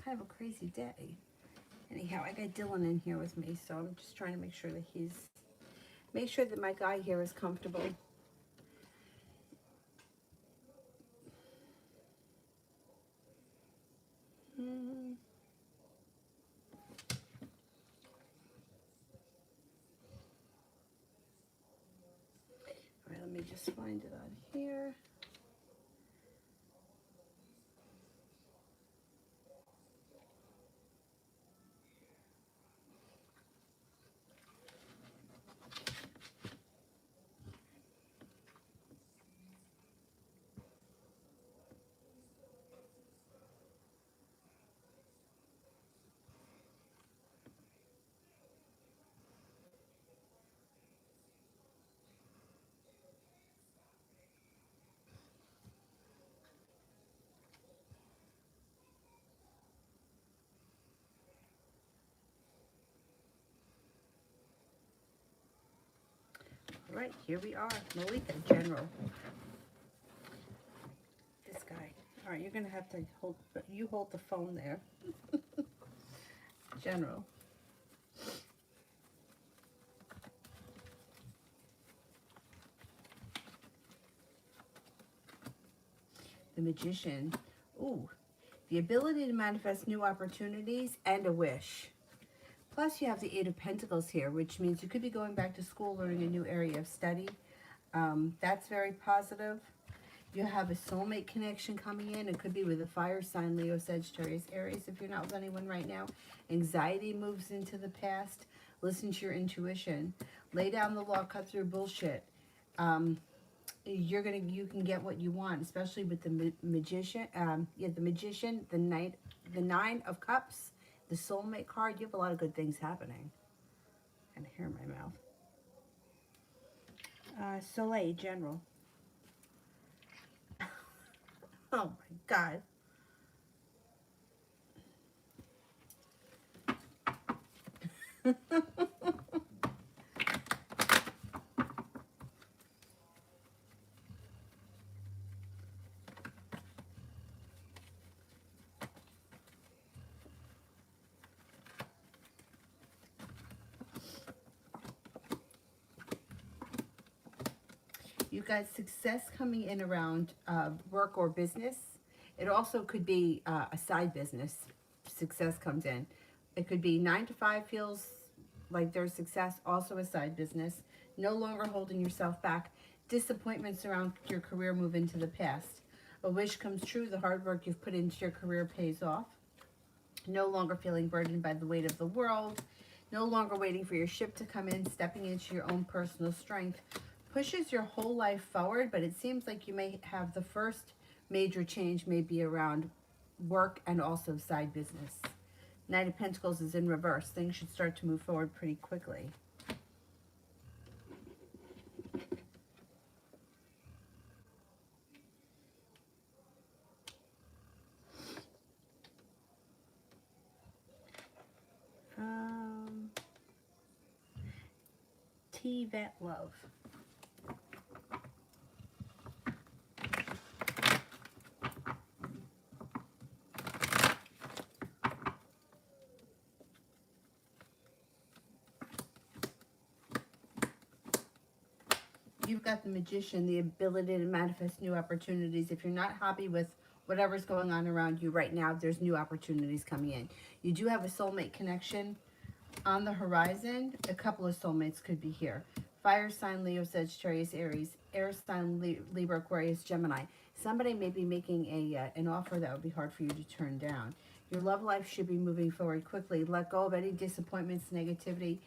kind of a crazy day. Anyhow, I got Dylan in here with me, so I'm just trying to make sure that my guy here is comfortable. All right, let me just find it on here. All right, here we are. Malika, General. This guy. All right, you're going to have to hold the phone there. General. The Magician. Ooh, the ability to manifest new opportunities and a wish. Plus, you have the Eight of Pentacles here, which means you could be going back to school, learning a new area of study. That's very positive. You have a soulmate connection coming in. It could be with a fire sign, Leo, Sagittarius, Aries, if you're not with anyone right now. Anxiety moves into the past. Listen to your intuition. Lay down the law, cut through bullshit. You can get what you want, especially with the Magician. The Magician, the Nine of Cups, the Soulmate card. You have a lot of good things happening. I can hear my mouth. Soleil, General. Oh my God. You've got success coming in around work or business. It also could be a side business. Success comes in. It could be 9 to 5 feels like there's success, also a side business. No longer holding yourself back. Disappointments around your career move into the past. A wish comes true. The hard work you've put into your career pays off. No longer feeling burdened by the weight of the world. No longer waiting for your ship to come in. Stepping into your own personal strength. Pushes your whole life forward, but it seems like you may have the first major change may be around work and also side business. Knight of Pentacles is in reverse. Things should start to move forward pretty quickly. Vet Love. You've got the Magician, the ability to manifest new opportunities. If you're not happy with whatever's going on around you right now, there's new opportunities coming in. You do have a soulmate connection on the horizon. A couple of soulmates could be here. Fire sign, Leo, Sagittarius, Aries. Air sign, Libra, Aquarius, Gemini. Somebody may be making an offer that would be hard for you to turn down. Your love life should be moving forward quickly. Let go of any disappointments, negativity,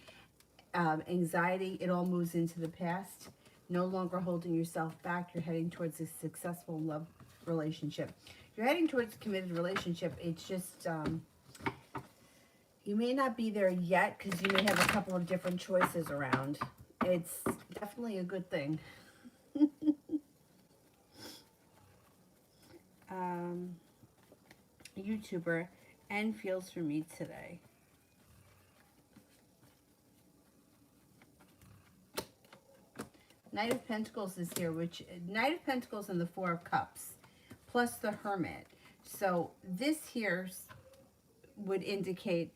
anxiety. It all moves into the past. No longer holding yourself back. You're heading towards a successful love relationship. You're heading towards a committed relationship. It's just, you may not be there yet because you may have a couple of different choices around. It's definitely a good thing. YouTuber and feels for me today. Knight of Pentacles is here, which Knight of Pentacles and the Four of Cups, plus the Hermit. So this here would indicate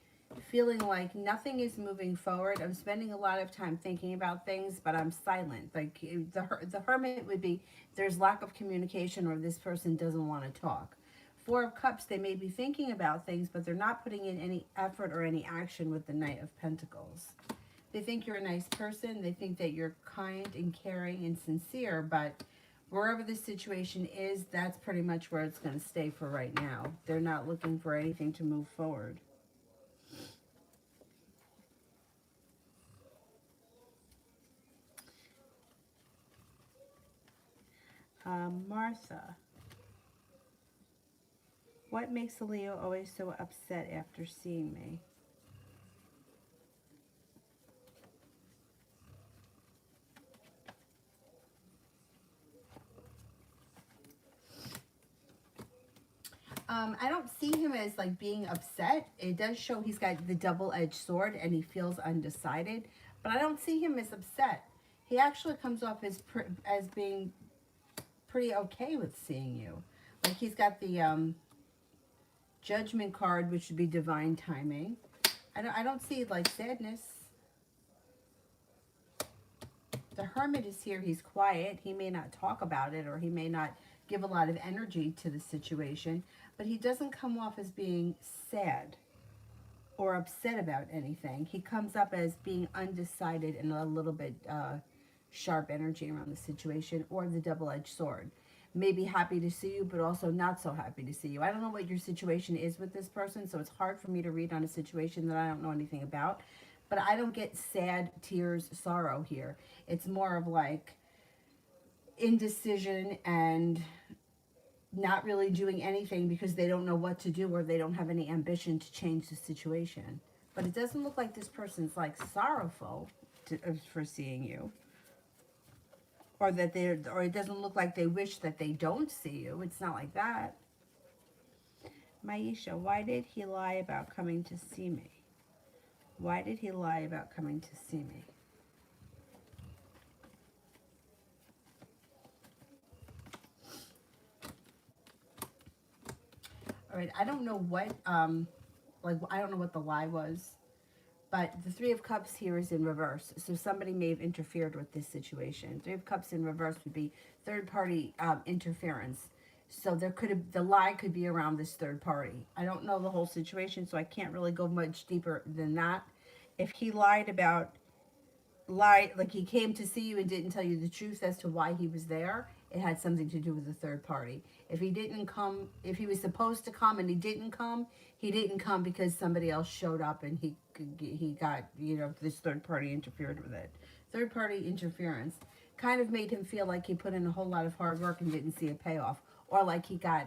feeling like nothing is moving forward. I'm spending a lot of time thinking about things, but I'm silent. Like the Hermit would be, there's lack of communication, or this person doesn't want to talk. Four of Cups, they may be thinking about things, but they're not putting in any effort or any action with the Knight of Pentacles. They think you're a nice person. They think that you're kind and caring and sincere, but wherever the situation is, that's pretty much where it's going to stay for right now. They're not looking for anything to move forward. Martha, what makes a Leo always so upset after seeing me? I don't see him as like being upset. It does show he's got the double-edged sword and he feels undecided, but I don't see him as upset. He actually comes off as being pretty okay with seeing you. Like he's got the Judgment card, which would be divine timing. I don't see like sadness. The Hermit is here. He's quiet. He may not talk about it, or he may not give a lot of energy to the situation, but he doesn't come off as being sad or upset about anything. He comes up as being undecided and a little bit sharp energy around the situation, or the double-edged sword. Maybe happy to see you, but also not so happy to see you. I don't know what your situation is with this person, so it's hard for me to read on a situation that I don't know anything about. But I don't get sad, tears, sorrow here. It's more of like indecision and not really doing anything because they don't know what to do, or they don't have any ambition to change the situation. But it doesn't look like this person's like sorrowful for seeing you. Or that or it doesn't look like they wish that they don't see you. It's not like that. Maisha, why did he lie about coming to see me? Why did he lie about coming to see me? All right, I don't know what, I don't know what the lie was, but the Three of Cups here is in reverse. So somebody may have interfered with this situation. Three of Cups in reverse would be third-party interference. So the lie could be around this third party. I don't know the whole situation, so I can't really go much deeper than that. If he like he came to see you and didn't tell you the truth as to why he was there, it had something to do with the third party. If he didn't come, if he was supposed to come and he didn't come because somebody else showed up and he got, this third party interfered with it. Third party interference kind of made him feel like he put in a whole lot of hard work and didn't see a payoff, or like he got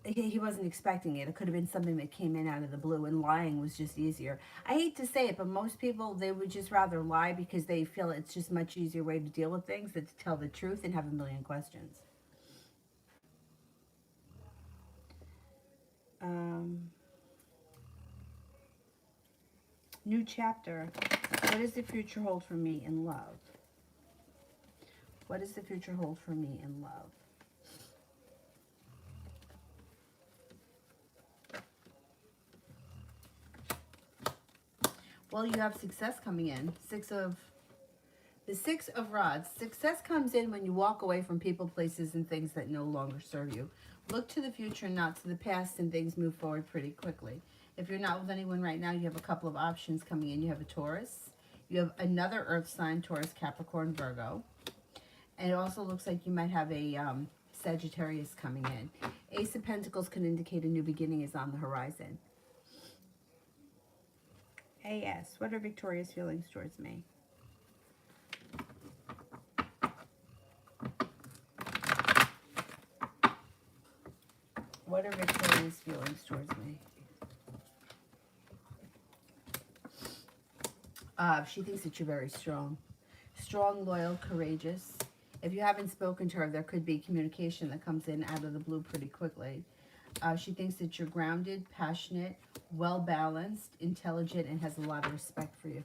he wasn't expecting it. It could have been something that came in out of the blue, and lying was just easier. I hate to say it, but most people, they would just rather lie because they feel it's just a much easier way to deal with things than to tell the truth and have a million questions. New chapter. What does the future hold for me in love? What does the future hold for me in love? Well, you have success coming in. The Six of Rods. Success comes in when you walk away from people, places, and things that no longer serve you. Look to the future, not to the past, and things move forward pretty quickly. If you're not with anyone right now, you have a couple of options coming in. You have a Taurus. You have another Earth sign, Taurus, Capricorn, Virgo. And it also looks like you might have a Sagittarius coming in. Ace of Pentacles can indicate a new beginning is on the horizon. AS, what are Victoria's feelings towards me? What are Victoria's feelings towards me? She thinks that you're very strong. Strong, loyal, courageous. If you haven't spoken to her, there could be communication that comes in out of the blue pretty quickly. She thinks that you're grounded, passionate, well-balanced, intelligent, and has a lot of respect for you.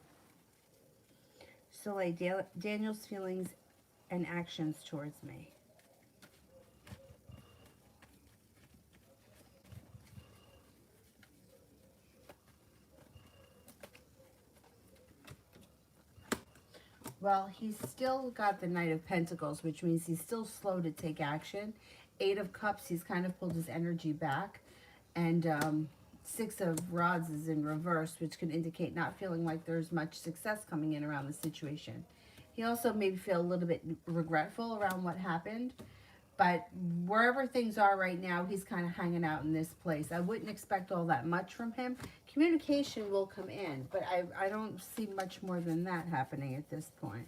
So, like, Daniel's feelings and actions towards me. Well, he's still got the Knight of Pentacles, which means he's still slow to take action. Eight of Cups, he's kind of pulled his energy back. And Six of Rods is in reverse, which can indicate not feeling like there's much success coming in around the situation. He also maybe feel a little bit regretful around what happened. But wherever things are right now, he's kind of hanging out in this place. I wouldn't expect all that much from him. Communication will come in, but I don't see much more than that happening at this point.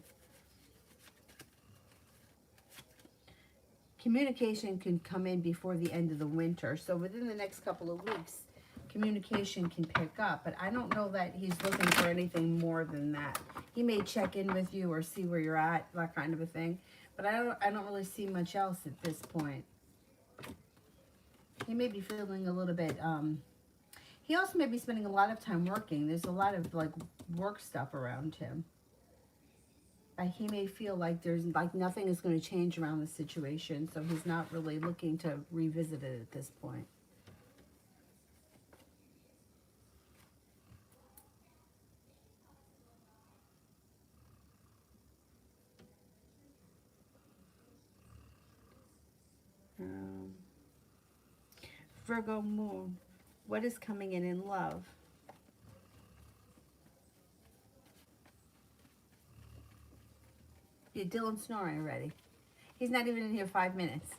Communication can come in before the end of the winter. So within the next couple of weeks, communication can pick up. But I don't know that he's looking for anything more than that. He may check in with you or see where you're at, that kind of a thing. But I don't really see much else at this point. He may be feeling a little bit, he also may be spending a lot of time working. There's a lot of like work stuff around him. He may feel like there's like nothing is going to change around the situation. So he's not really looking to revisit it at this point. Virgo Moon, what is coming in love? Yeah, Dylan's snoring already. He's not even in here 5 minutes.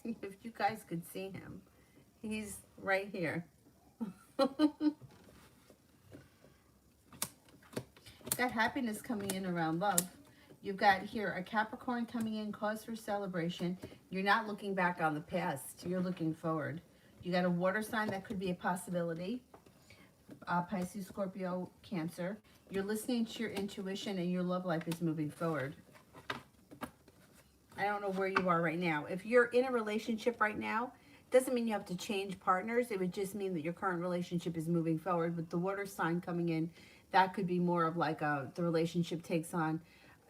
If you guys could see him, he's right here. Got happiness coming in around love. You've got here a Capricorn coming in, cause for celebration. You're not looking back on the past. You're looking forward. You got a water sign that could be a possibility. Pisces, Scorpio, Cancer. You're listening to your intuition and your love life is moving forward. I don't know where you are right now. If you're in a relationship right now, doesn't mean you have to change partners. It would just mean that your current relationship is moving forward. With the water sign coming in, that could be more of like the relationship takes on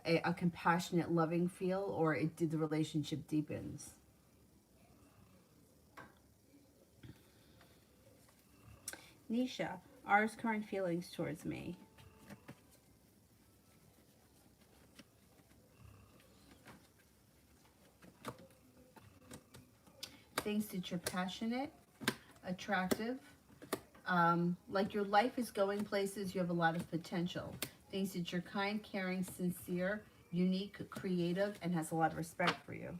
a compassionate, loving feel, or the relationship deepens. Nisha, R's current feelings towards me. Things that you're passionate, attractive, like your life is going places, you have a lot of potential. Things that you're kind, caring, sincere, unique, creative, and has a lot of respect for you.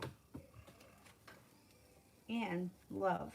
And love.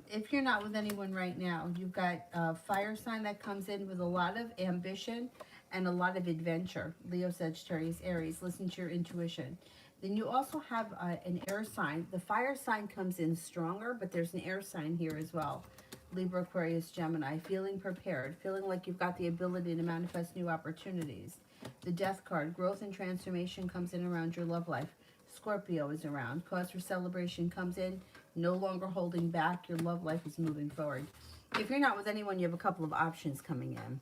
If you're not with anyone right now, you've got a fire sign that comes in with a lot of ambition and a lot of adventure. Leo, Sagittarius, Aries, listen to your intuition. Then you also have an air sign. The fire sign comes in stronger, but there's an air sign here as well. Libra, Aquarius, Gemini, feeling prepared, feeling like you've got the ability to manifest new opportunities. The Death card, growth and transformation comes in around your love life. Scorpio is around. Cause for celebration comes in. No longer holding back. Your love life is moving forward. If you're not with anyone, you have a couple of options coming in.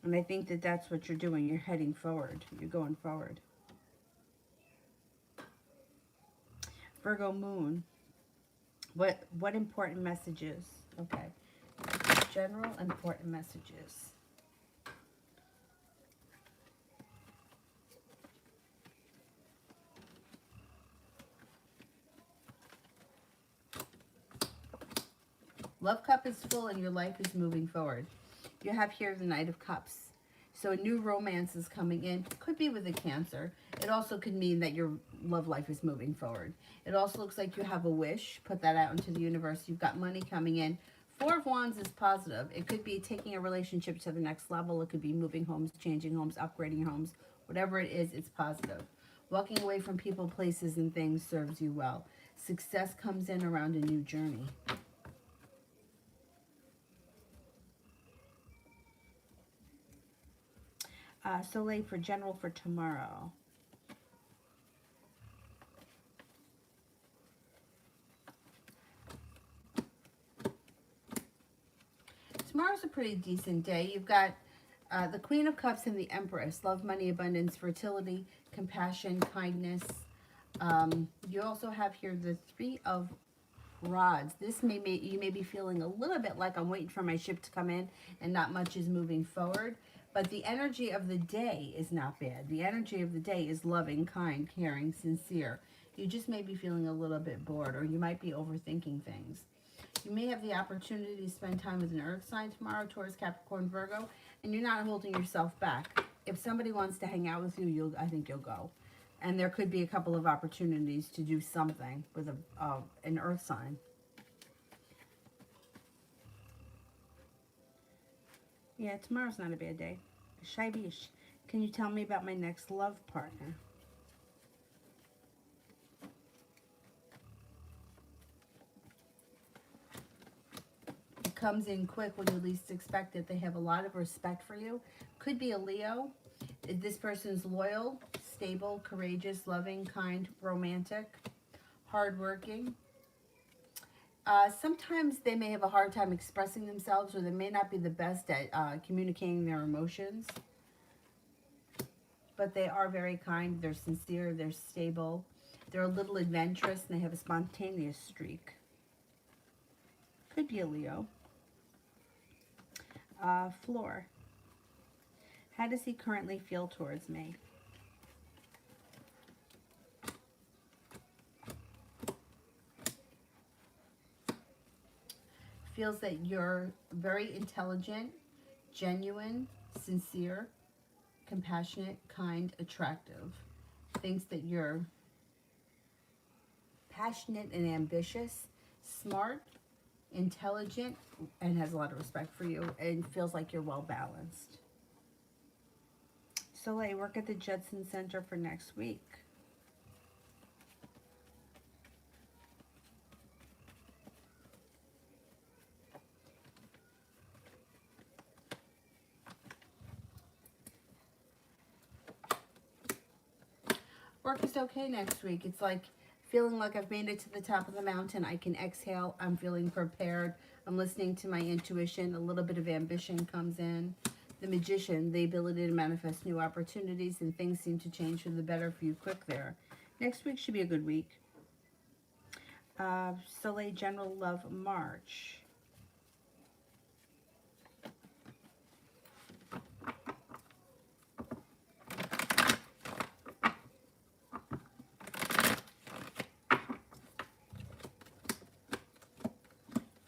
And I think that that's what you're doing. You're heading forward. You're going forward. Virgo Moon. What important messages? Okay. General important messages. Love cup is full and your life is moving forward. You have here the Knight of Cups. So a new romance is coming in. Could be with a Cancer. It also could mean that your love life is moving forward. It also looks like you have a wish. Put that out into the universe. You've got money coming in. Four of Wands is positive. It could be taking a relationship to the next level. It could be moving homes, changing homes, upgrading homes. Whatever it is, it's positive. Walking away from people, places, and things serves you well. Success comes in around a new journey. Soleil for general for tomorrow. tomorrow's a pretty decent day. You've got the Queen of Cups and the Empress. Love, money, abundance, fertility, compassion, kindness. You also have here the Three of Rods. This you may be feeling a little bit like I'm waiting for my ship to come in and not much is moving forward. But the energy of the day is not bad. The energy of the day is loving, kind, caring, sincere. You just may be feeling a little bit bored, or you might be overthinking things. You may have the opportunity to spend time with an earth sign tomorrow, Taurus, Capricorn, Virgo, and you're not holding yourself back. If somebody wants to hang out with you, I think you'll go. And there could be a couple of opportunities to do something with an earth sign. Yeah, tomorrow's not a bad day. Shaibish, can you tell me about my next love partner? It comes in quick when you least expect it. They have a lot of respect for you. Could be a Leo. This person's loyal, stable, courageous, loving, kind, romantic, hardworking. Sometimes they may have a hard time expressing themselves, or they may not be the best at communicating their emotions. But they are very kind, they're sincere, they're stable. They're a little adventurous, and they have a spontaneous streak. Could be a Leo. Floor. How does he currently feel towards me? Feels that you're very intelligent, genuine, sincere, compassionate, kind, attractive. Thinks that you're passionate and ambitious, smart, intelligent, and has a lot of respect for you, and feels like you're well balanced. Soleil, work at the Judson Center for next week. Work is okay next week. It's like feeling like I've made it to the top of the mountain. I can exhale. I'm feeling prepared. I'm listening to my intuition. A little bit of ambition comes in. The Magician, the ability to manifest new opportunities, and things seem to change for the better for you quick there. Next week should be a good week. Soleil, general love, March.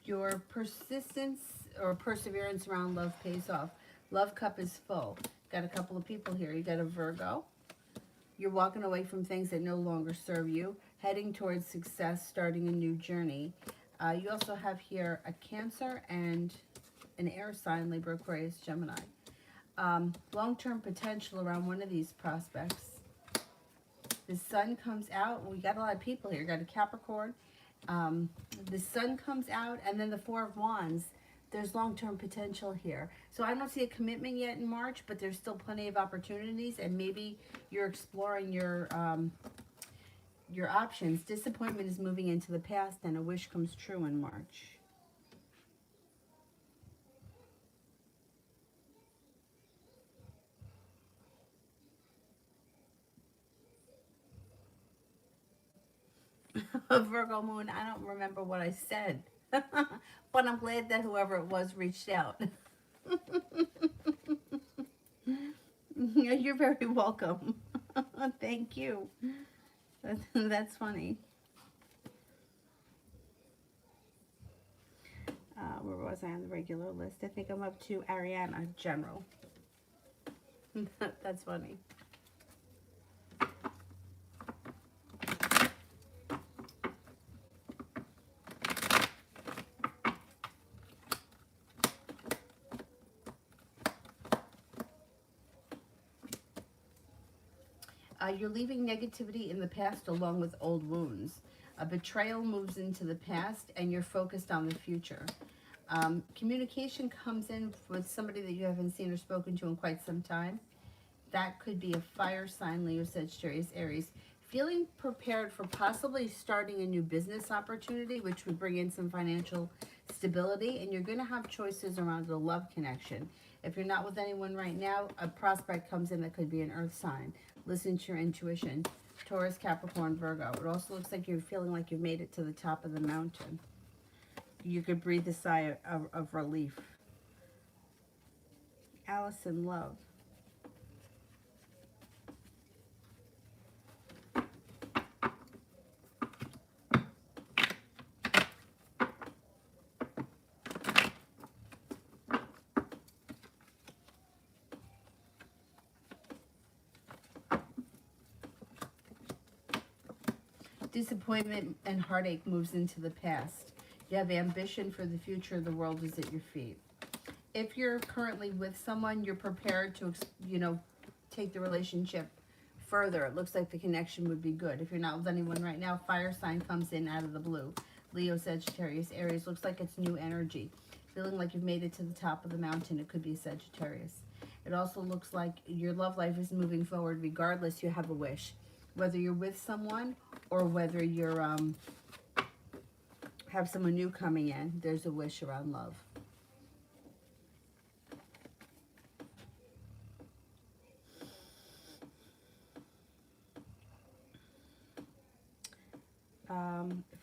Your persistence or perseverance around love pays off. Love cup is full. Got a couple of people here. You got a Virgo. You're walking away from things that no longer serve you, heading towards success, starting a new journey. You also have here a Cancer and an air sign, Libra, Aquarius, Gemini. Long-term potential around one of these prospects. The sun comes out. We got a lot of people here. You got a Capricorn. The sun comes out, and then the Four of Wands. There's long-term potential here. So I don't see a commitment yet in March, but there's still plenty of opportunities, and maybe you're exploring your options. Disappointment is moving into the past, and a wish comes true in March. Virgo Moon, I don't remember what I said, but I'm glad that whoever it was reached out. You're very welcome. Thank you. That's funny. Where was I on the regular list? I think I'm up to Ariana, general. That's funny. You're leaving negativity in the past along with old wounds. A betrayal moves into the past, and you're focused on the future. Communication comes in with somebody that you haven't seen or spoken to in quite some time. That could be a fire sign, Leo, Sagittarius, Aries. Feeling prepared for possibly starting a new business opportunity, which would bring in some financial stability, and you're going to have choices around the love connection. If you're not with anyone right now, a prospect comes in that could be an earth sign. Listen to your intuition. Taurus, Capricorn, Virgo. It also looks like you're feeling like you've made it to the top of the mountain. You could breathe a sigh of relief. Alice in love. Disappointment and heartache moves into the past. You have ambition for the future. The world is at your feet. If you're currently with someone, you're prepared to, take the relationship further. It looks like the connection would be good. If you're not with anyone right now, fire sign comes in out of the blue. Leo, Sagittarius, Aries. Looks like it's new energy. Feeling like you've made it to the top of the mountain. It could be Sagittarius. It also looks like your love life is moving forward. Regardless, you have a wish. Whether you're with someone or whether you're have someone new coming in, there's a wish around love.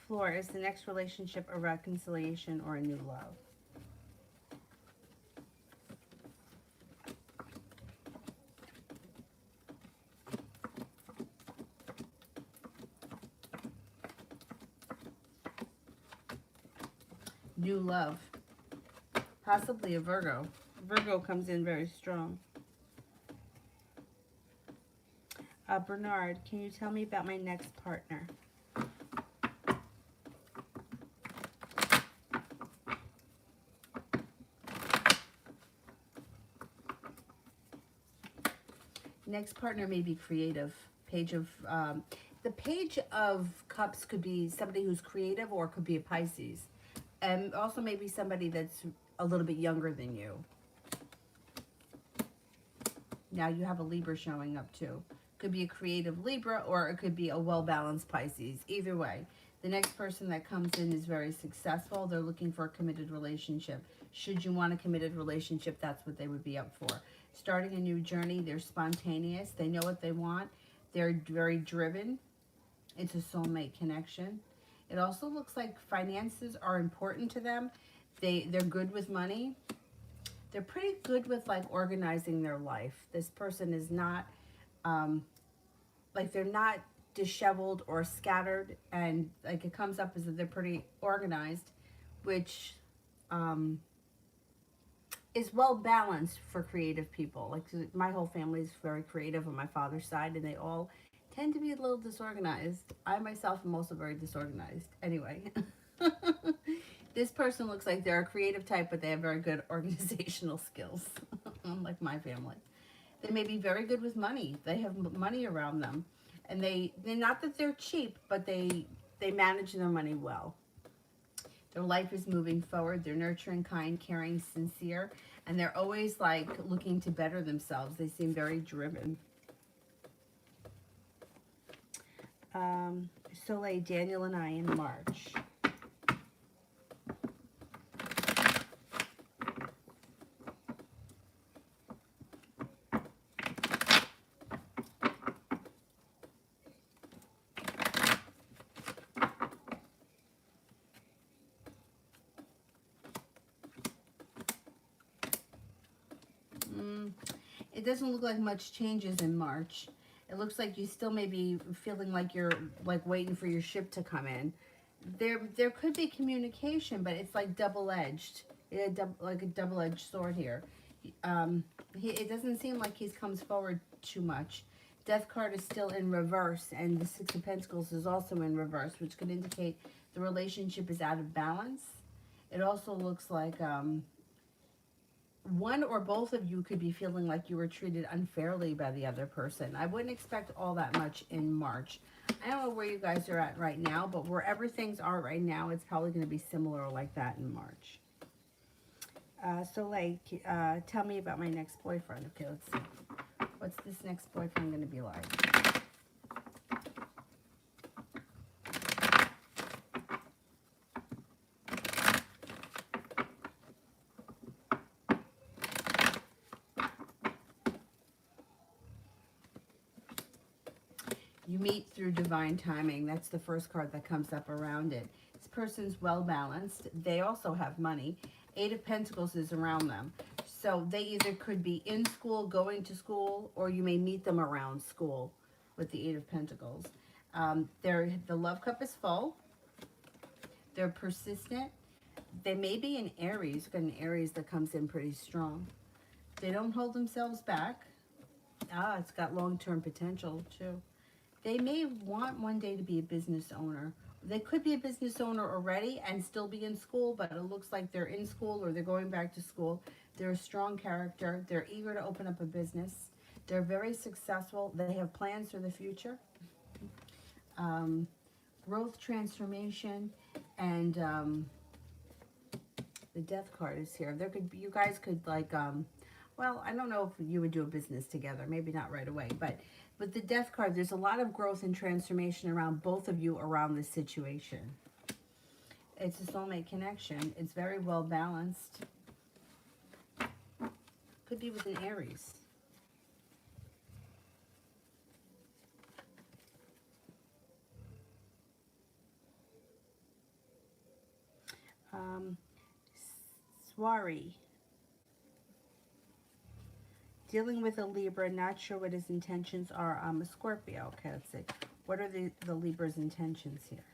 Floor, is the next relationship a reconciliation or a new love? New love. Possibly a Virgo. Virgo comes in very strong. Bernard, can you tell me about my next partner? Next partner may be creative. The Page of Cups could be somebody who's creative, or it could be a Pisces. And also maybe somebody that's a little bit younger than you. Now you have a Libra showing up too. Could be a creative Libra, or it could be a well-balanced Pisces. Either way, the next person that comes in is very successful. They're looking for a committed relationship. Should you want a committed relationship, that's what they would be up for. Starting a new journey. They're spontaneous. They know what they want. They're very driven. It's a soulmate connection. It also looks like finances are important to them. They're good with money. They're pretty good with like organizing their life. This person is not, they're not disheveled or scattered, and like it comes up as that they're pretty organized, which is well balanced for creative people. Like my whole family is very creative on my father's side, and they all tend to be a little disorganized. I myself am also very disorganized. Anyway, this person looks like they're a creative type, but they have very good organizational skills, unlike my family. They may be very good with money. They have money around them, and they're not that they're cheap, but they manage their money well. Their life is moving forward. They're nurturing, kind, caring, sincere, and they're always like looking to better themselves. They seem very driven. Soleil, Daniel, and I in March. It doesn't look like much changes in March. It looks like you still may be feeling like you're like waiting for your ship to come in. There could be communication, but it's like double-edged. Like a double-edged sword here. It doesn't seem like he comes forward too much. Death card is still in reverse, and the Six of Pentacles is also in reverse, which could indicate the relationship is out of balance. It also looks like one or both of you could be feeling like you were treated unfairly by the other person. I wouldn't expect all that much in March. I don't know where you guys are at right now, but wherever things are right now, it's probably going to be similar like that in March. Soleil, tell me about my next boyfriend. Okay, let's see. What's this next boyfriend going to be like? You meet through divine timing. That's the first card that comes up around it. This person's well balanced. They also have money. Eight of Pentacles is around them. So they either could be in school, going to school, or you may meet them around school with the Eight of Pentacles. The love cup is full. They're persistent. They may be in Aries. Got an Aries that comes in pretty strong. They don't hold themselves back. It's got long-term potential too. They may want one day to be a business owner. They could be a business owner already and still be in school, but it looks like they're in school or they're going back to school. They're a strong character. They're eager to open up a business. They're very successful. They have plans for the future. Growth, transformation, and the Death card is here. There could be, you guys could like, well, I don't know if you would do a business together. Maybe not right away, but with the Death card, there's a lot of growth and transformation around both of you around this situation. It's a soulmate connection. It's very well balanced. Could be with an Aries. Swari. Dealing with a Libra, not sure what his intentions are. A Scorpio. Okay, let's see. What are the Libra's intentions here?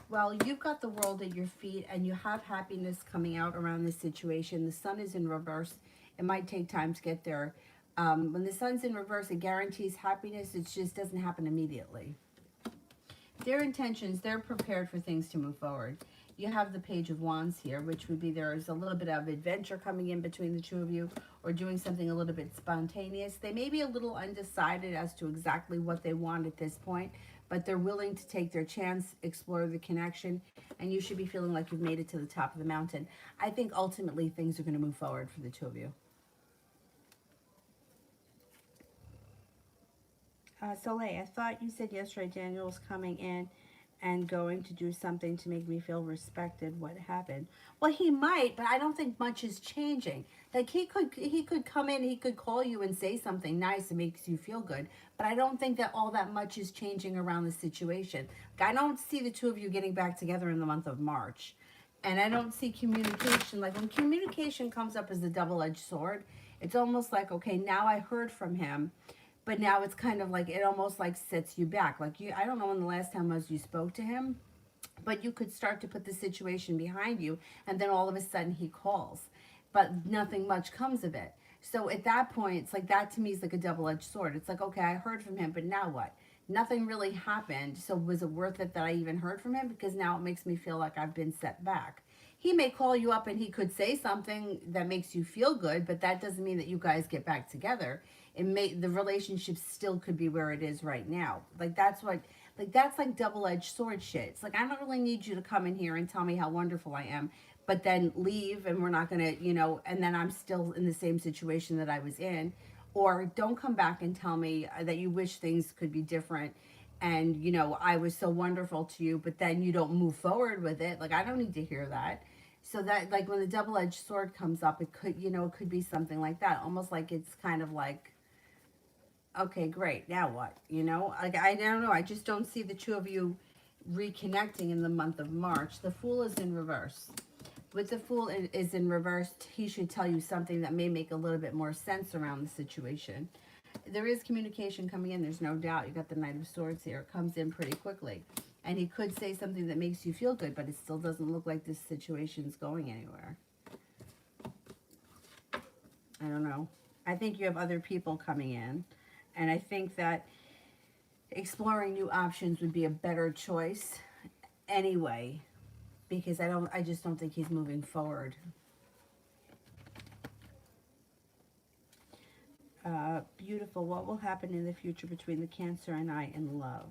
Well, you've got the world at your feet and you have happiness coming out around this situation. The sun is in reverse. It might take time to get there. When the sun's in reverse, it guarantees happiness. It just doesn't happen immediately. Their intentions, they're prepared for things to move forward. You have the Page of Wands here, which would be there's a little bit of adventure coming in between the two of you, or doing something a little bit spontaneous. They may be a little undecided as to exactly what they want at this point, but they're willing to take their chance, explore the connection, and you should be feeling like you've made it to the top of the mountain. I think ultimately things are going to move forward for the two of you. Soleil, I thought you said yesterday Daniel was coming in and going to do something to make me feel respected. What happened? Well, he might, but I don't think much is changing. Like he could come in, he could call you and say something nice that makes you feel good, but I don't think that all that much is changing around the situation. Like, I don't see the two of you getting back together in the month of March. And I don't see communication. Like when communication comes up as a double-edged sword, it's almost like, okay, now I heard from him. But now it's kind of like, it almost like sets you back. Like I don't know when the last time was you spoke to him, but you could start to put the situation behind you, and then all of a sudden he calls, but nothing much comes of it. So at that point, it's like, that to me is like a double-edged sword. It's like, okay, I heard from him, but now what? Nothing really happened. So was it worth it that I even heard from him? Because now it makes me feel like I've been set back. He may call you up and he could say something that makes you feel good, but that doesn't mean that you guys get back together. The relationship still could be where it is right now. Like that's like double-edged sword shit. It's like, I don't really need you to come in here and tell me how wonderful I am, but then leave and we're not gonna, and then I'm still in the same situation that I was in. Or don't come back and tell me that you wish things could be different and, I was so wonderful to you, but then you don't move forward with it. Like, I don't need to hear that. So that, like, when the double-edged sword comes up, it could, it could be something like that. Almost like it's kind of like, okay, great, now what? Like, I don't know. I just don't see the two of you reconnecting in the month of March. The Fool is in reverse. With the Fool is in reverse, he should tell you something that may make a little bit more sense around the situation. There is communication coming in, there's no doubt. You got the Knight of Swords here. It comes in pretty quickly. And he could say something that makes you feel good, but it still doesn't look like this situation's going anywhere. I don't know. I think you have other people coming in. And I think that exploring new options would be a better choice anyway. Because I just don't think he's moving forward. Beautiful. What will happen in the future between the Cancer and I in love?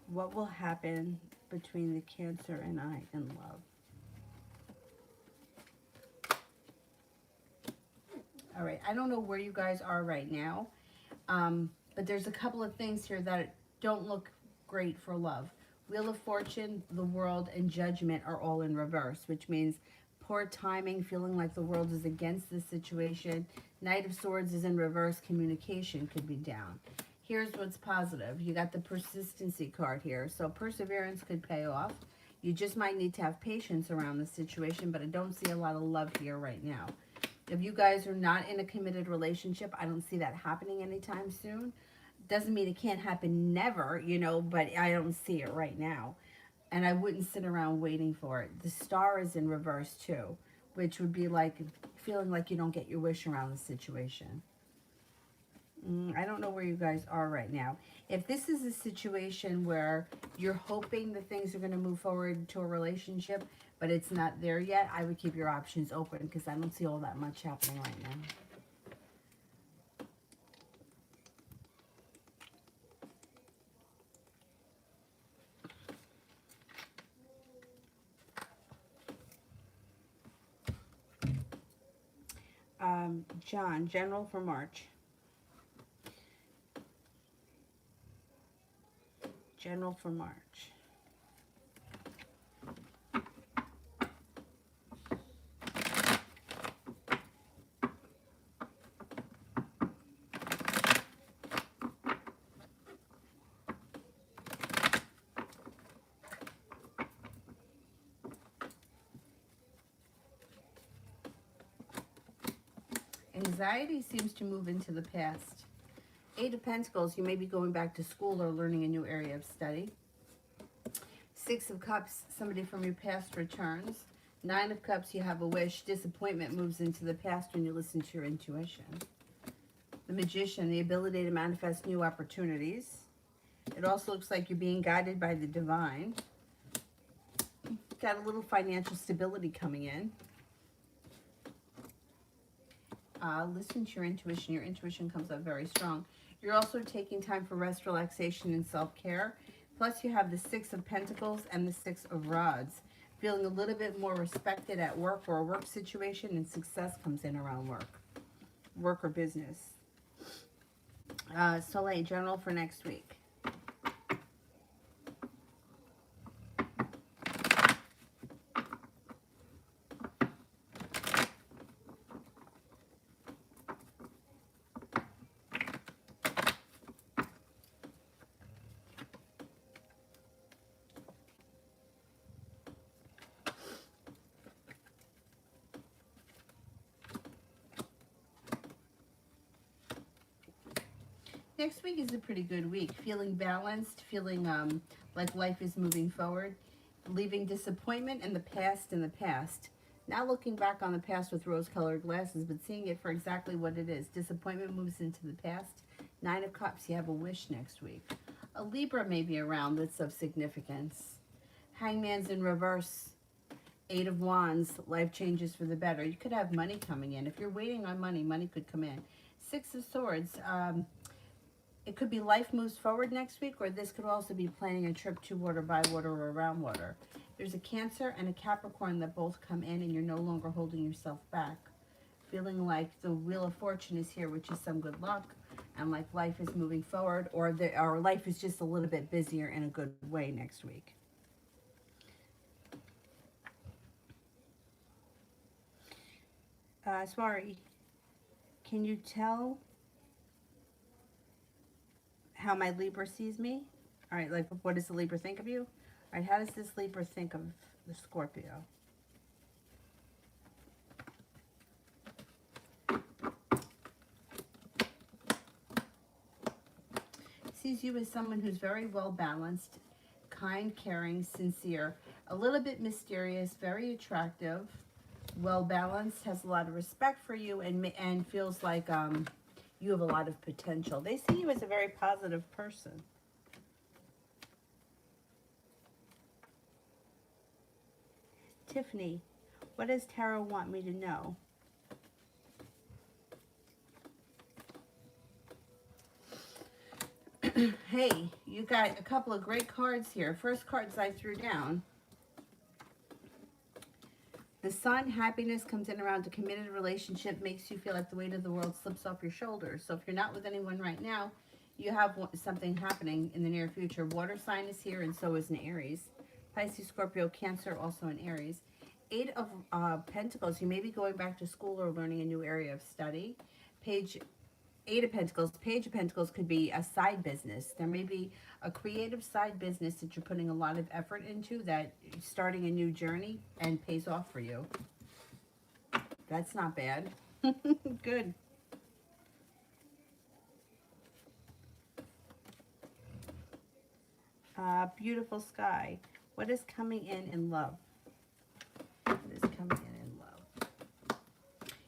What will happen between the Cancer and I in love? All right. I don't know where you guys are right now. But there's a couple of things here that don't look great for love. Wheel of Fortune, the World, and Judgment are all in reverse, which means poor timing, feeling like the world is against the situation. Knight of Swords is in reverse. Communication could be down. Here's what's positive. You got the persistency card here. So perseverance could pay off. You just might need to have patience around the situation, but I don't see a lot of love here right now. If you guys are not in a committed relationship, I don't see that happening anytime soon. Doesn't mean it can't happen never, you know, but I don't see it right now. And I wouldn't sit around waiting for it. The Star is in reverse too, which would be like feeling like you don't get your wish around the situation. I don't know where you guys are right now. If this is a situation where you're hoping that things are going to move forward to a relationship, but it's not there yet, I would keep your options open because I don't see all that much happening right now. John, General for March. General for March. Anxiety seems to move into the past. Eight of Pentacles, you may be going back to school or learning a new area of study. Six of Cups, somebody from your past returns. Nine of Cups, you have a wish. Disappointment moves into the past when you listen to your intuition. The Magician, the ability to manifest new opportunities. It also looks like you're being guided by the divine. Got a little financial stability coming in. Listen to your intuition. Your intuition comes up very strong. You're also taking time for rest, relaxation, and self-care. Plus, you have the Six of Pentacles and the Six of Rods. Feeling a little bit more respected at work or a work situation, and success comes in around work or business. Soleil, General for next week. Next week is a pretty good week. Feeling balanced, feeling like life is moving forward, leaving disappointment in the past. Now looking back on the past with rose-colored glasses, but seeing it for exactly what it is. Disappointment moves into the past. Nine of Cups, you have a wish next week. A Libra may be around that's of significance. Hangman's in reverse. Eight of Wands, life changes for the better. You could have money coming in. If you're waiting on money, money could come in. Six of Swords, it could be life moves forward next week, or this could also be planning a trip to water, by water, or around water. There's a Cancer and a Capricorn that both come in, and you're no longer holding yourself back. Feeling like the Wheel of Fortune is here, which is some good luck, and like life is moving forward, or life is just a little bit busier in a good way next week. Sorry, can you tell how my Libra sees me? All right, like what does the Libra think of you? All right, how does this Libra think of the Scorpio? Sees you as someone who's very well balanced, kind, caring, sincere, a little bit mysterious, very attractive, well balanced, has a lot of respect for you, and feels like you have a lot of potential. They see you as a very positive person. Tiffany, what does Tarot want me to know? Hey, you got a couple of great cards here. First cards I threw down. The Sun, happiness comes in around a committed relationship, makes you feel like the weight of the world slips off your shoulders. So if you're not with anyone right now, you have something happening in the near future. Water sign is here, and so is an Aries. Pisces, Scorpio, Cancer, also an Aries. Eight of Pentacles, you may be going back to school or learning a new area of study. Page Eight of Pentacles, Page of Pentacles could be a side business. There may be a creative side business that you're putting a lot of effort into, that starting a new journey and pays off for you. That's not bad. Good. Beautiful sky. What is coming in love? What is coming in love?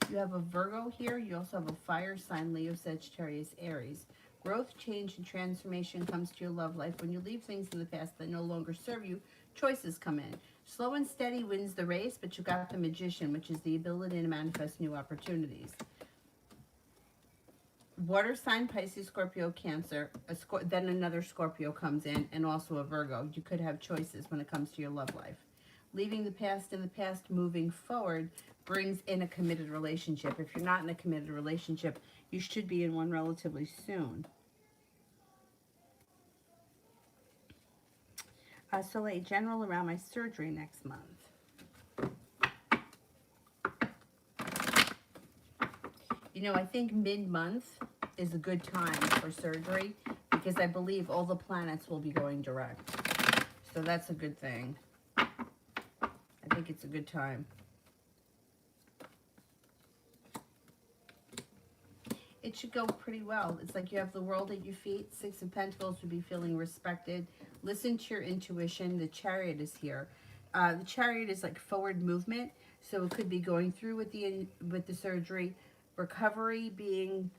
You have a Virgo here. You also have a fire sign, Leo, Sagittarius, Aries. Growth, change, and transformation comes to your love life. When you leave things in the past that no longer serve you, choices come in. Slow and steady wins the race, but you got the Magician, which is the ability to manifest new opportunities. Water sign, Pisces, Scorpio, Cancer. Then another Scorpio comes in, and also a Virgo. You could have choices when it comes to your love life. Leaving the past in the past, moving forward, brings in a committed relationship. If you're not in a committed relationship, you should be in one relatively soon. Soleil, general around my surgery next month. You know, I think mid-month is a good time for surgery because I believe all the planets will be going direct. So that's a good thing. I think it's a good time. It should go pretty well. It's like you have the world at your feet. Six of Pentacles would be feeling respected. Listen to your intuition. The Chariot is here. The Chariot is like forward movement. So it could be going through with the surgery. Recovery being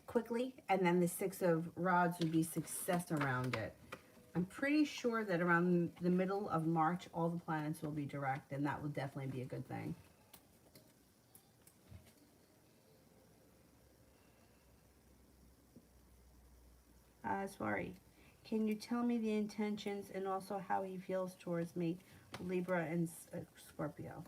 quickly. And then the Six of Rods would be success around it. I'm pretty sure that around the middle of March, all the planets will be direct. And that will definitely be a good thing. Sorry. Can you tell me the intentions and also how he feels towards me, Libra and Scorpio?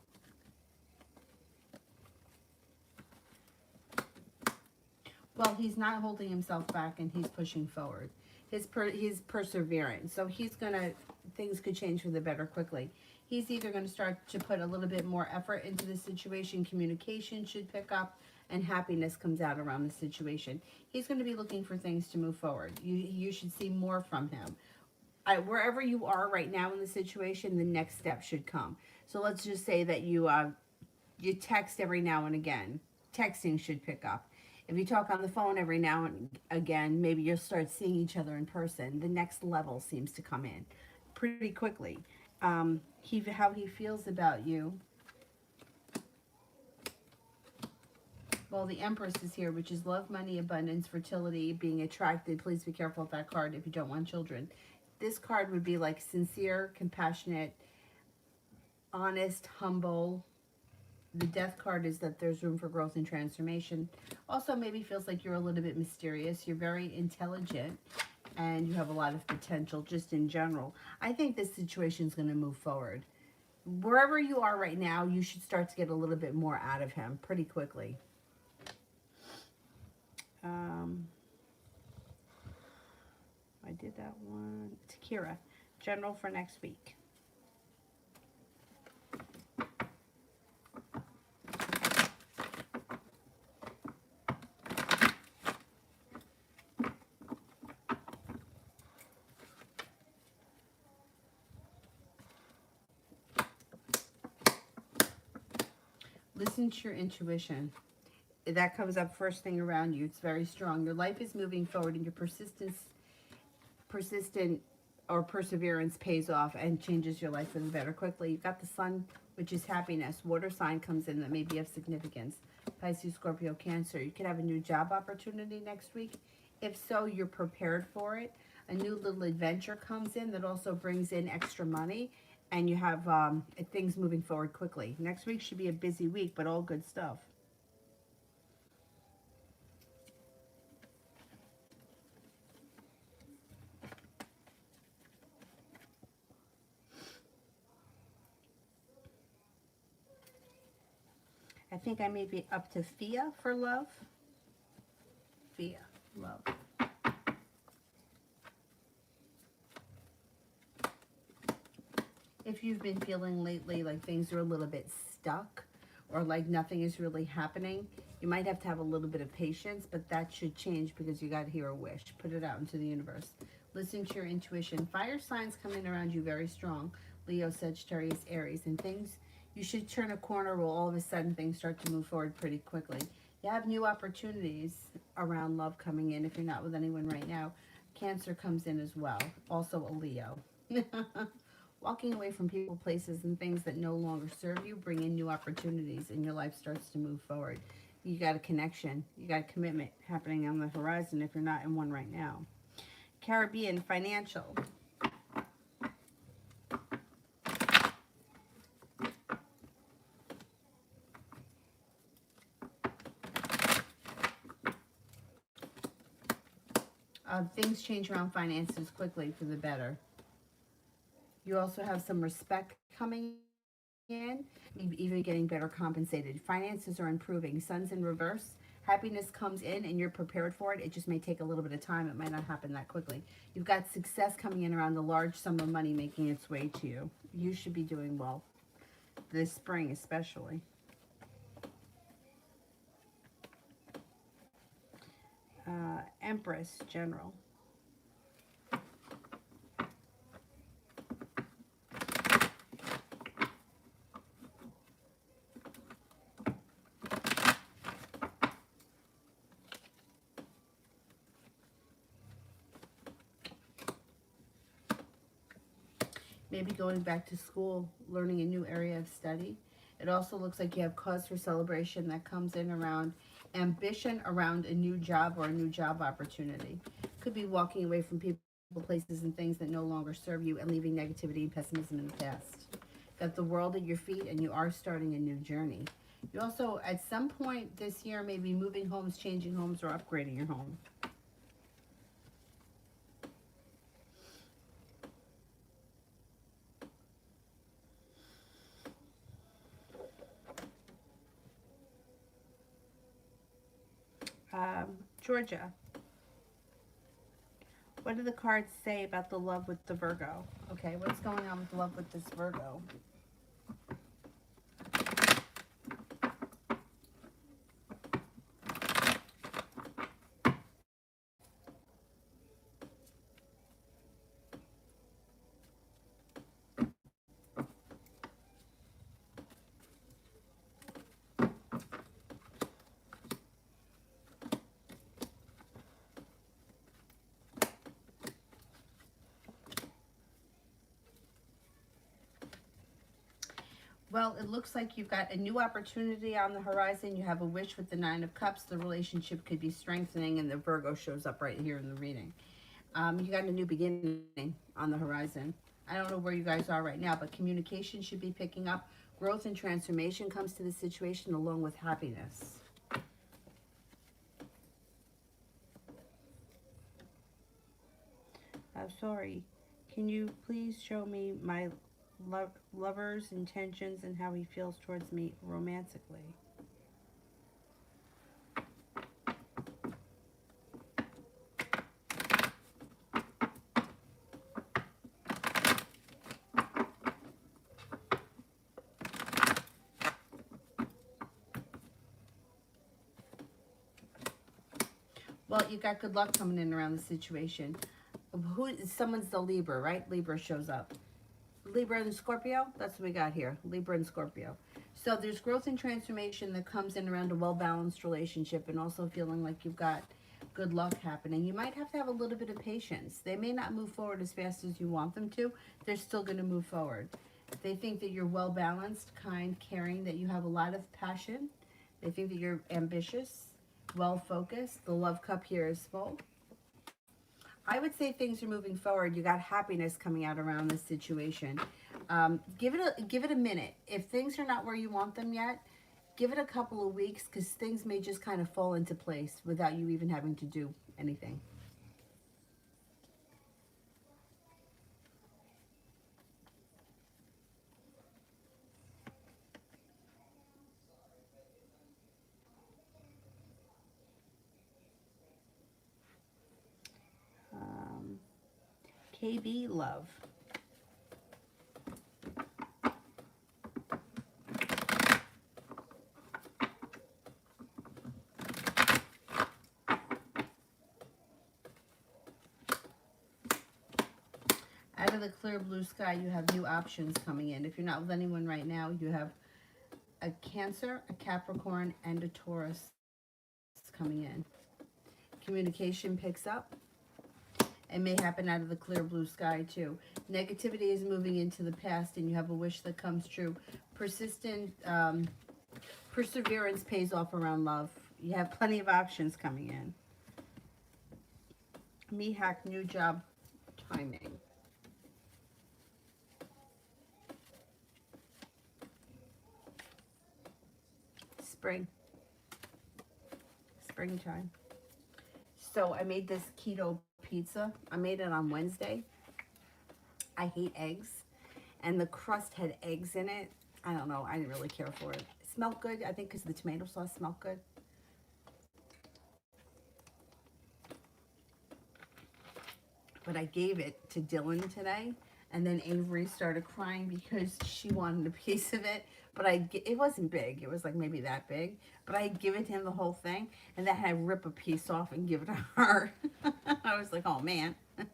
Well, he's not holding himself back and he's pushing forward. He's perseverant. So he's going to, things could change for the better quickly. He's either going to start to put a little bit more effort into the situation. Communication should pick up. And happiness comes out around the situation. He's going to be looking for things to move forward. You should see more from him. Wherever you are right now in the situation, the next step should come. So let's just say that you text every now and again. Texting should pick up. If you talk on the phone every now and again, maybe you'll start seeing each other in person. The next level seems to come in pretty quickly. How he feels about you. Well, the Empress is here, which is love, money, abundance, fertility, being attracted. Please be careful with that card if you don't want children. This card would be like sincere, compassionate, honest, humble. The Death card is that there's room for growth and transformation. Also, maybe feels like you're a little bit mysterious. You're very intelligent, and you have a lot of potential just in general. I think this situation is going to move forward. Wherever you are right now, you should start to get a little bit more out of him pretty quickly. I did that one. Takira, general for next week. Listen to your intuition. That comes up first thing around you. It's very strong. Your life is moving forward and your persistent or perseverance pays off and changes your life for the better quickly. You've got the Sun, which is happiness. Water sign comes in that may be of significance. Pisces, Scorpio, Cancer. You could have a new job opportunity next week. If so, you're prepared for it. A new little adventure comes in that also brings in extra money. And you have things moving forward quickly. Next week should be a busy week, but all good stuff. I think I may be up to Fia for love. Fia, love. If you've been feeling lately like things are a little bit stuck or like nothing is really happening, you might have to have a little bit of patience, but that should change because you got to hear a wish. Put it out into the universe. Listen to your intuition. Fire signs coming around you very strong. Leo, Sagittarius, Aries, and things. You should turn a corner where all of a sudden things start to move forward pretty quickly. You have new opportunities around love coming in if you're not with anyone right now. Cancer comes in as well. Also a Leo. Walking away from people, places, and things that no longer serve you bring in new opportunities and your life starts to move forward. You got a connection. You got a commitment happening on the horizon if you're not in one right now. Caribbean, financial. Things change around finances quickly for the better. You also have some respect coming in, even getting better compensated. Finances are improving. Sun's in reverse. Happiness comes in and you're prepared for it. It just may take a little bit of time. It might not happen that quickly. You've got success coming in around a large sum of money making its way to you. You should be doing well this spring especially. Empress, General. Maybe going back to school, learning a new area of study. It also looks like you have cause for celebration that comes in around ambition around a new job or a new job opportunity. Could be walking away from people, places, and things that no longer serve you and leaving negativity and pessimism in the past. Got the world at your feet and you are starting a new journey. You also, at some point this year, may be moving homes, changing homes, or upgrading your home. Georgia. What do the cards say about the love with the Virgo? Okay, what's going on with love with this Virgo? Well, it looks like you've got a new opportunity on the horizon. You have a wish with the Nine of Cups. The relationship could be strengthening, and the Virgo shows up right here in the reading. You got a new beginning on the horizon. I don't know where you guys are right now, but communication should be picking up. Growth and transformation comes to the situation along with happiness. I'm sorry. Can you please show me my lover's intentions and how he feels towards me romantically? Well, you got good luck coming in around the situation. Someone's the Libra, right? Libra shows up. Libra and Scorpio, that's what we got here. Libra and Scorpio. So there's growth and transformation that comes in around a well-balanced relationship and also feeling like you've got good luck happening. You might have a little bit of patience. They may not move forward as fast as you want them to. They're still going to move forward. They think that you're well-balanced, kind, caring, that you have a lot of passion. They think that you're ambitious, well-focused. The love cup here is full. I would say things are moving forward. You got happiness coming out around this situation. Give it a minute. If things are not where you want them yet, give it a couple of weeks because things may just kind of fall into place without you even having to do anything. KB, love. Out of the clear blue sky, you have new options coming in. If you're not with anyone right now, you have a Cancer, a Capricorn, and a Taurus coming in. Communication picks up. It may happen out of the clear blue sky too. Negativity is moving into the past and you have a wish that comes true. Persistent perseverance pays off around love. You have plenty of options coming in. Mihak, new job timing. Spring. Springtime. So I made this keto pizza. I made it on Wednesday. I hate eggs. And the crust had eggs in it. I don't know. I didn't really care for it. It smelled good. I think because the tomato sauce smelled good. But I gave it to Dylan today. And then Avery started crying because she wanted a piece of it. But it wasn't big. It was like maybe that big. But I'd give it to him the whole thing. And then I'd rip a piece off and give it to her. I was like, oh man. I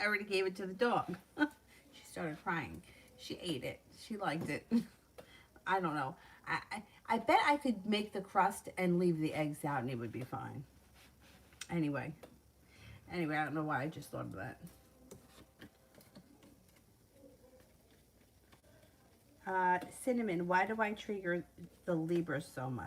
already gave it to the dog. She started crying. She ate it. She liked it. I don't know. I bet I could make the crust and leave the eggs out and it would be fine. Anyway, I don't know why I just thought of that. Cinnamon, why do I trigger the Libra so much?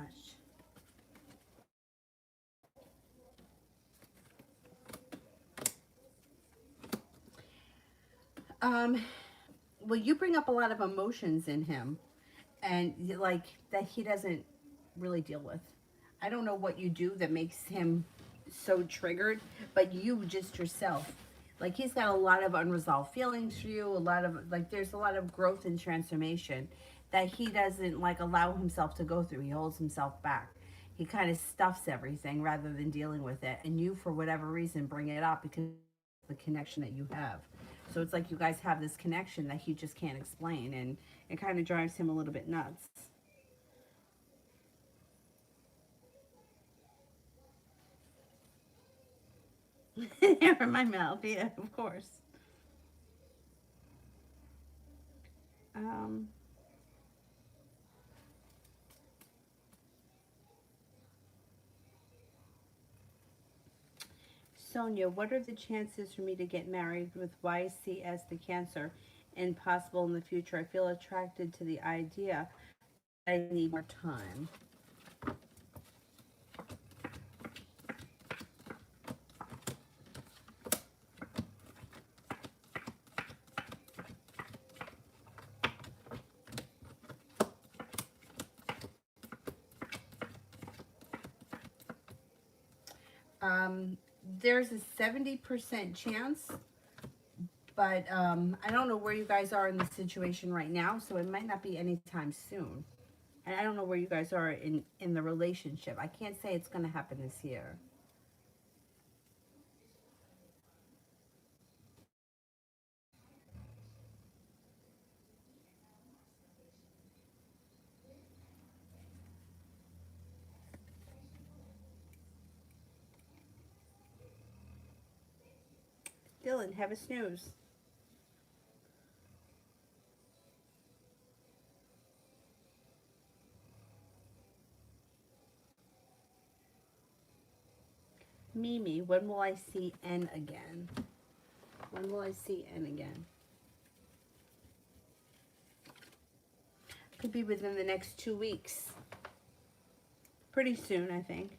Well, you bring up a lot of emotions in him and like that he doesn't really deal with. I don't know what you do that makes him so triggered, but you just yourself. Like he's got a lot of unresolved feelings for you, a lot of like there's a lot of growth and transformation that he doesn't like allow himself to go through. He holds himself back. He kind of stuffs everything rather than dealing with it. And you, for whatever reason, bring it up because of the connection that you have. So it's like you guys have this connection that he just can't explain, and it kind of drives him a little bit nuts. In my mouth, yeah, of course. Um, Sonia, what are the chances for me to get married with YC as the Cancer and possible in the future? I feel attracted to the idea. I need more time. There's a 70% chance, but I don't know where you guys are in the situation right now, so it might not be anytime soon. And I don't know where you guys are in the relationship. I can't say it's going to happen this year. Dylan, have a snooze. Mimi, when will I see N again? When will I see N again? Could be within the next 2 weeks. Pretty soon, I think.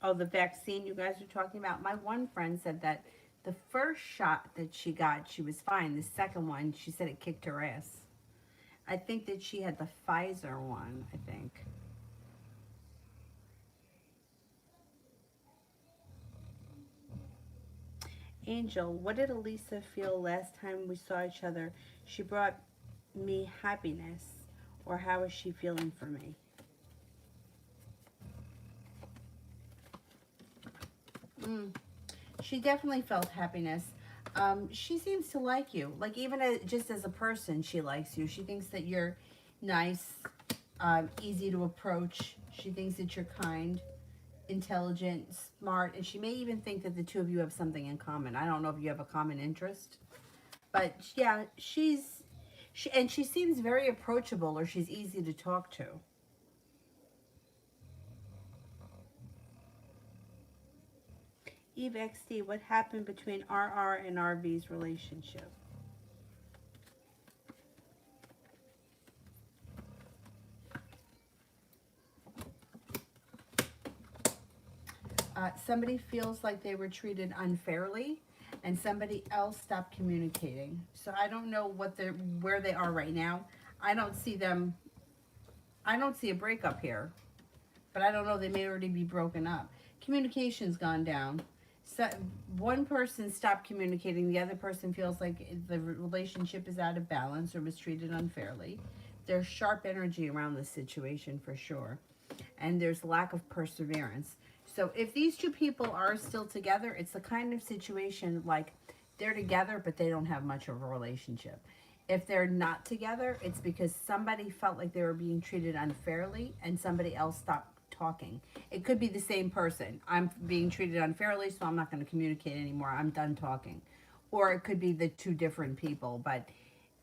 Oh, the vaccine you guys are talking about. My one friend said that the first shot that she got, she was fine. The second one, she said it kicked her ass. I think that she had the Pfizer one, I think. Angel, what did Elisa feel last time we saw each other? She brought me happiness. Or how is she feeling for me? She definitely felt happiness. She seems to like you. Like, even just as a person, she likes you. She thinks that you're nice, easy to approach. She thinks that you're kind, intelligent, smart, and she may even think that the two of you have something in common. I don't know if you have a common interest, but yeah, she seems very approachable, or she's easy to talk to. Eve XD, what happened between RR and RV's relationship? Somebody feels like they were treated unfairly, and somebody else stopped communicating. So I don't know where they are right now. I don't see them. I don't see a breakup here, but I don't know. They may already be broken up. Communication's gone down. So one person stopped communicating. The other person feels like the relationship is out of balance or was treated unfairly. There's sharp energy around this situation for sure, and there's lack of perseverance. So if these two people are still together, it's the kind of situation like they're together, but they don't have much of a relationship. If they're not together, it's because somebody felt like they were being treated unfairly and somebody else stopped talking. It could be the same person. I'm being treated unfairly, so I'm not going to communicate anymore. I'm done talking. Or it could be the two different people, but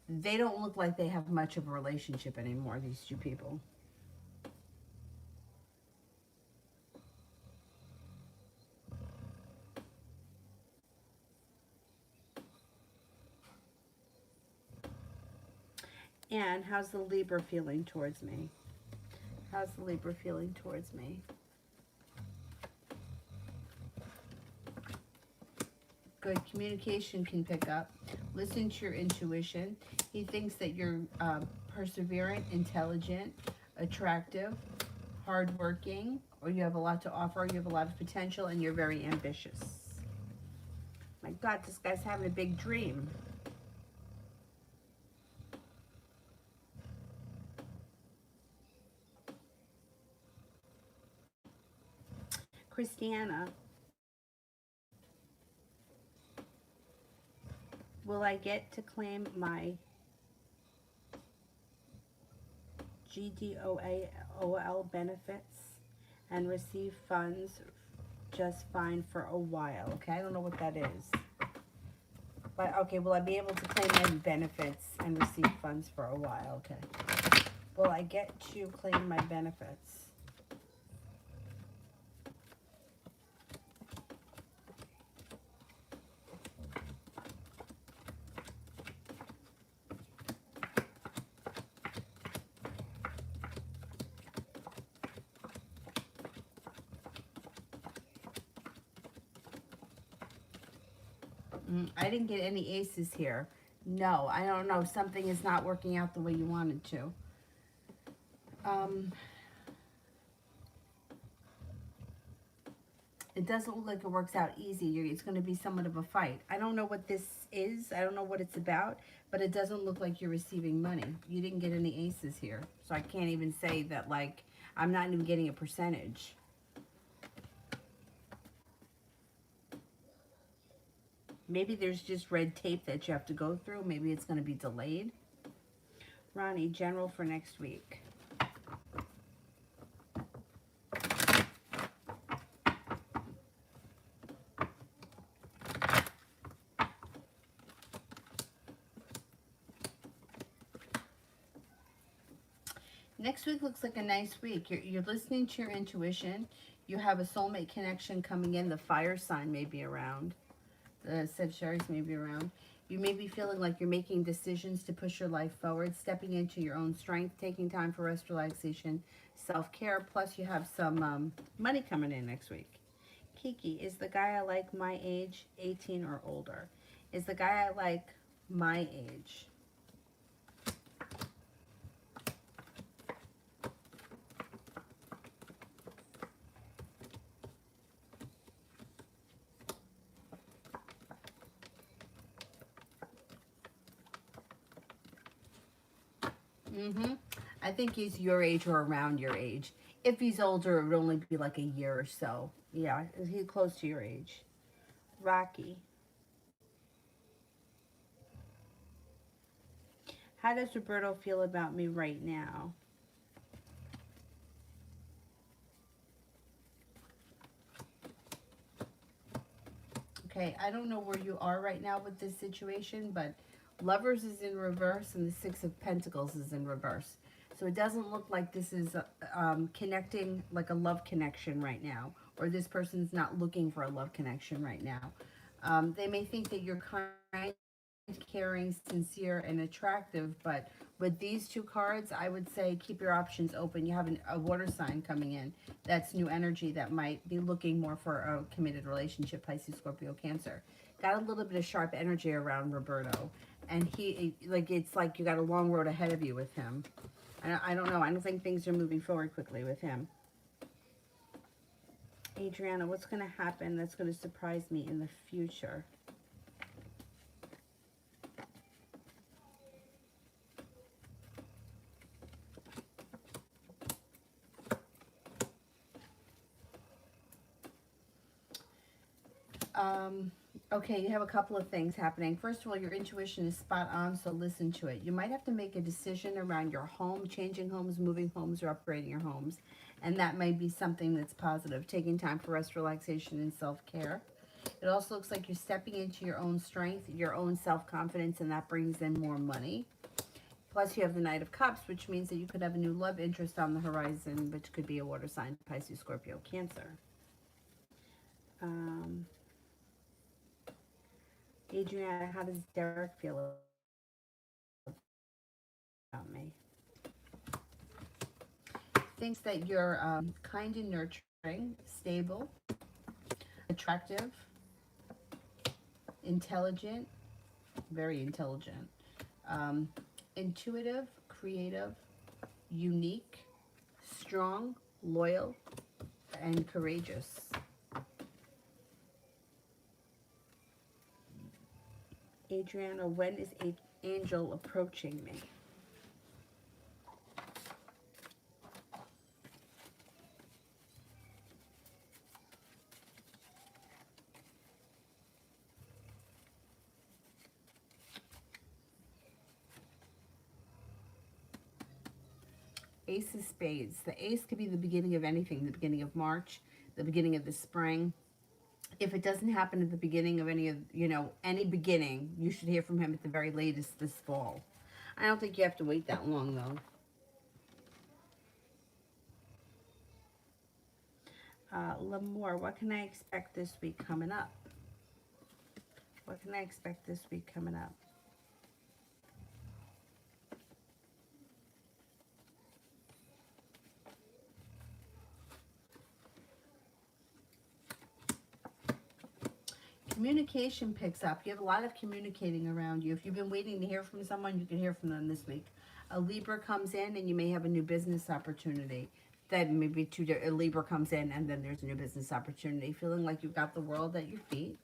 they don't look like they have much of a relationship anymore, these two people. And how's the Libra feeling towards me? How's the Libra feeling towards me? Good. Communication can pick up. Listen to your intuition. He thinks that you're perseverant, intelligent, attractive, hardworking, or you have a lot to offer, you have a lot of potential, and you're very ambitious. My God, this guy's having a big dream. Christiana, will I get to claim my GDOAOL benefits and receive funds just fine for a while? Okay, I don't know what that is. But, okay, will I be able to claim my benefits and receive funds for a while? Okay. Will I get to claim my benefits? I didn't get any aces here. No, I don't know. Something is not working out the way you wanted to. It doesn't look like it works out easy. It's going to be somewhat of a fight. I don't know what this is. I don't know what it's about, but it doesn't look like you're receiving money. You didn't get any aces here. So I can't even say that, like, I'm not even getting a percentage. Maybe there's just red tape that you have to go through. Maybe it's going to be delayed. Ronnie, general for next week. Next week looks like a nice week. You're listening to your intuition. You have a soulmate connection coming in. The fire sign may be around. The Sagittarius may be around. You may be feeling like you're making decisions to push your life forward, stepping into your own strength, taking time for rest, relaxation, self-care. Plus, you have some money coming in next week. Kiki, is the guy I like my age, 18 or older? Is the guy I like my age? I think he's your age or around your age. If he's older, it would only be like a year or so. Yeah, he's close to your age. Rocky. How does Roberto feel about me right now? Okay, I don't know where you are right now with this situation, but Lovers is in reverse and the Six of Pentacles is in reverse. So it doesn't look like this is connecting like a love connection right now, or this person's not looking for a love connection right now. They may think that you're kind, caring, sincere, and attractive, but with these two cards, I would say keep your options open. You have a water sign coming in. That's new energy that might be looking more for a committed relationship, Pisces, Scorpio, Cancer. Got a little bit of sharp energy around Roberto. And it's like you got a long road ahead of you with him. I don't know. I don't think things are moving forward quickly with him. Adriana, what's going to happen that's going to surprise me in the future? Okay, you have a couple of things happening. First of all, your intuition is spot on, so listen to it. You might have to make a decision around your home, changing homes, moving homes, or upgrading your homes. And that may be something that's positive, taking time for rest, relaxation, and self-care. It also looks like you're stepping into your own strength, your own self-confidence, and that brings in more money. Plus, you have the Knight of Cups, which means that you could have a new love interest on the horizon, which could be a water sign, Pisces, Scorpio, Cancer. Adriana, how does Derek feel about me? Thinks that you're kind and nurturing, stable, attractive, intelligent, very intelligent, intuitive, creative, unique, strong, loyal, and courageous. Adriana, when is Angel approaching me? Ace of Spades. The ace could be the beginning of anything, the beginning of March, the beginning of the spring. If it doesn't happen at the beginning of any beginning, you should hear from him at the very latest this fall. I don't think you have to wait that long, though. L'Amour, what can I expect this week coming up? What can I expect this week coming up? Communication picks up. You have a lot of communicating around you. If you've been waiting to hear from someone, you can hear from them this week. A Libra comes in and you may have a new business opportunity. Then maybe a Libra comes in and then there's a new business opportunity. Feeling like you've got the world at your feet.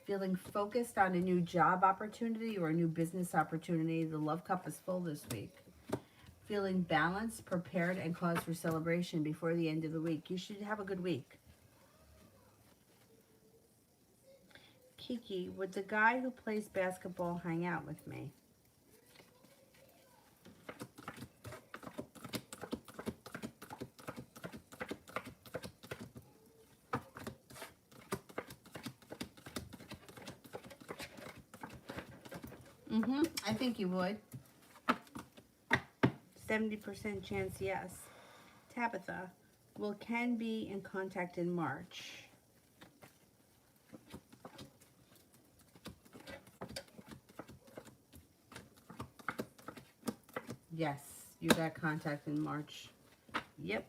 Feeling focused on a new job opportunity or a new business opportunity. The love cup is full this week. Feeling balanced, prepared, and cause for celebration before the end of the week. You should have a good week. Kiki, would the guy who plays basketball hang out with me? I think you would. 70% chance yes. Tabitha, will Ken be in contact in March? Yes, you got contact in March. Yep.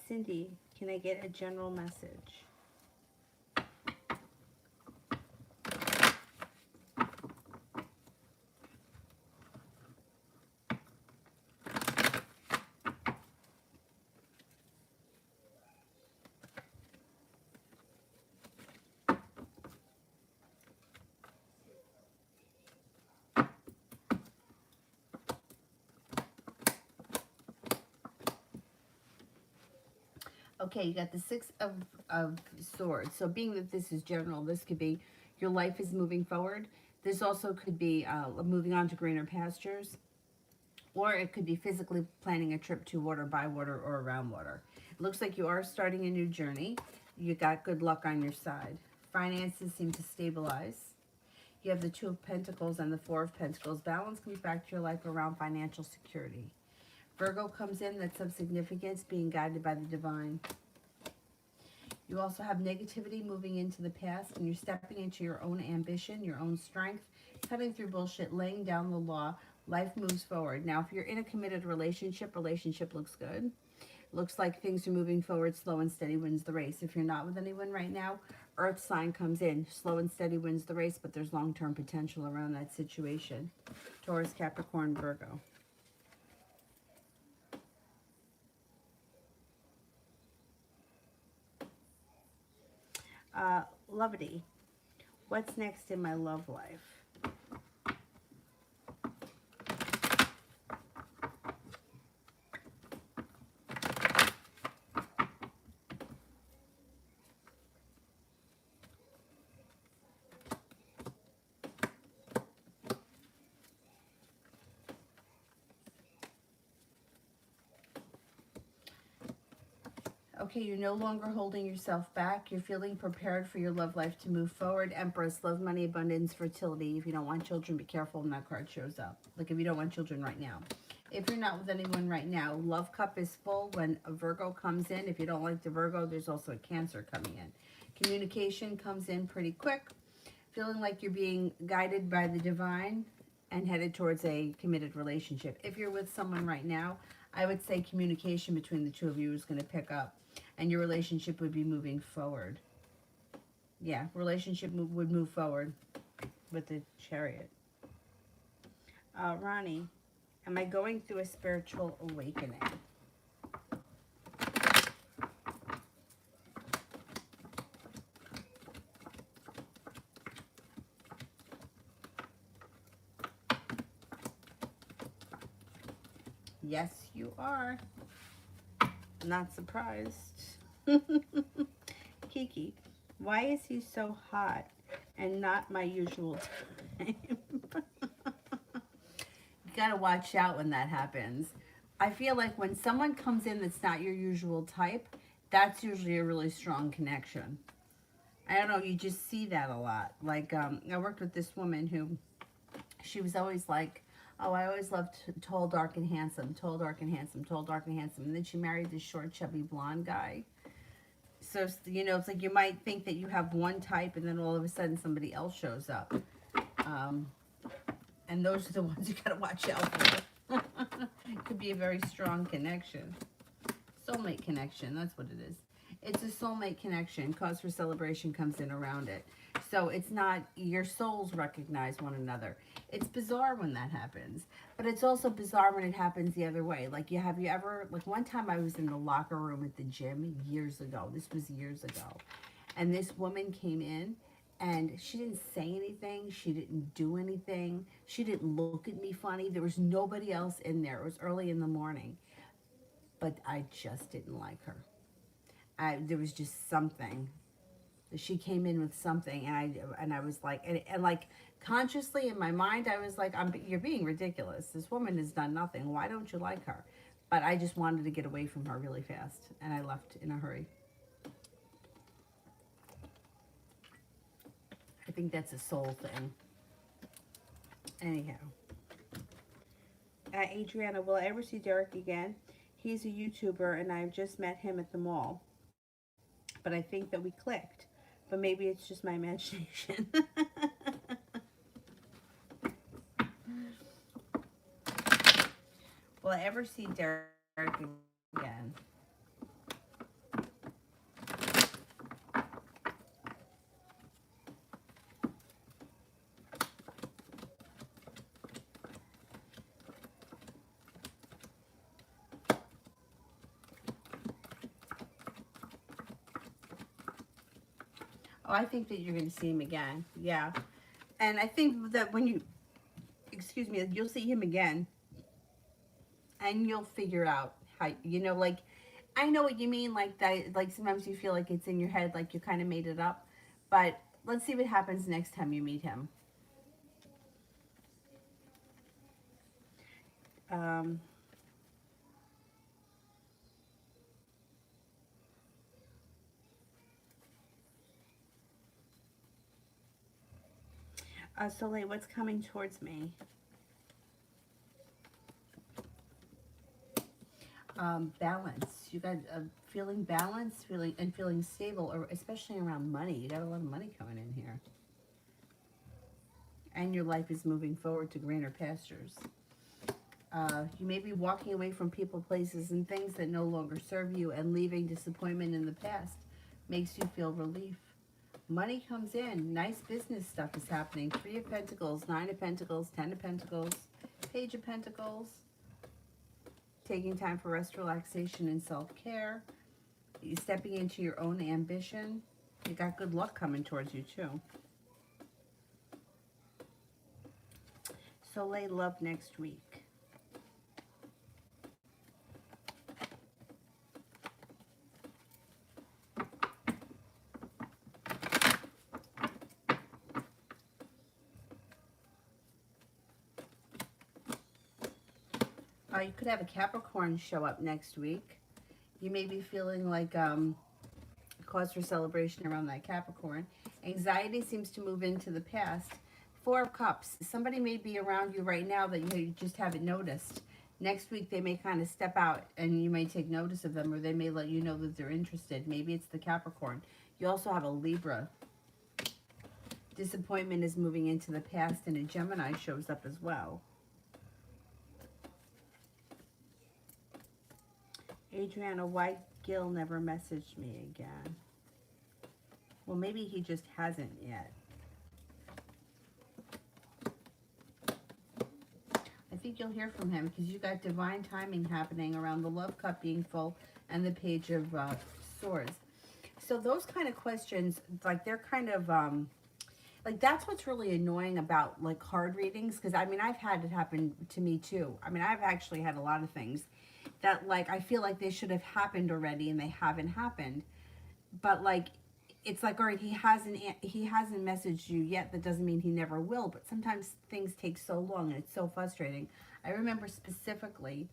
Cindy, can I get a general message? Okay, you got the Six of Swords. So being that this is general, this could be your life is moving forward. This also could be moving on to greener pastures. Or it could be physically planning a trip to water, by water, or around water. It looks like you are starting a new journey. You got good luck on your side. Finances seem to stabilize. You have the Two of Pentacles and the Four of Pentacles. Balance comes back to your life around financial security. Virgo comes in, that's of significance, being guided by the divine. You also have negativity moving into the past, and you're stepping into your own ambition, your own strength, cutting through bullshit, laying down the law. Life moves forward. Now, if you're in a committed relationship looks good. Looks like things are moving forward. Slow and steady wins the race. If you're not with anyone right now, Earth sign comes in. Slow and steady wins the race, but there's long-term potential around that situation. Taurus, Capricorn, Virgo. Lovely. What's next in my love life? Okay, you're no longer holding yourself back. You're feeling prepared for your love life to move forward. Empress, love, money, abundance, fertility. If you don't want children, be careful when that card shows up. Like if you don't want children right now. If you're not with anyone right now, love cup is full when a Virgo comes in. If you don't like the Virgo, there's also a Cancer coming in. Communication comes in pretty quick. Feeling like you're being guided by the divine and headed towards a committed relationship. If you're with someone right now, I would say communication between the two of you is going to pick up and your relationship would be moving forward. Yeah, relationship would move forward with the Chariot. Ronnie, am I going through a spiritual awakening? Yes, you are. Not surprised. Kiki, why is he so hot and not my usual time? You gotta watch out when that happens. I feel like when someone comes in that's not your usual type, that's usually a really strong connection. I don't know, you just see that a lot. Like, I worked with this woman who, she was always like, oh, I always loved tall, dark, and handsome, tall, dark, and handsome, tall, dark, and handsome. And then she married this short, chubby, blonde guy. So, you know, it's like you might think that you have one type and then all of a sudden somebody else shows up. And those are the ones you gotta watch out for. It could be a very strong connection. Soulmate connection, that's what it is. It's a soulmate connection. Cause for celebration comes in around it. So it's not, your souls recognize one another. It's bizarre when that happens. But it's also bizarre when it happens the other way. Like, have you ever, like one time I was in the locker room at the gym years ago. This was years ago. And this woman came in and she didn't say anything. She didn't do anything. She didn't look at me funny. There was nobody else in there. It was early in the morning. But I just didn't like her. There was just something. She came in with something, and I was like, and like consciously in my mind, I was like, you're being ridiculous. This woman has done nothing. Why don't you like her? But I just wanted to get away from her really fast, and I left in a hurry. I think that's a soul thing. Anyhow. Adriana, will I ever see Derek again? He's a YouTuber, and I've just met him at the mall. But I think that we clicked. But maybe it's just my imagination. Will I ever see Derek again? Oh, I think that you're going to see him again. Yeah. And I think that when you, excuse me, you'll see him again. And you'll figure out how, you know, like, I know what you mean, like that, like sometimes you feel like it's in your head, like you kind of made it up. But let's see what happens next time you meet him. Um, Soleil, what's coming towards me? Balance. You got feeling balanced, feeling stable, or especially around money. You got a lot of money coming in here, and your life is moving forward to greener pastures. You may be walking away from people, places, and things that no longer serve you, and leaving disappointment in the past makes you feel relief. Money comes in. Nice business stuff is happening. 3 of Pentacles, 9 of Pentacles, 10 of Pentacles, Page of Pentacles. Taking time for rest, relaxation, and self-care. You're stepping into your own ambition. You got good luck coming towards you, too. Soleil, love next week. You could have a Capricorn show up next week. You may be feeling like cause for celebration around that Capricorn. Anxiety seems to move into the past. 4 of Cups. Somebody may be around you right now that you just haven't noticed. Next week they may kind of step out and you may take notice of them, or they may let you know that they're interested. Maybe it's the Capricorn. You also have a Libra. Disappointment is moving into the past, and a Gemini shows up as well. Adriana, why Gil never messaged me again? Well, maybe he just hasn't yet. I think you'll hear from him because you got divine timing happening around the love cup being full and the Page of Swords. So those kind of questions, like they're kind of, like that's what's really annoying about like card readings, because I mean, I've had it happen to me too. I mean, I've actually had a lot of things that like I feel like they should have happened already and they haven't happened. But like it's like, all right, he hasn't messaged you yet. That doesn't mean he never will. But sometimes things take so long and it's so frustrating. I remember specifically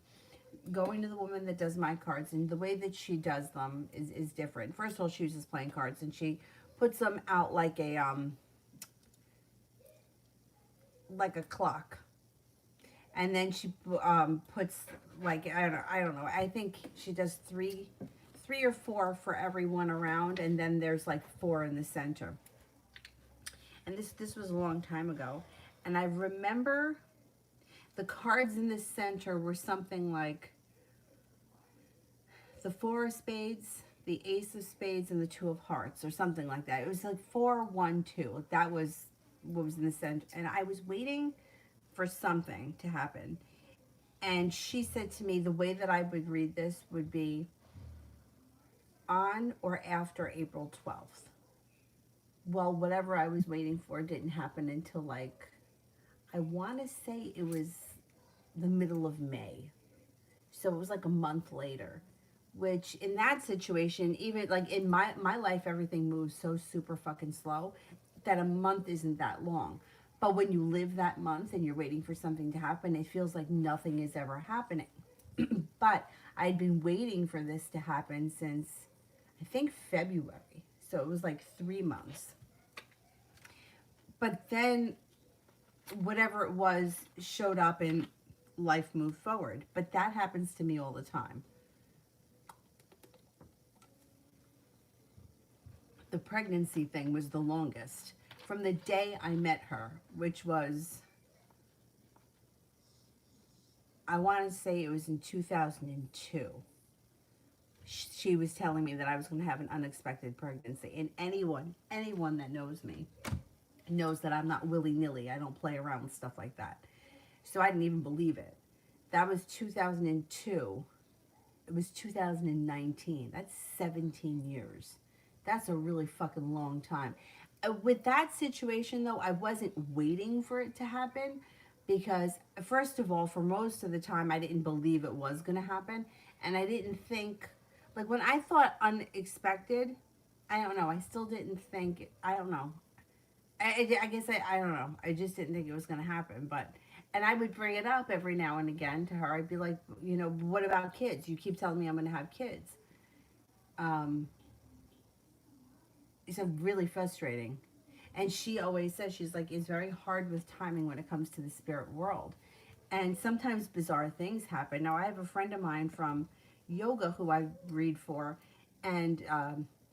going to the woman that does my cards, and the way that she does them is different. First of all, she uses playing cards and she puts them out like a clock. And then she puts like I don't know. I think she does three or 4 for everyone around, and then there's like 4 in the center. And this was a long time ago, and I remember the cards in the center were something like the 4 of Spades, the Ace of Spades, and the 2 of Hearts, or something like that. It was like 4, 1, 2. Like that was what was in the center, and I was waiting for something to happen. And she said to me the way that I would read this would be on or after April 12th. Well, whatever I was waiting for didn't happen until like, I want to say it was the middle of May. So it was like a month later, which in that situation, even like in my life, everything moves so super fucking slow that a month isn't that long. But when you live that month and you're waiting for something to happen, it feels like nothing is ever happening. But I'd been waiting for this to happen since, I think, February. So it was like 3 months. But then whatever it was showed up and life moved forward. But that happens to me all the time. The pregnancy thing was the longest. From the day I met her, which was, I want to say it was in 2002. She was telling me that I was going to have an unexpected pregnancy. And anyone that knows me knows that I'm not willy-nilly. I don't play around with stuff like that. So I didn't even believe it. That was 2002. It was 2019. That's 17 years. That's a really fucking long time. With that situation, though, I wasn't waiting for it to happen because, first of all, for most of the time, I didn't believe it was going to happen. And I didn't think, Like when I thought unexpected, I don't know. I still didn't think, I don't know. I guess I don't know. I just didn't think it was going to happen. But, and I would bring it up every now and again to her. I'd be like, you know, what about kids? You keep telling me I'm going to have kids. Um, it's really frustrating. And she always says, she's like, it's very hard with timing when it comes to the spirit world. And sometimes bizarre things happen. Now, I have a friend of mine from yoga who I read for, and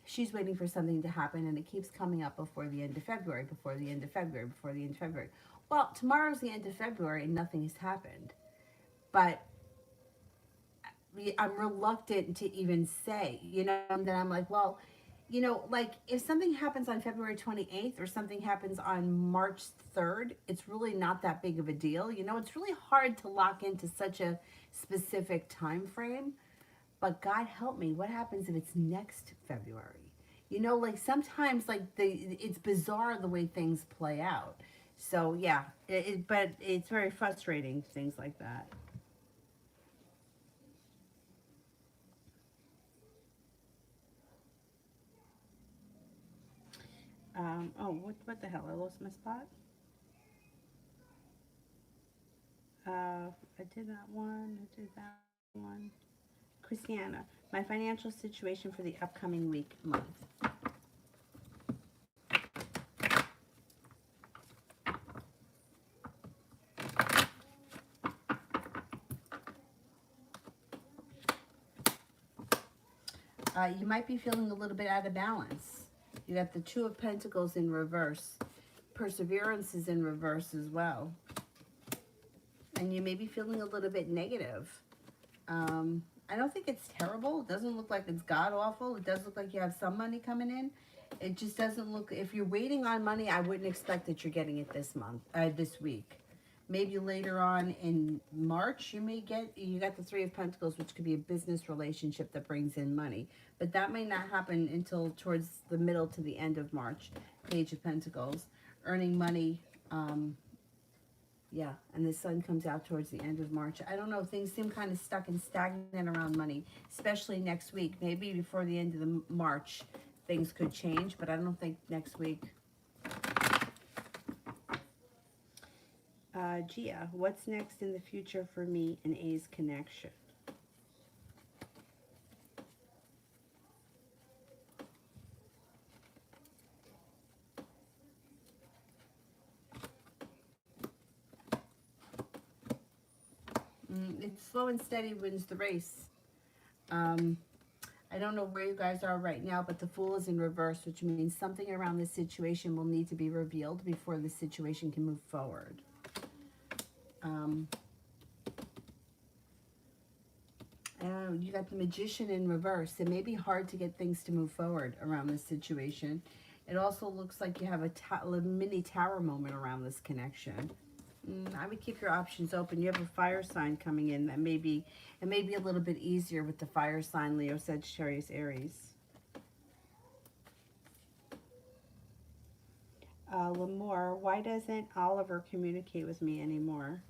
she's waiting for something to happen, and it keeps coming up before the end of February, before the end of February, before the end of February. Well, tomorrow's the end of February, and nothing has happened. But I'm reluctant to even say, you know, and then I'm like, well, you know, like if something happens on February 28th or something happens on March 3rd, it's really not that big of a deal. You know, it's really hard to lock into such a specific time frame. But God help me, what happens if it's next February? You know, like sometimes like it's bizarre the way things play out. So yeah, but it's very frustrating, things like that. Oh, what the hell? I lost my spot. I did that one. I did that one. Christiana, my financial situation for the upcoming week, month. You might be feeling a little bit out of balance. You got the Two of Pentacles in reverse. Perseverance is in reverse as well. And you may be feeling a little bit negative. I don't think it's terrible. It doesn't look like it's god awful. It does look like you have some money coming in. It just doesn't look, if you're waiting on money, I wouldn't expect that you're getting it this month, this week. Maybe later on in March, you got the Three of Pentacles, which could be a business relationship that brings in money. But that may not happen until towards the middle to the end of March. Page of Pentacles. Earning money, yeah, and the sun comes out towards the end of March. I don't know, things seem kind of stuck and stagnant around money, especially next week. Maybe before the end of the March, things could change, but I don't think next week. Gia, what's next in the future for me and A's connection? It's slow and steady wins the race. I don't know where you guys are right now, but the Fool is in reverse, which means something around this situation will need to be revealed before the situation can move forward. You got the Magician in reverse. It may be hard to get things to move forward around this situation. It also looks like you have a mini tower moment around this connection. I would keep your options open. You have a fire sign coming in that it may be a little bit easier with the fire sign, Leo, Sagittarius, Aries. Lamore, why doesn't Oliver communicate with me anymore?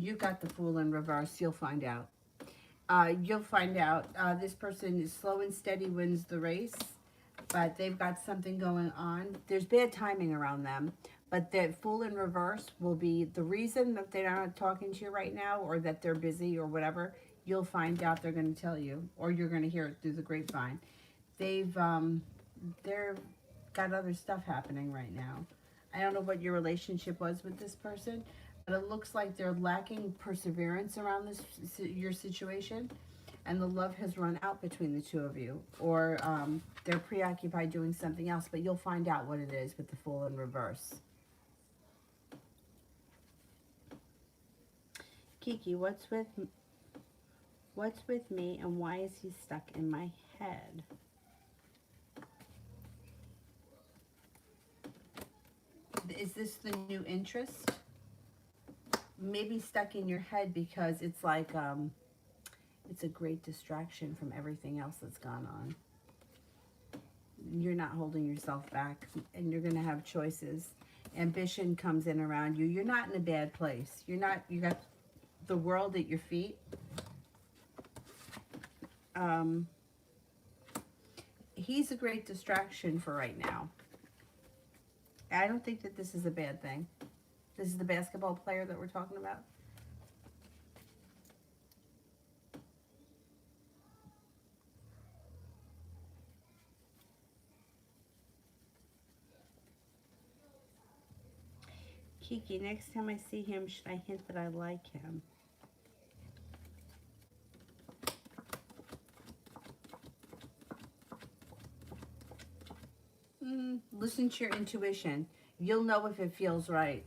You got the Fool in reverse. You'll find out. You'll find out. This person is slow and steady wins the race, but they've got something going on. There's bad timing around them, but the Fool in reverse will be the reason that they're not talking to you right now, or that they're busy or whatever. You'll find out. They're going to tell you, or you're going to hear it through the grapevine. They're got other stuff happening right now. I don't know what your relationship was with this person, but it looks like they're lacking perseverance around your situation, and the love has run out between the two of you, or they're preoccupied doing something else, but you'll find out what it is with the Fool in reverse. Kiki, what's with me and why is he stuck in my head? Is this the new interest? maybe stuck in your head because it's like, it's a great distraction from everything else that's gone on. You're not holding yourself back, and you're going to have choices. Ambition comes in around you. You're not in a bad place. You're not, you got the world at your feet. He's a great distraction for right now. I don't think that this is a bad thing. This is the basketball player that we're talking about. Kiki, next time I see him, should I hint that I like him? Listen to your intuition. You'll know if it feels right.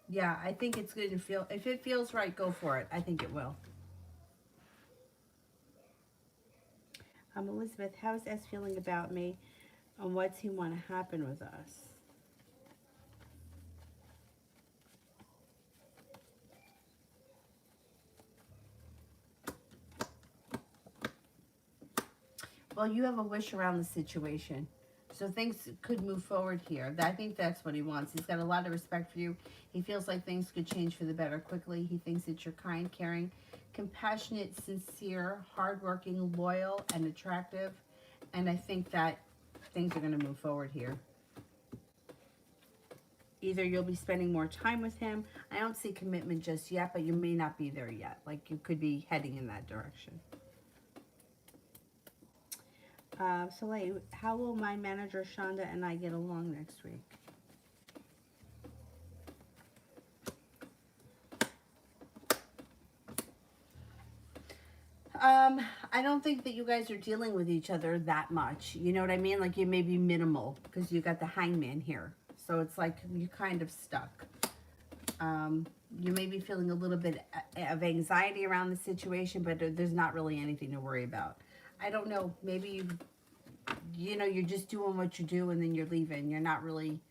Yeah, I think it's good to feel. If it feels right, go for it. I think it will. Elizabeth, how is S feeling about me? And what's he want to happen with us? Well, you have a wish around the situation. So things could move forward here. I think that's what he wants. He's got a lot of respect for you. He feels like things could change for the better quickly. He thinks that you're kind, caring, compassionate, sincere, hardworking, loyal, and attractive. And I think that things are going to move forward here. Either you'll be spending more time with him. I don't see commitment just yet, but you may not be there yet. Like you could be heading in that direction. Soleil, how will my manager Shonda and I get along next week? I don't think that you guys are dealing with each other that much. You know what I mean? Like you may be minimal because you got the hangman here. So it's like you're kind of stuck. You may be feeling a little bit of anxiety around the situation, but there's not really anything to worry about. I don't know. Maybe you know, you're just doing what you do and then you're leaving. You're not doing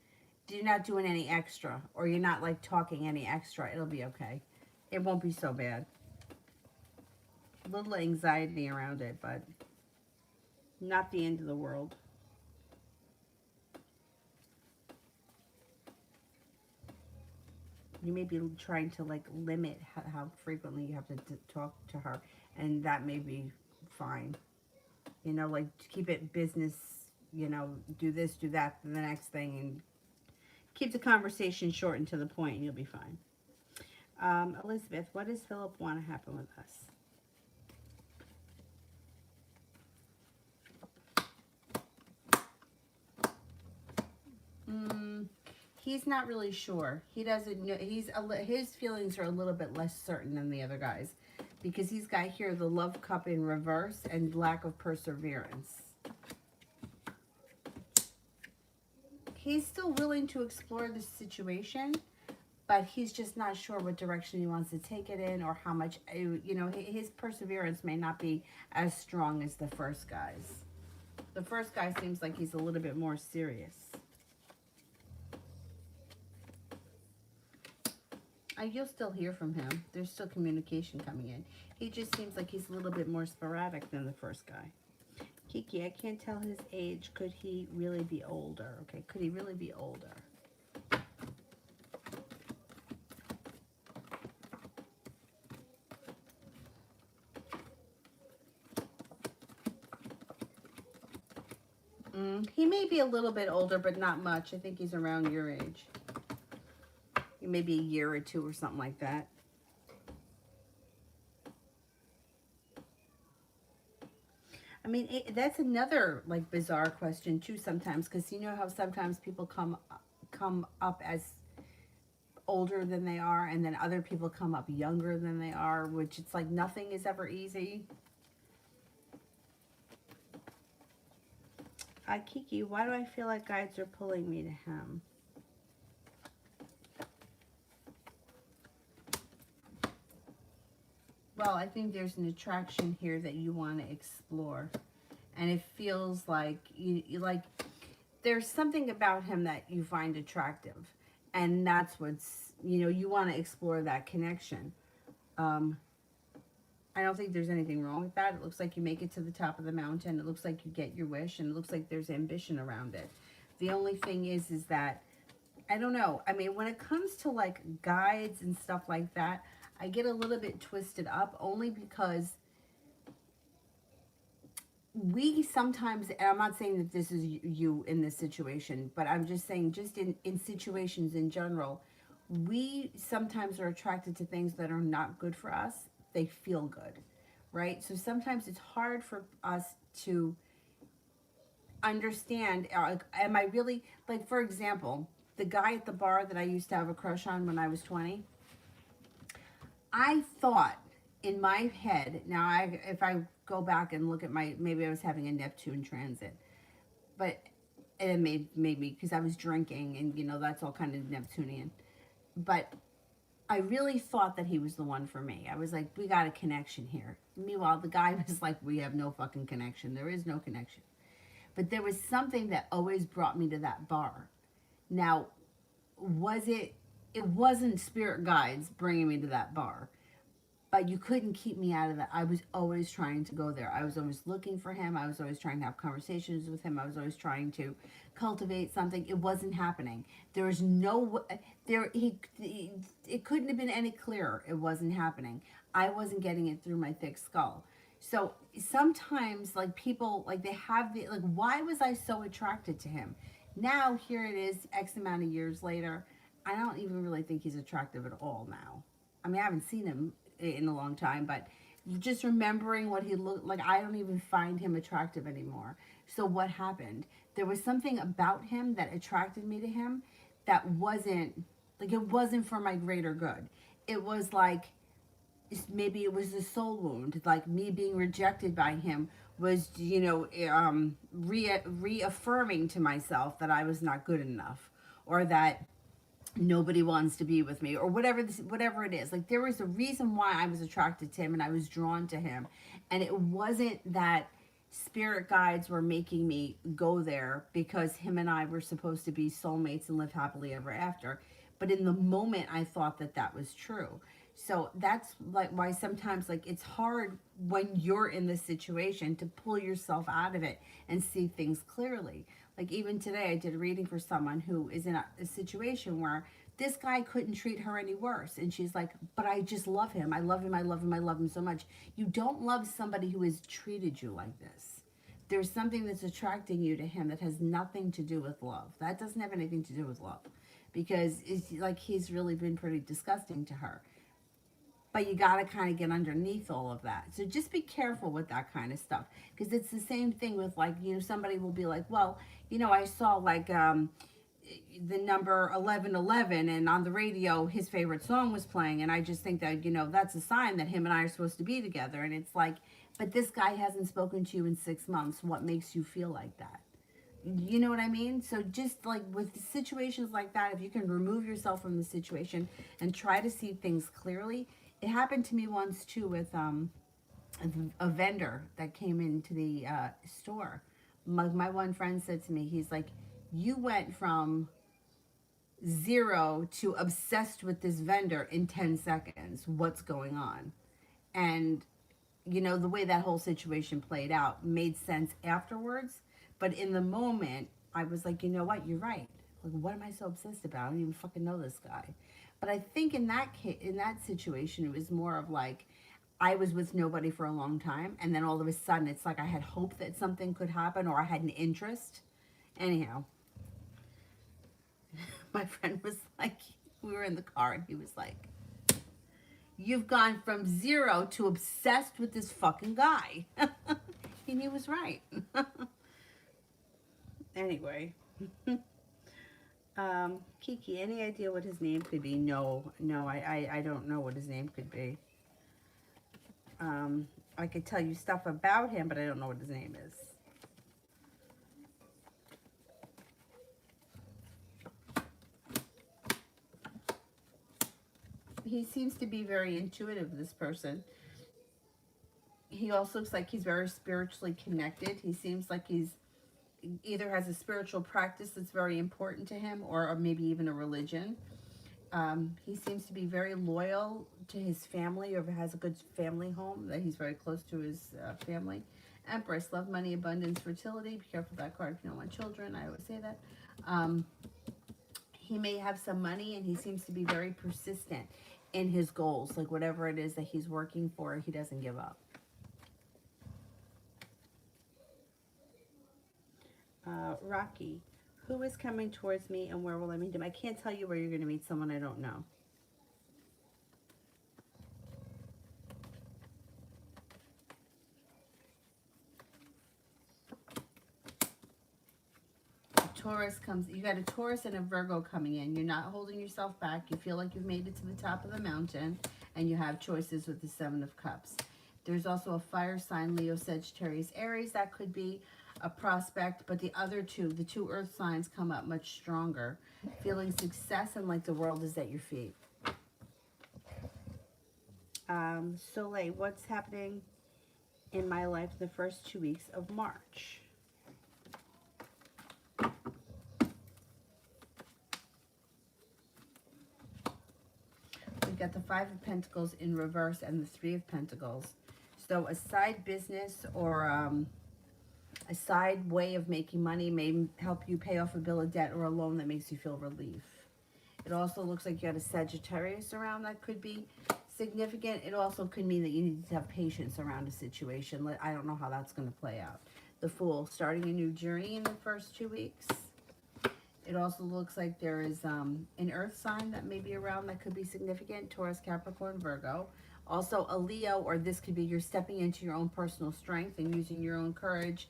any extra, or you're not like talking any extra. It'll be okay. It won't be so bad. A little anxiety around it, but Not the end of the world. you may be trying to like limit how frequently you have to talk to her, and that may be fine. You know, like keep it business, you know, do this, do that, the next thing, and keep the conversation short and to the point, and you'll be fine. Elizabeth, what does Philip want to happen with us? He's not really sure. He doesn't know. His feelings are a little bit less certain than the other guys, because he's got here the love cup in reverse and lack of perseverance. He's still willing to explore the situation, but he's just not sure what direction he wants to take it in, or how much, you know, his perseverance may not be as strong as the first guy's. The first guy seems like he's a little bit more serious. You'll still hear from him. There's still communication coming in. He just seems like he's a little bit more sporadic than the first guy. Kiki, I can't tell his age. Could he really be older? Okay, could he really be older? He may be a little bit older, but not much. I think he's around your age. Maybe a year or two or something like that. I mean, that's another like bizarre question too sometimes, because you know how sometimes people come up as older than they are, and then other people come up younger than they are, which it's like nothing is ever easy. Kiki, why do I feel like guides are pulling me to him? Well, I think there's an attraction here that you want to explore. And it feels like you like there's something about him that you find attractive. And that's what's you know, you want to explore that connection. I don't think there's anything wrong with that. It looks like you make it to the top of the mountain. It looks like you get your wish, and it looks like there's ambition around it. The only thing is that, I don't know. I mean, when it comes to like guides and stuff like that, I get a little bit twisted up only because we sometimes, and I'm not saying that this is you in this situation, but I'm just saying just in situations in general, we sometimes are attracted to things that are not good for us. They feel good, right? So sometimes it's hard for us to understand, am I really, like for example, the guy at the bar that I used to have a crush on when I was 20, I thought in my head, now if I go back and look at maybe I was having a Neptune transit, but it made me, because I was drinking, and you know, that's all kind of Neptunian. But I really thought that he was the one for me. I was like, we got a connection here. Meanwhile, the guy was like, we have no fucking connection. There is no connection. But there was something that always brought me to that bar. Now, it wasn't spirit guides bringing me to that bar, but you couldn't keep me out of that. I was always trying to go there. I was always looking for him. I was always trying to have conversations with him. I was always trying to cultivate something. It wasn't happening. There was it couldn't have been any clearer. It wasn't happening. I wasn't getting it through my thick skull. So sometimes, like, people, like, they have like, why was I so attracted to him? Now, here it is, X amount of years later, I don't even really think he's attractive at all now. I mean, I haven't seen him in a long time, but just remembering what he looked like, I don't even find him attractive anymore. So what happened? There was something about him that attracted me to him that wasn't, like, it wasn't for my greater good. It was like, maybe it was a soul wound, like me being rejected by him was, you know, reaffirming to myself that I was not good enough, or that nobody wants to be with me, or whatever it is. Like, there was a reason why I was attracted to him and I was drawn to him, and it wasn't that spirit guides were making me go there because him and I were supposed to be soulmates and live happily ever after. But in the moment, I thought that that was true. So that's like why sometimes, like, it's hard when you're in this situation to pull yourself out of it and see things clearly. Like, even today, I did a reading for someone who is in a situation where this guy couldn't treat her any worse. And she's like, but I just love him. I love him. I love him. I love him so much. You don't love somebody who has treated you like this. There's something that's attracting you to him that has nothing to do with love. That doesn't have anything to do with love, because it's like he's really been pretty disgusting to her. But you got to kind of get underneath all of that. So just be careful with that kind of stuff. Because it's the same thing with, like, you know, somebody will be like, well, you know, I saw, like, the number 1111, and on the radio his favorite song was playing, and I just think that, you know, that's a sign that him and I are supposed to be together. And it's like, but this guy hasn't spoken to you in 6 months. What makes you feel like that? You know what I mean? So just like with situations like that, if you can remove yourself from the situation and try to see things clearly. It happened to me once too with a vendor that came into the store. My one friend said to me, he's like, you went from 0 to obsessed with this vendor in 10 seconds. What's going on? And, you know, the way that whole situation played out made sense afterwards. But in the moment, I was like, you know what? You're right. Like, what am I so obsessed about? I don't even fucking know this guy. But I think in that case, in that situation, it was more of like, I was with nobody for a long time, and then all of a sudden, it's like I had hope that something could happen, or I had an interest. Anyhow, my friend was like, we were in the car, and he was like, you've gone from 0 to obsessed with this fucking guy. And he was right. Anyway. Kiki, any idea what his name could be? No, I don't know what his name could be. I could tell you stuff about him, but I don't know what his name is. He seems to be very intuitive, this person. He also looks like he's very spiritually connected. He seems like he's either has a spiritual practice that's very important to him, or maybe even a religion. He seems to be very loyal to his family, or has a good family home, that he's very close to his family. Empress, love, money, abundance, fertility. Be careful with that card if you don't want children. I always say that. He may have some money, and he seems to be very persistent in his goals. Like whatever it is that he's working for, he doesn't give up. Rocky, who is coming towards me and where will I meet them? I can't tell you where you're going to meet someone I don't know. Taurus comes, you got a Taurus and a Virgo coming in. You're not holding yourself back. You feel like you've made it to the top of the mountain, and you have choices with the Seven of Cups. There's also a fire sign, Leo, Sagittarius, Aries. That could be a prospect, but the other two, the two earth signs, come up much stronger. Feeling success and like the world is at your feet. Soleil, what's happening in my life the first 2 weeks of March? We got the Five of Pentacles in reverse and the Three of Pentacles. So a side business or a side way of making money may help you pay off a bill of debt or a loan that makes you feel relief. It also looks like you got a Sagittarius around that could be significant. It also could mean that you need to have patience around a situation. I don't know how that's going to play out. The Fool, starting a new journey in the first 2 weeks. It also looks like there is an earth sign that may be around that could be significant. Taurus, Capricorn, Virgo. Also a Leo, or this could be you're stepping into your own personal strength and using your own courage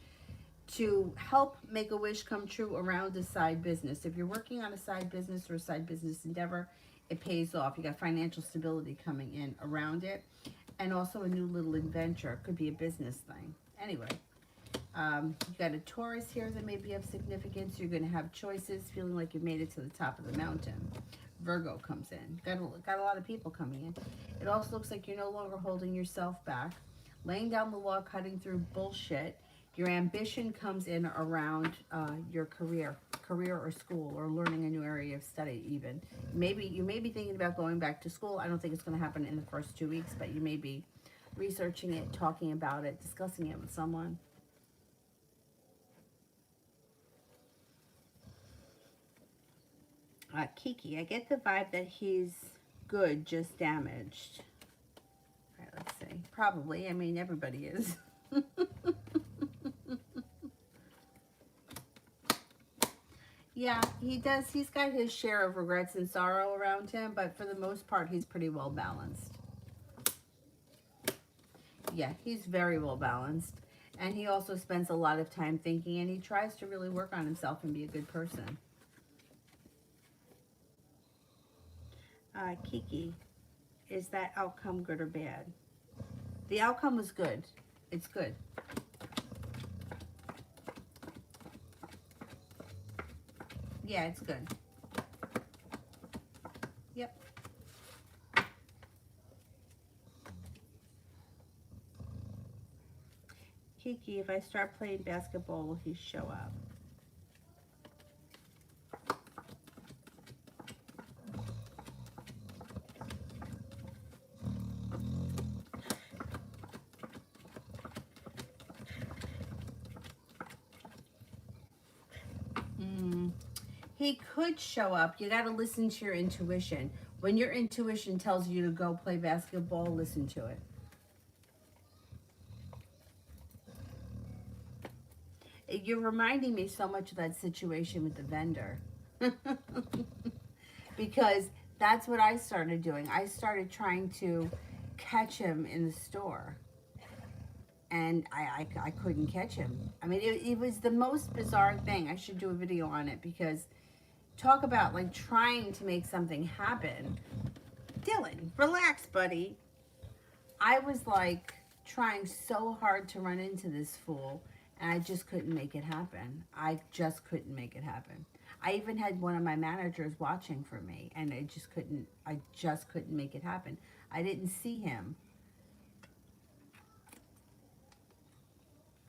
to help make a wish come true around a side business. If you're working on a side business or a side business endeavor, it pays off. You got financial stability coming in around it. And also a new little adventure. It could be a business thing. Anyway. You got a Taurus here that may be of significance. You're going to have choices, feeling like you've made it to the top of the mountain. Virgo comes in. Got a lot of people coming in. It also looks like you're no longer holding yourself back. Laying down the law, cutting through bullshit. Your ambition comes in around your career or school, or learning a new area of study even. You may be thinking about going back to school. I don't think it's going to happen in the first 2 weeks, but you may be researching it, talking about it, discussing it with someone. Kiki, I get the vibe that he's good, just damaged. All right, let's see. Probably. I mean, everybody is. Yeah, he does. He's got his share of regrets and sorrow around him, but for the most part, he's pretty well balanced. Yeah, he's very well balanced. And he also spends a lot of time thinking, and he tries to really work on himself and be a good person. Kiki, is that outcome good or bad? The outcome was good. It's good. Yeah, it's good. Yep. Kiki, if I start playing basketball, will he show up? He could show up. You got to listen to your intuition. When your intuition tells you to go play basketball, listen to it. You're reminding me so much of that situation with the vendor. Because that's what I started doing. I started trying to catch him in the store. And I couldn't catch him. I mean, it was the most bizarre thing. I should do a video on it, because talk about like trying to make something happen. Dylan, relax, buddy. I was like trying so hard to run into this fool, and I just couldn't make it happen. I just couldn't make it happen. I even had one of my managers watching for me, and I just couldn't make it happen. I didn't see him.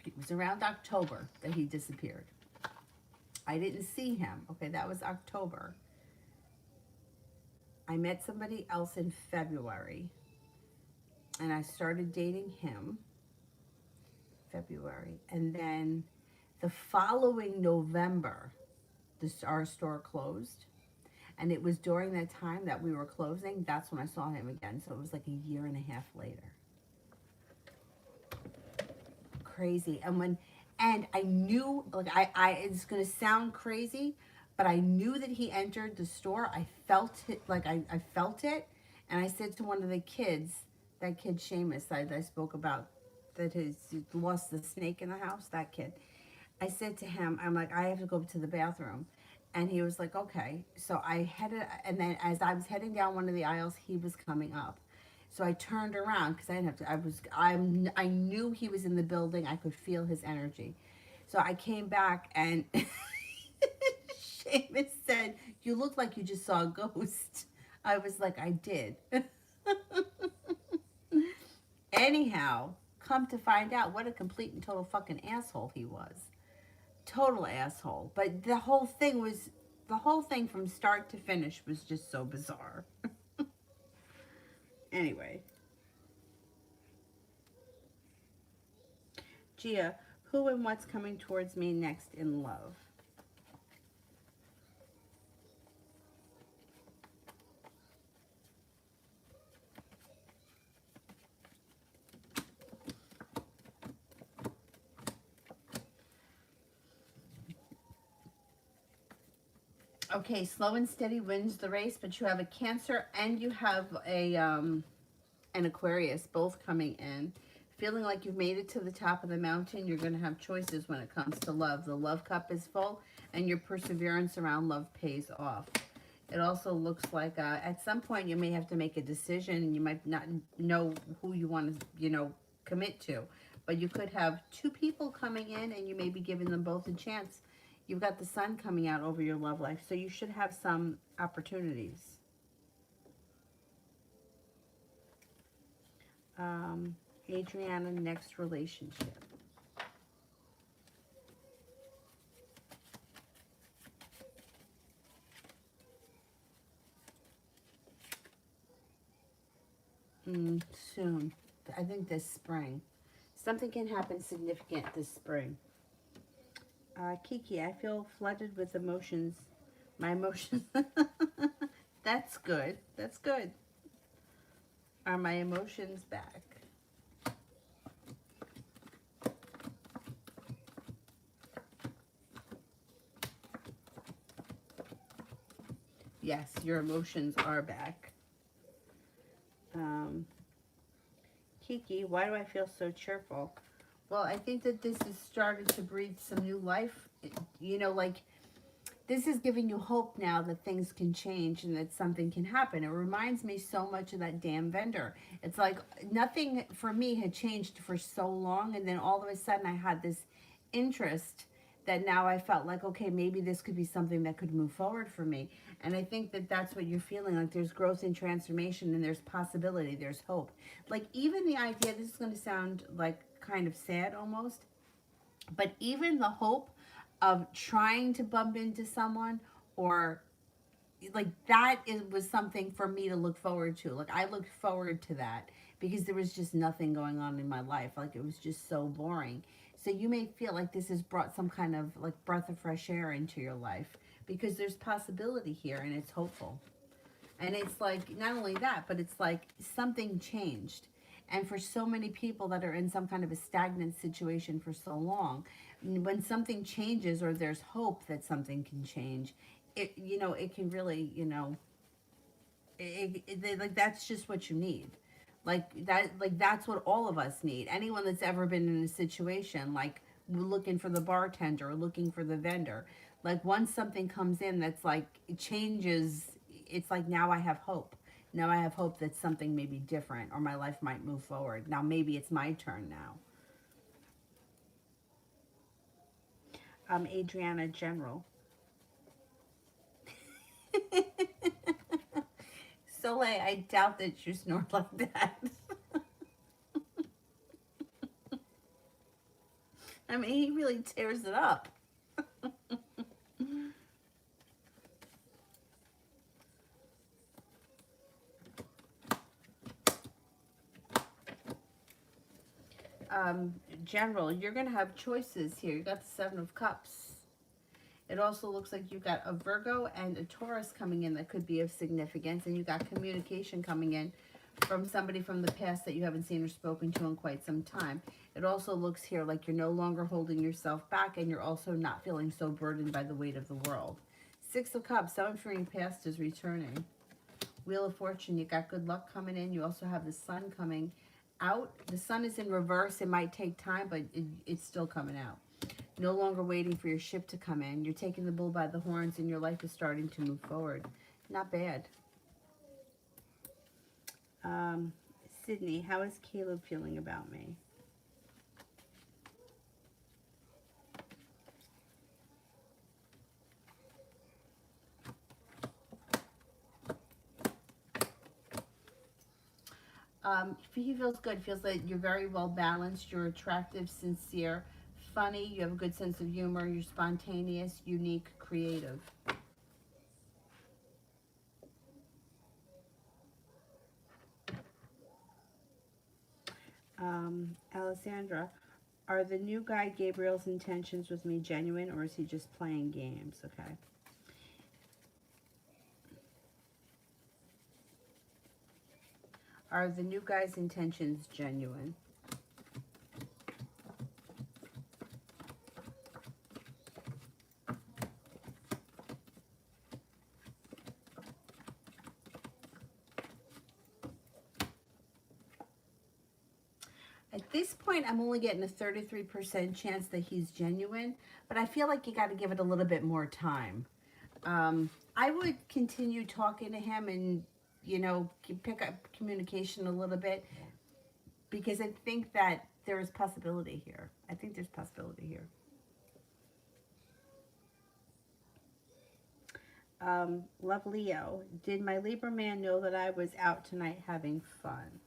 It was around October that he disappeared. I didn't see him. Okay, that was October. I met somebody else in February, and I started dating him February, and then the following November, our store closed, and it was during that time that we were closing. That's when I saw him again. So it was like a year and a half later. Crazy. And I knew, like, it's gonna sound crazy, but I knew that he entered the store. I felt it, like I felt it, and I said to one of the kids, that kid Seamus that I spoke about, that he lost the snake in the house, that kid. I said to him, I'm like, I have to go to the bathroom. And he was like, okay. So I headed, and then as I was heading down one of the aisles, he was coming up. So I turned around because I didn't have to. I knew he was in the building. I could feel his energy. So I came back and Seamus said, "You look like you just saw a ghost." I was like, "I did." Anyhow, come to find out, what a complete and total fucking asshole he was. Total asshole. But the whole thing from start to finish was just so bizarre. Anyway. Gia, who and what's coming towards me next in love? Okay, slow and steady wins the race, but you have a Cancer and you have an Aquarius both coming in. Feeling like you've made it to the top of the mountain, you're going to have choices when it comes to love. The love cup is full, and your perseverance around love pays off. It also looks like at some point you may have to make a decision, and you might not know who you want to, commit to. But you could have two people coming in, and you may be giving them both a chance. You've got the sun coming out over your love life, so you should have some opportunities. Adriana, next relationship. Soon. I think this spring. Something can happen significant this spring. Kiki, I feel flooded with emotions. My emotions. That's good. That's good. Are my emotions back? Yes, your emotions are back. Kiki, why do I feel so cheerful? Well, I think that this has started to breathe some new life. Like, this is giving you hope now that things can change and that something can happen. It reminds me so much of that damn vendor. It's like nothing for me had changed for so long, and then all of a sudden I had this interest that now I felt like, okay, maybe this could be something that could move forward for me. And I think that that's what you're feeling, like there's growth and transformation, and there's possibility, there's hope. Like, even the idea, this is going to sound like kind of sad almost, but even the hope of trying to bump into someone, or like that was something for me to look forward to. Like, I looked forward to that because there was just nothing going on in my life. Like, it was just so boring. So you may feel like this has brought some kind of like breath of fresh air into your life, because there's possibility here and it's hopeful. And it's like, not only that, but it's like something changed. And for so many people that are in some kind of a stagnant situation for so long, when something changes or there's hope that something can change, it can really, like, that's just what you need. Like that's what all of us need. Anyone that's ever been in a situation like looking for the bartender or looking for the vendor, like once something comes in that's like it changes, it's like, now I have hope. Now I have hope that something may be different, or my life might move forward. Now maybe it's my turn now. Adriana, general. Soleil, I doubt that you snort like that. I mean, he really tears it up. General, you're going to have choices here. You got the Seven of Cups. It also looks like you've got a Virgo and a Taurus coming in that could be of significance, and you got communication coming in from somebody from the past that you haven't seen or spoken to in quite some time. It also looks here like you're no longer holding yourself back, and you're also not feeling so burdened by the weight of the world. Six of Cups, someone from your past is returning. Wheel of Fortune, you got good luck coming in. You also have the Sun coming out. The Sun is in reverse. It might take time, but it's still coming out. No longer waiting for your ship to come in. You're taking the bull by the horns, and your life is starting to move forward. Not bad. Sydney, how is Caleb feeling about me? He feels good. Feels like you're very well balanced. You're attractive, sincere, funny. You have a good sense of humor. You're spontaneous, unique, creative. Alessandra, are the new guy Gabriel's intentions with me genuine, or is he just playing games? Okay. Are the new guy's intentions genuine? At this point, I'm only getting a 33% chance that he's genuine, but I feel like you got to give it a little bit more time. I would continue talking to him and, you know, pick up communication a little bit, because I think that there is possibility here. I think there's possibility here. Love Leo, did my Libra man know that I was out tonight having fun?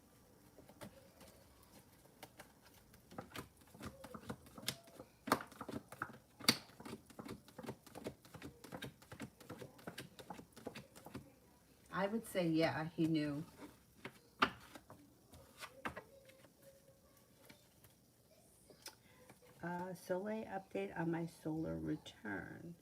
I would say, yeah, he knew. Soleil update on my solar return.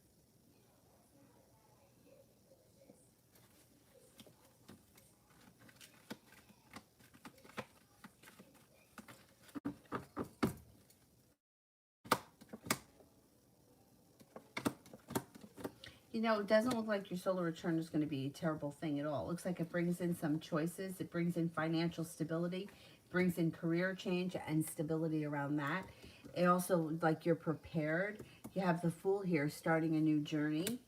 You know, it doesn't look like your solar return is going to be a terrible thing at all. It looks like it brings in some choices. It brings in financial stability. It brings in career change and stability around that. It also, like, you're prepared. You have the Fool here starting a new journey.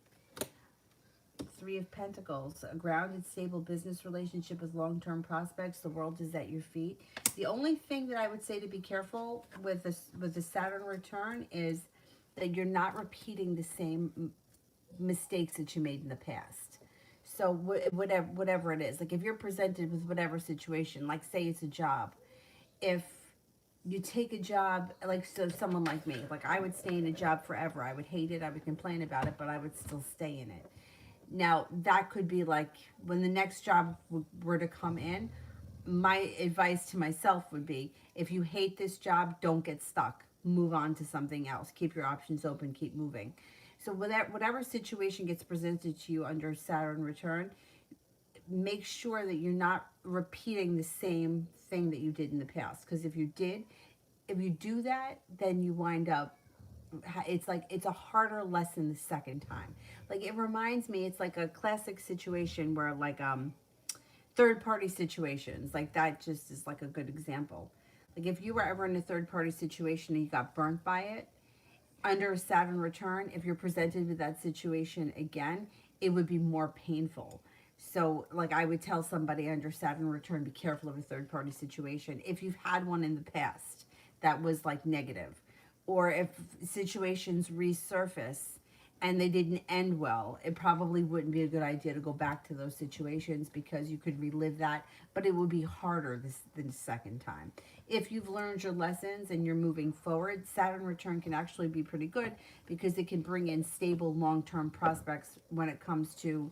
Three of Pentacles, a grounded, stable business relationship with long-term prospects. The world is at your feet. The only thing that I would say to be careful with the Saturn return is that you're not repeating the same mistakes that you made in the past. So whatever it is, like if you're presented with whatever situation, like say it's a job, if you take a job, like so someone like me, like I would stay in a job forever. I would hate it. I would complain about it, but I would still stay in it. Now that could be like when the next job were to come in, my advice to myself would be, if you hate this job, don't get stuck. Move on to something else. Keep your options open. Keep moving. So whatever situation gets presented to you under Saturn return, make sure that you're not repeating the same thing that you did in the past. Because if you do that, then you wind up, it's like it's a harder lesson the second time. Like it reminds me, it's like a classic situation where like third party situations, like that just is like a good example. Like if you were ever in a third party situation and you got burnt by it, under a Saturn return, if you're presented with that situation again, it would be more painful. So, like I would tell somebody under Saturn return, be careful of a third party situation. If you've had one in the past that was like negative, or if situations resurface and they didn't end well, it probably wouldn't be a good idea to go back to those situations, because you could relive that, but it would be harder than the second time. If you've learned your lessons and you're moving forward, Saturn return can actually be pretty good, because it can bring in stable long-term prospects when it comes to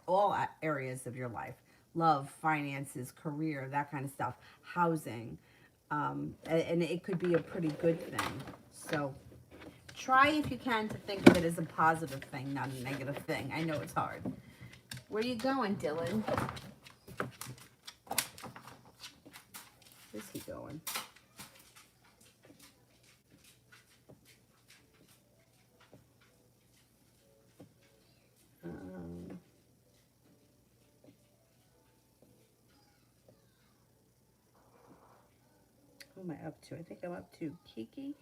all areas of your life. Love, finances, career, that kind of stuff, housing, And it could be a pretty good thing. So try, if you can, to think of it as a positive thing, not a negative thing. I know it's hard. Where are you going, Dylan? Where's he going? Who am I up to? I think I'm up to Kiki.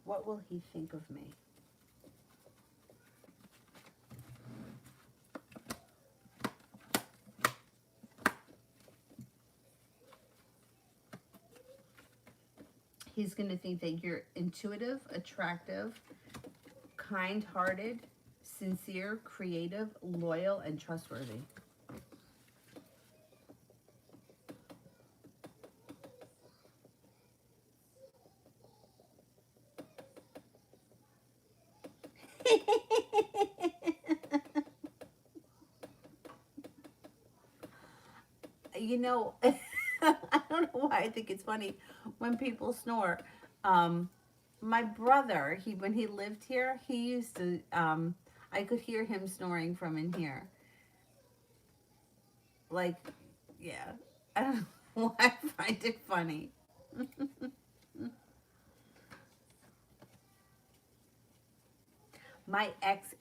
What will he think of me? He's going to think that you're intuitive, attractive, kind-hearted, sincere, creative, loyal, and trustworthy. You know, I don't know why I think it's funny when people snore. My brother, when he lived here, he used to, I could hear him snoring from in here. Like, yeah. I don't know why I find it funny. My ex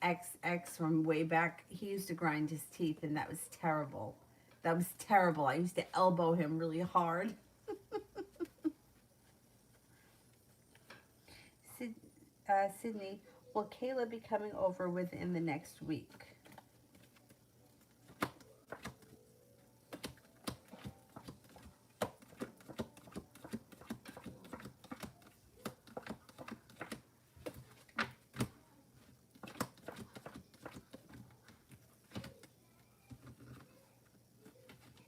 from way back, he used to grind his teeth, and that was terrible. That was terrible. I used to elbow him really hard. Sydney, will Kayla be coming over within the next week?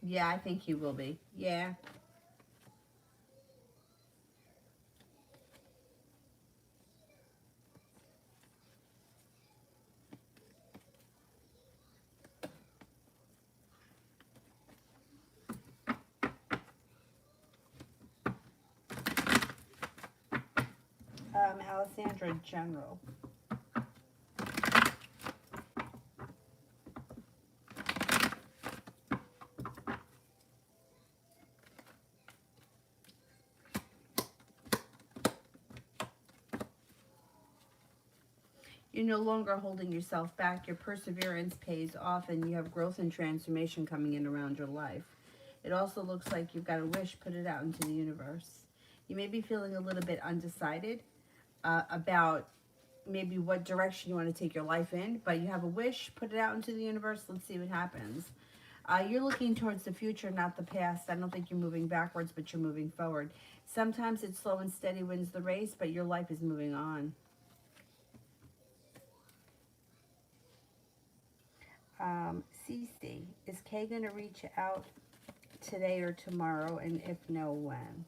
Yeah, I think he will be. Yeah. Alessandra, general. You're no longer holding yourself back. Your perseverance pays off, and you have growth and transformation coming in around your life. It also looks like you've got a wish. Put it out into the universe. You may be feeling a little bit undecided about maybe what direction you want to take your life in, but you have a wish. Put it out into the universe. Let's see what happens. You're looking towards the future, not the past. I don't think you're moving backwards, but you're moving forward. Sometimes it's slow and steady wins the race, but your life is moving on. Cece, is Kay going to reach out today or tomorrow, and if no, when?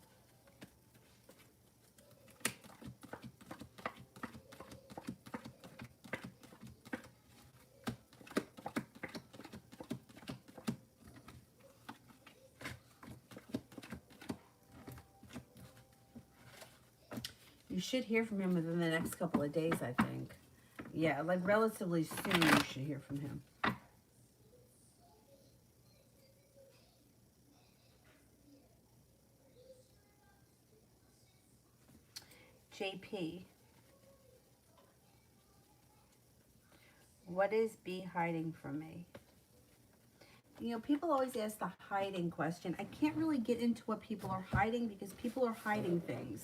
You should hear from him within the next couple of days, I think. Yeah, like relatively soon you should hear from him. JP, what is B hiding from me? You know, people always ask the hiding question. I can't really get into what people are hiding because people are hiding things.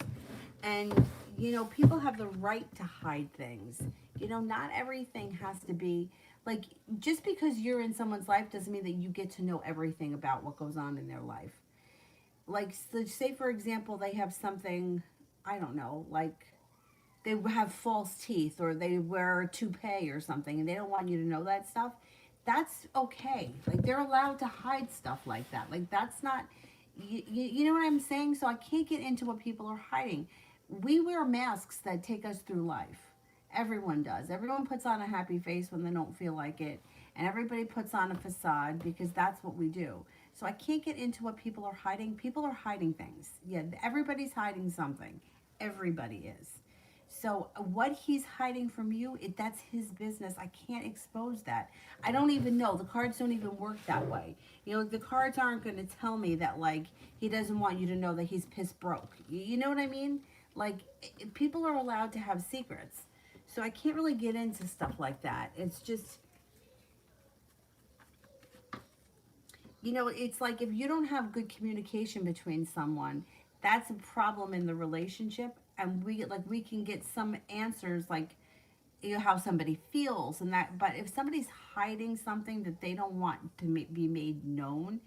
And, you know, people have the right to hide things. You know, not everything has to be, like, just because you're in someone's life doesn't mean that you get to know everything about what goes on in their life. Like, so say, for example, they have something, I don't know, like, they have false teeth or they wear a toupee or something and they don't want you to know that stuff. That's okay. Like, they're allowed to hide stuff like that. Like, that's not, you know what I'm saying? So I can't get into what people are hiding. We wear masks that take us through life. Everyone does. Everyone puts on a happy face when they don't feel like it. And everybody puts on a facade because that's what we do. So I can't get into what people are hiding. People are hiding things. Yeah, everybody's hiding something. Everybody is. So what he's hiding from you, that's his business. I can't expose that. I don't even know. The cards don't even work that way. You know, the cards aren't going to tell me that, like, he doesn't want you to know that he's piss broke. You know what I mean? Like, people are allowed to have secrets. So I can't really get into stuff like that. It's just, you know, it's like if you don't have good communication between someone, that's a problem in the relationship. And we can get some answers, like, you know, how somebody feels and that. But if somebody's hiding something that they don't want to be made known,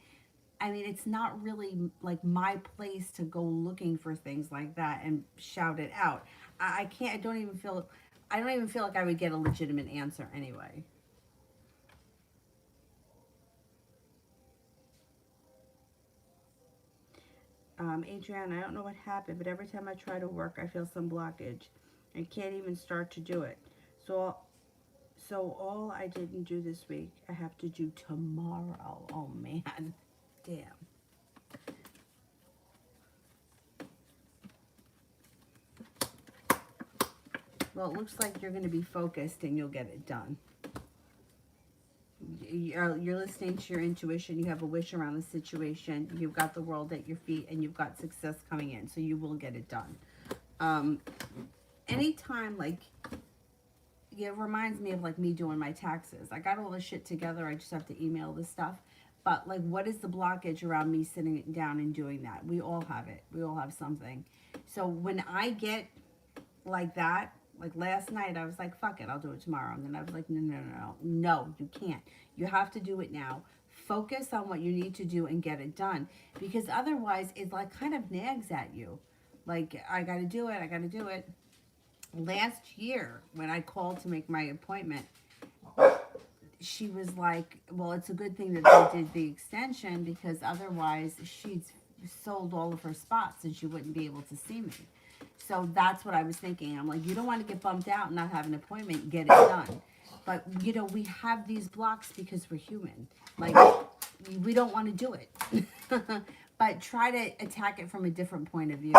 I mean, it's not really like my place to go looking for things like that and shout it out. I can't. I don't even feel like I would get a legitimate answer anyway. Adrienne, I don't know what happened, but every time I try to work, I feel some blockage. I can't even start to do it. So all I didn't do this week, I have to do tomorrow. Oh, man. Damn. Well, it looks like you're going to be focused and you'll get it done. You're listening to your intuition. You have a wish around the situation. You've got the world at your feet and you've got success coming in. So you will get it done. Anytime, like, yeah, it reminds me of like me doing my taxes. I got all this shit together. I just have to email this stuff. But like, what is the blockage around me sitting down and doing that? We all have it. We all have something. So when I get like that, like last night, I was like, fuck it, I'll do it tomorrow. And then I was like, no, you can't. You have to do it now. Focus on what you need to do and get it done. Because otherwise, it like kind of nags at you. Like, I got to do it, I got to do it. Last year, when I called to make my appointment, she was like, well, it's a good thing that they did the extension because otherwise she'd sold all of her spots and she wouldn't be able to see me. So that's what I was thinking. I'm like, you don't want to get bumped out and not have an appointment, get it done. But, you know, we have these blocks because we're human. Like, we don't want to do it. But try to attack it from a different point of view.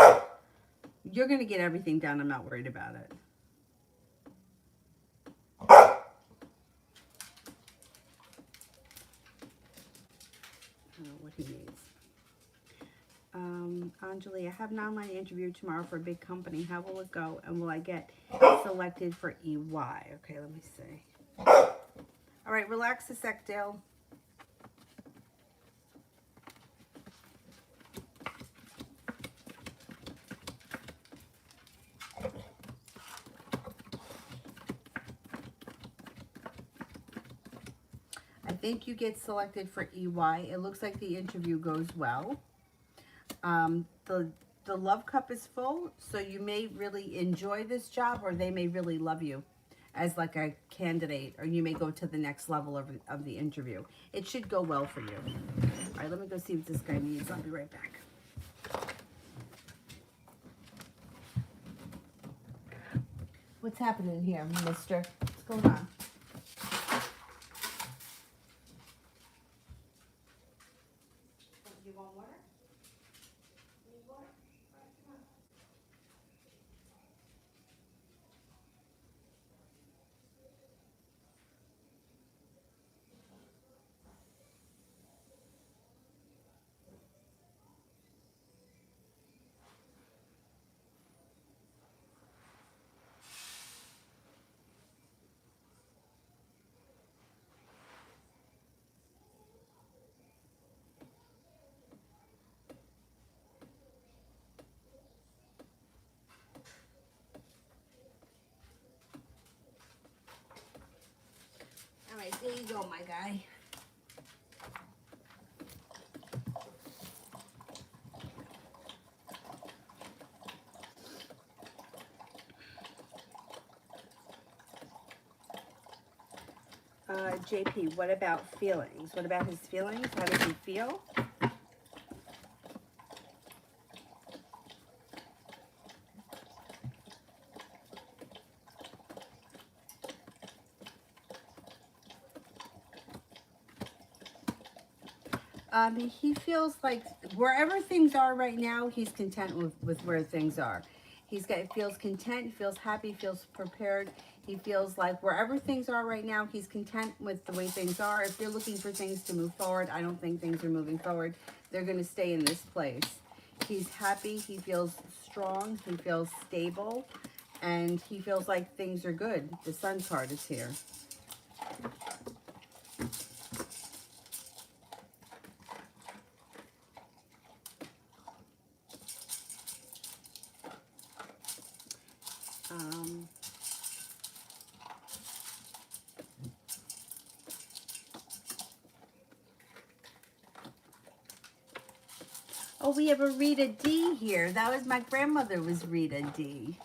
You're going to get everything done. I'm not worried about it. I don't know what he needs. Anjali, I have an online interview tomorrow for a big company. How will it go? And will I get selected for EY? Okay, let me see. All right, relax a sec, Dale. I think you get selected for EY. It looks like the interview goes well. The love cup is full, so you may really enjoy this job, or they may really love you as like a candidate, or you may go to the next level of the interview. It should go well for you. All right, let me go see what this guy needs. I'll be right back. What's happening here, mister? What's going on? You want water? Need water? All right, come on. All right, there you go, my guy. JP, what about feelings? What about his feelings? How does he feel? He feels like wherever things are right now, he's content with where things are. Feels content, feels happy, feels prepared. He feels like wherever things are right now, he's content with the way things are. If you're looking for things to move forward, I don't think things are moving forward. They're going to stay in this place. He's happy, he feels strong, he feels stable, and he feels like things are good. The Sun card is here. Oh, we have a Rita D here. That was my grandmother was Rita D.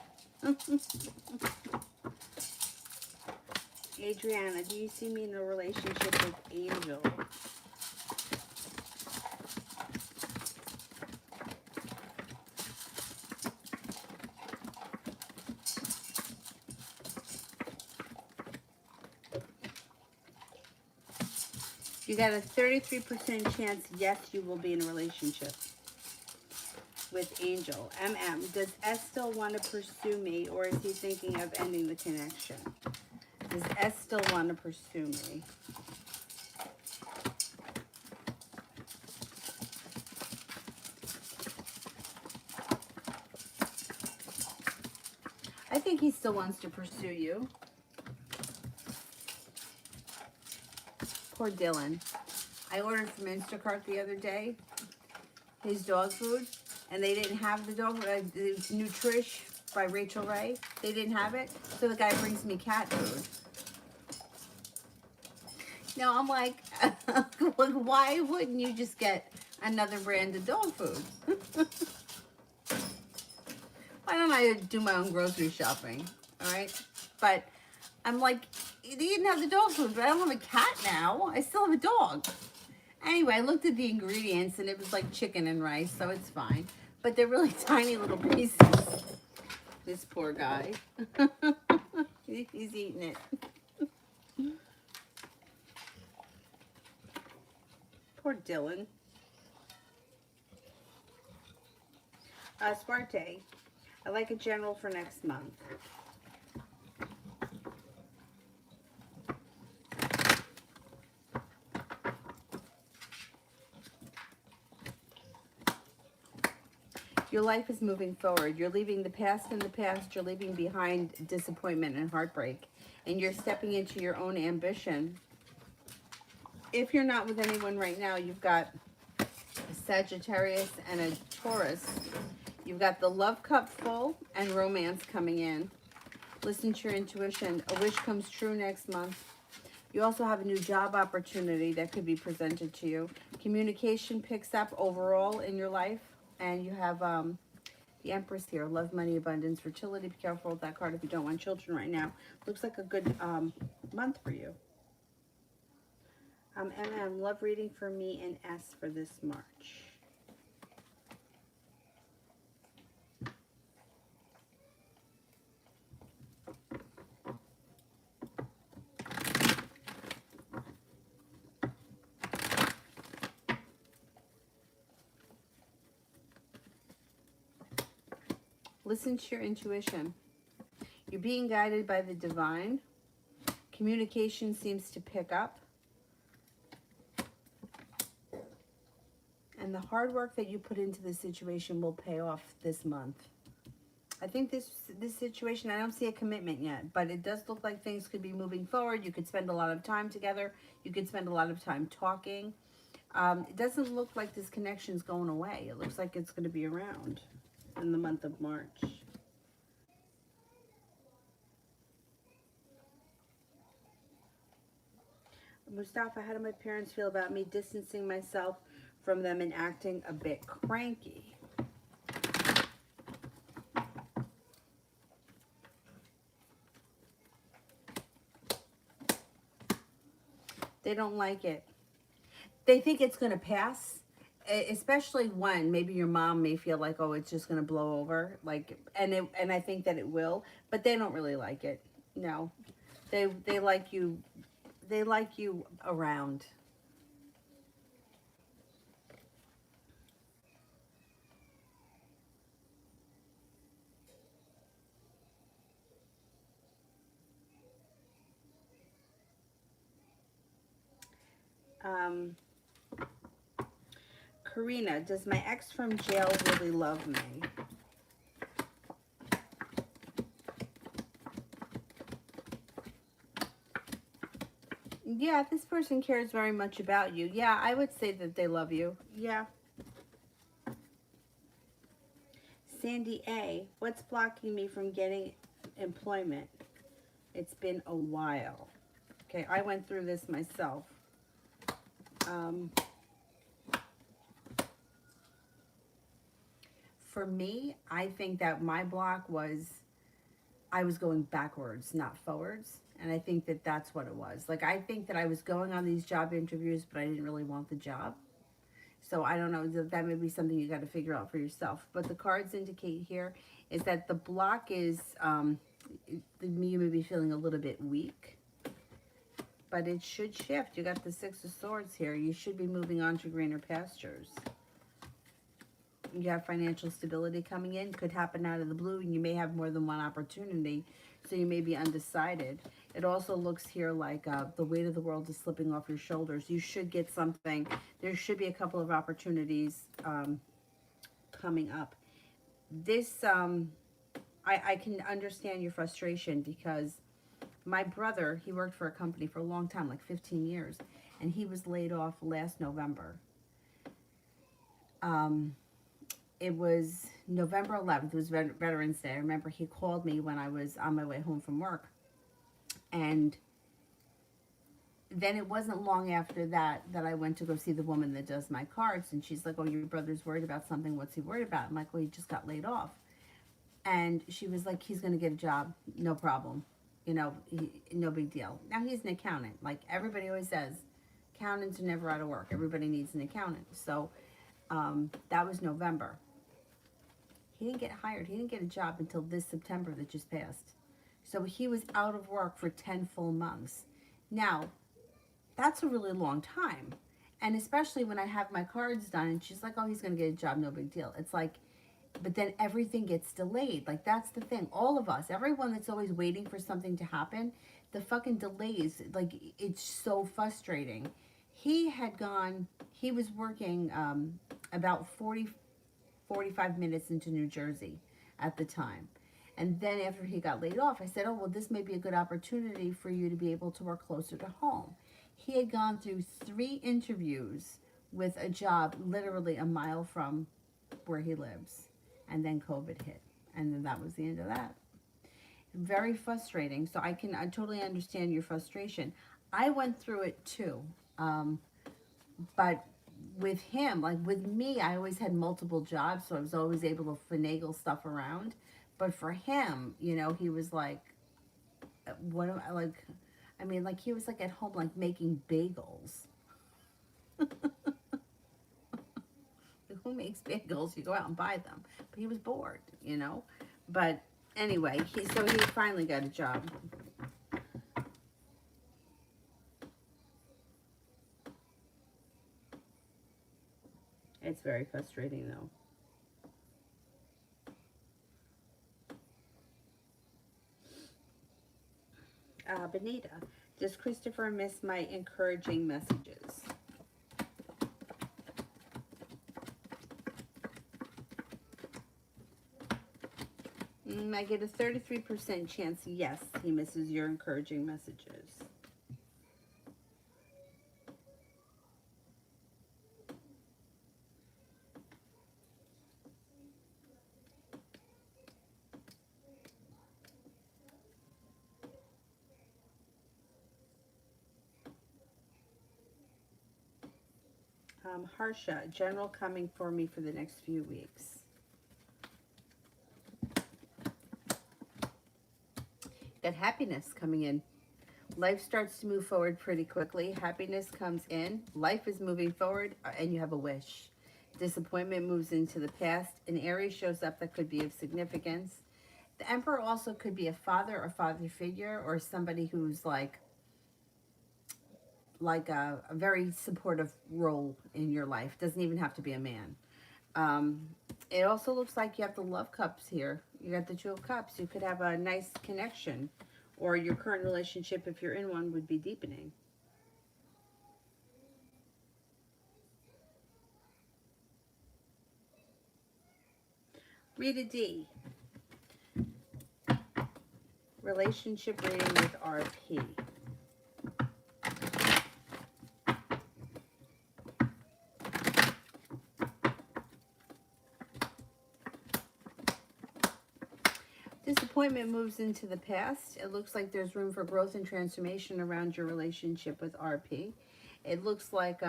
Adriana, do you see me in a relationship with Angel? You got a 33% chance, yes, you will be in a relationship with Angel. Does S still want to pursue me, or is he thinking of ending the connection? Does S still want to pursue me? I think he still wants to pursue you. Poor Dylan. I ordered from Instacart the other day his dog food, and they didn't have the dog food. It was Nutrish by Rachel Ray. They didn't have it, so the guy brings me cat food. Now I'm like, why wouldn't you just get another brand of dog food? Why don't I do my own grocery shopping? All right, but I'm like, they didn't have the dog food, but I don't have a cat now. I still have a dog. Anyway, I looked at the ingredients, and it was like chicken and rice, so it's fine. But they're really tiny little pieces. This poor guy. He's eating it. Poor Dylan. Sparte, I like a general for next month. Your life is moving forward. You're leaving the past in the past. You're leaving behind disappointment and heartbreak. And you're stepping into your own ambition. If you're not with anyone right now, you've got a Sagittarius and a Taurus. You've got the love cup full and romance coming in. Listen to your intuition. A wish comes true next month. You also have a new job opportunity that could be presented to you. Communication picks up overall in your life. And you have the Empress here. Love, money, abundance, fertility. Be careful with that card if you don't want children right now. Looks like a good month for you. Love reading for me and S for this March. Listen to your intuition. You're being guided by the divine. Communication seems to pick up. And the hard work that you put into this situation will pay off this month. I think this situation, I don't see a commitment yet, but it does look like things could be moving forward. You could spend a lot of time together. You could spend a lot of time talking. It doesn't look like this connection is going away. It looks like it's going to be around in the month of March. Mustafa, how do my parents feel about me distancing myself from them and acting a bit cranky? They don't like it. They think it's going to pass. Especially when maybe your mom may feel like, oh, it's just going to blow over, like, and I think that it will, but they don't really like it. No, they like you. They like you around. Karina, does my ex from jail really love me? Yeah, this person cares very much about you. Yeah, I would say that they love you. Yeah. Sandy A, what's blocking me from getting employment? It's been a while. Okay, I went through this myself. For me, I think that my block was I was going backwards, not forwards. And I think that that's what it was. Like, I think that I was going on these job interviews, but I didn't really want the job. So I don't know, that may be something you got to figure out for yourself. But the cards indicate here is that the block is, you may be feeling a little bit weak. But it should shift. You got the Six of Swords here. You should be moving on to greener pastures. You have financial stability coming in. Could happen out of the blue, and you may have more than one opportunity, so you may be undecided. It also looks here like the weight of the world is slipping off your shoulders. You should get something. There should be a couple of opportunities coming up. This, I can understand your frustration, because my brother, he worked for a company for a long time, like 15 years, and he was laid off last November. It was November 11th. It was Veterans Day. I remember he called me when I was on my way home from work. And then it wasn't long after that I went to go see the woman that does my cards. And she's like, oh, your brother's worried about something. What's he worried about? I'm like, well, he just got laid off. And she was like, he's going to get a job. No problem. You know, no big deal. Now, he's an accountant. Like everybody always says, accountants are never out of work. Everybody needs an accountant. So that was November. He didn't get hired. He didn't get a job until this September that just passed. So he was out of work for 10 full months. Now, that's a really long time. And especially when I have my cards done and she's like, oh, he's going to get a job, no big deal. It's like, but then everything gets delayed. Like, that's the thing. All of us, everyone that's always waiting for something to happen, the fucking delays, like, it's so frustrating. He was working about 45 minutes into New Jersey at the time. And then after he got laid off, I said, oh, well, this may be a good opportunity for you to be able to work closer to home. He had gone through 3 interviews with a job literally a mile from where he lives. And then COVID hit. And then that was the end of that. Very frustrating. So I totally understand your frustration. I went through it too. But with him, like with me, I always had multiple jobs, so I was always able to finagle stuff around. But for him, you know, he was like, what am I, like, I mean, like, he was like at home, like making bagels. Who makes bagels? You go out and buy them. But he was bored, you know. But anyway, so he finally got a job. It's very frustrating, though. Benita, does Christopher miss my encouraging messages? I get a 33% chance, yes, he misses your encouraging messages. Harsha, general coming for me for the next few weeks. Got happiness coming in. Life starts to move forward pretty quickly. Happiness comes in. Life is moving forward, and you have a wish. Disappointment moves into the past. An Aries shows up that could be of significance. The Emperor also could be a father or father figure, or somebody who's like a very supportive role in your life. Doesn't even have to be a man. It also looks like you have the love cups here. You got the Two of Cups. You could have a nice connection, or your current relationship, if you're in one, would be deepening. Rita D. Relationship reading with RP. Disappointment moves into the past. It looks like there's room for growth and transformation around your relationship with RP. It looks like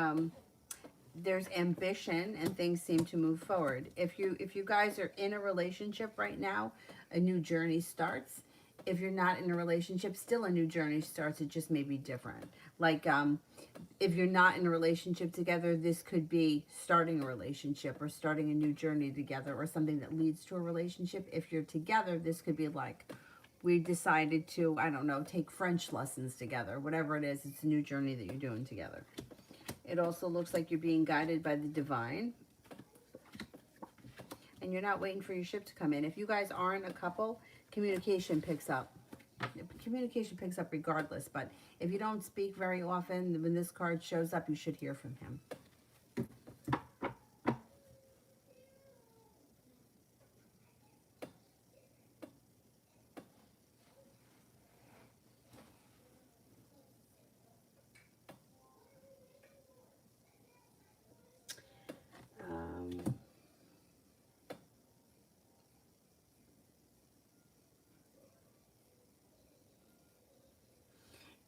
there's ambition and things seem to move forward. If you guys are in a relationship right now, a new journey starts. If you're not in a relationship, still a new journey starts. It just may be different. Like if you're not in a relationship together, this could be starting a relationship or starting a new journey together or something that leads to a relationship. If you're together, this could be like we decided to, I don't know, take French lessons together. Whatever it is, it's a new journey that you're doing together. It also looks like you're being guided by the divine. And you're not waiting for your ship to come in. If you guys aren't a couple, communication picks up. Communication picks up regardless. But if you don't speak very often, when this card shows up, you should hear from him.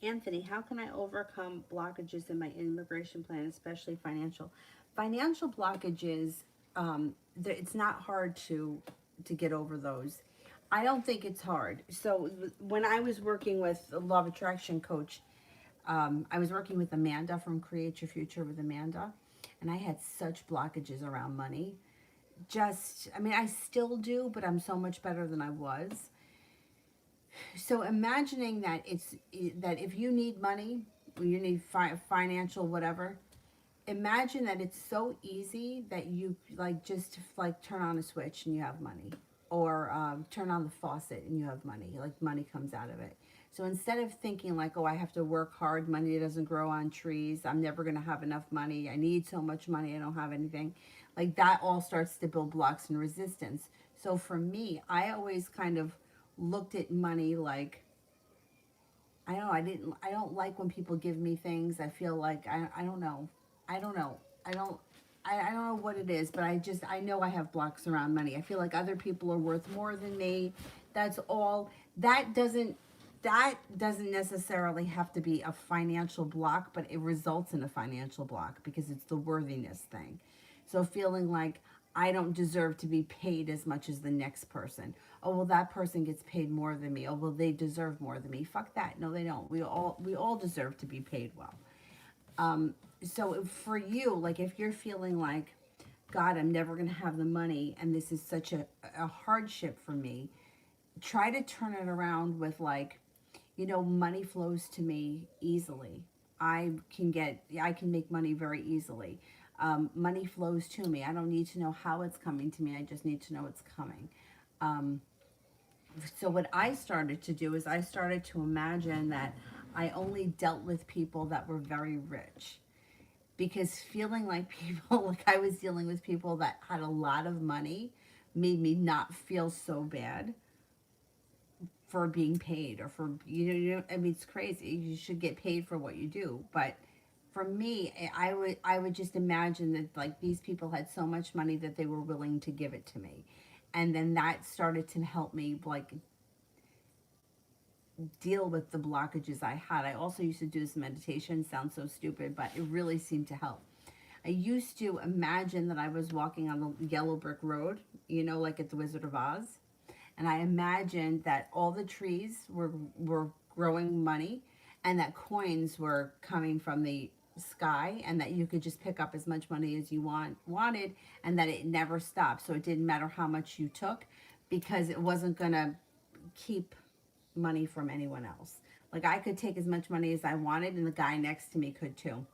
Anthony, how can I overcome blockages in my immigration plan, especially financial? Financial blockages, it's not hard to get over those. I don't think it's hard. So when I was working with a law of attraction coach, I was working with Amanda from Create Your Future with Amanda, and I had such blockages around money. I mean, I still do, but I'm so much better than I was. So imagining that that if you need money, you need financial whatever, imagine that it's so easy that you just turn on a switch and you have money, or turn on the faucet and you have money. Like money comes out of it. So instead of thinking like, oh, I have to work hard, money doesn't grow on trees, I'm never going to have enough money, I need so much money, I don't have anything, like that all starts to build blocks and resistance. So for me, I always kind of looked at money like, I don't know, I don't like when people give me things. I feel like, I don't know what it is, but I know I have blocks around money. I feel like other people are worth more than me. That's all. That doesn't necessarily have to be a financial block, but it results in a financial block because it's the worthiness thing. So feeling like I don't deserve to be paid as much as the next person. Oh, well, that person gets paid more than me. Oh, well, they deserve more than me. Fuck that. No, they don't. We all deserve to be paid well. So for you, like if you're feeling like, God, I'm never going to have the money and this is such a hardship for me, try to turn it around with like, money flows to me easily. I can make money very easily. Money flows to me. I don't need to know how it's coming to me. I just need to know it's coming. So what I started to do is I started to imagine that I only dealt with people that were very rich. Because feeling like I was dealing with people that had a lot of money made me not feel so bad for being paid, or for, I mean, it's crazy. You should get paid for what you do. But for me, I would just imagine that like these people had so much money that they were willing to give it to me. And then that started to help me like deal with the blockages I had. I also used to do this meditation. Sounds so stupid, but it really seemed to help. I used to imagine that I was walking on the yellow brick road, like at the Wizard of Oz. And I imagined that all the trees were growing money, and that coins were coming from the sky, and that you could just pick up as much money as you wanted, and that it never stopped. So it didn't matter how much you took, because it wasn't going to keep money from anyone else. Like I could take as much money as I wanted, and the guy next to me could too.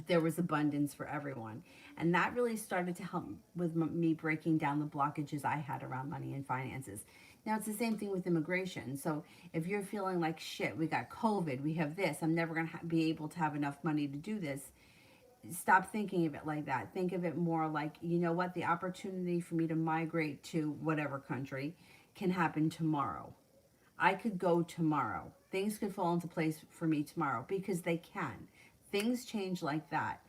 There was abundance for everyone. And that really started to help with me breaking down the blockages I had around money and finances. Now, it's the same thing with immigration. So if you're feeling like, shit, we got COVID, we have this, I'm never going to be able to have enough money to do this. stop thinking of it like that. Think of it more like, you know what, the opportunity for me to migrate to whatever country can happen tomorrow. I could go tomorrow. Things could fall into place for me tomorrow, because they can. Things change like that.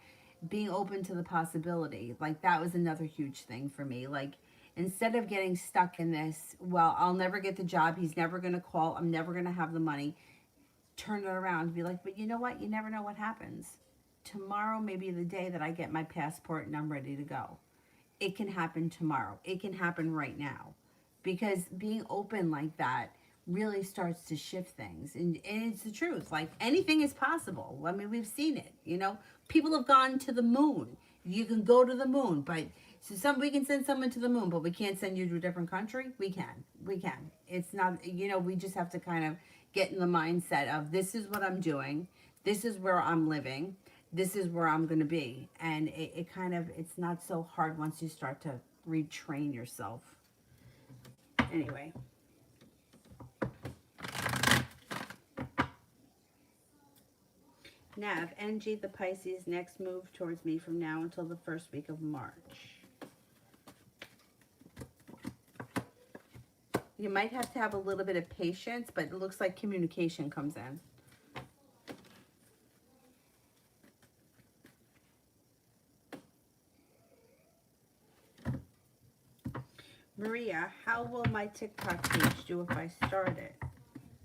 Being open to the possibility, like that was another huge thing for me. Like, instead of getting stuck in this, well, I'll never get the job, he's never going to call, I'm never going to have the money, turn it around and be like, but you know what? You never know what happens. Tomorrow may be the day that I get my passport and I'm ready to go. It can happen tomorrow. It can happen right now. Because being open like that really starts to shift things. And it's the truth. Like, anything is possible. I mean, we've seen it, you know. People have gone to the moon. You can go to the moon, but so we can send someone to the moon, but we can't send you to a different country. We can. It's not, you know, we just have to kind of get in the mindset of, this is what I'm doing. This is where I'm living. This is where I'm going to be. And it kind of, it's not so hard once you start to retrain yourself. Anyway. Nav, NG the Pisces, next move towards me from now until the first week of March. You might have to have a little bit of patience, but it looks like communication comes in. Maria, how will my TikTok page do if I start it?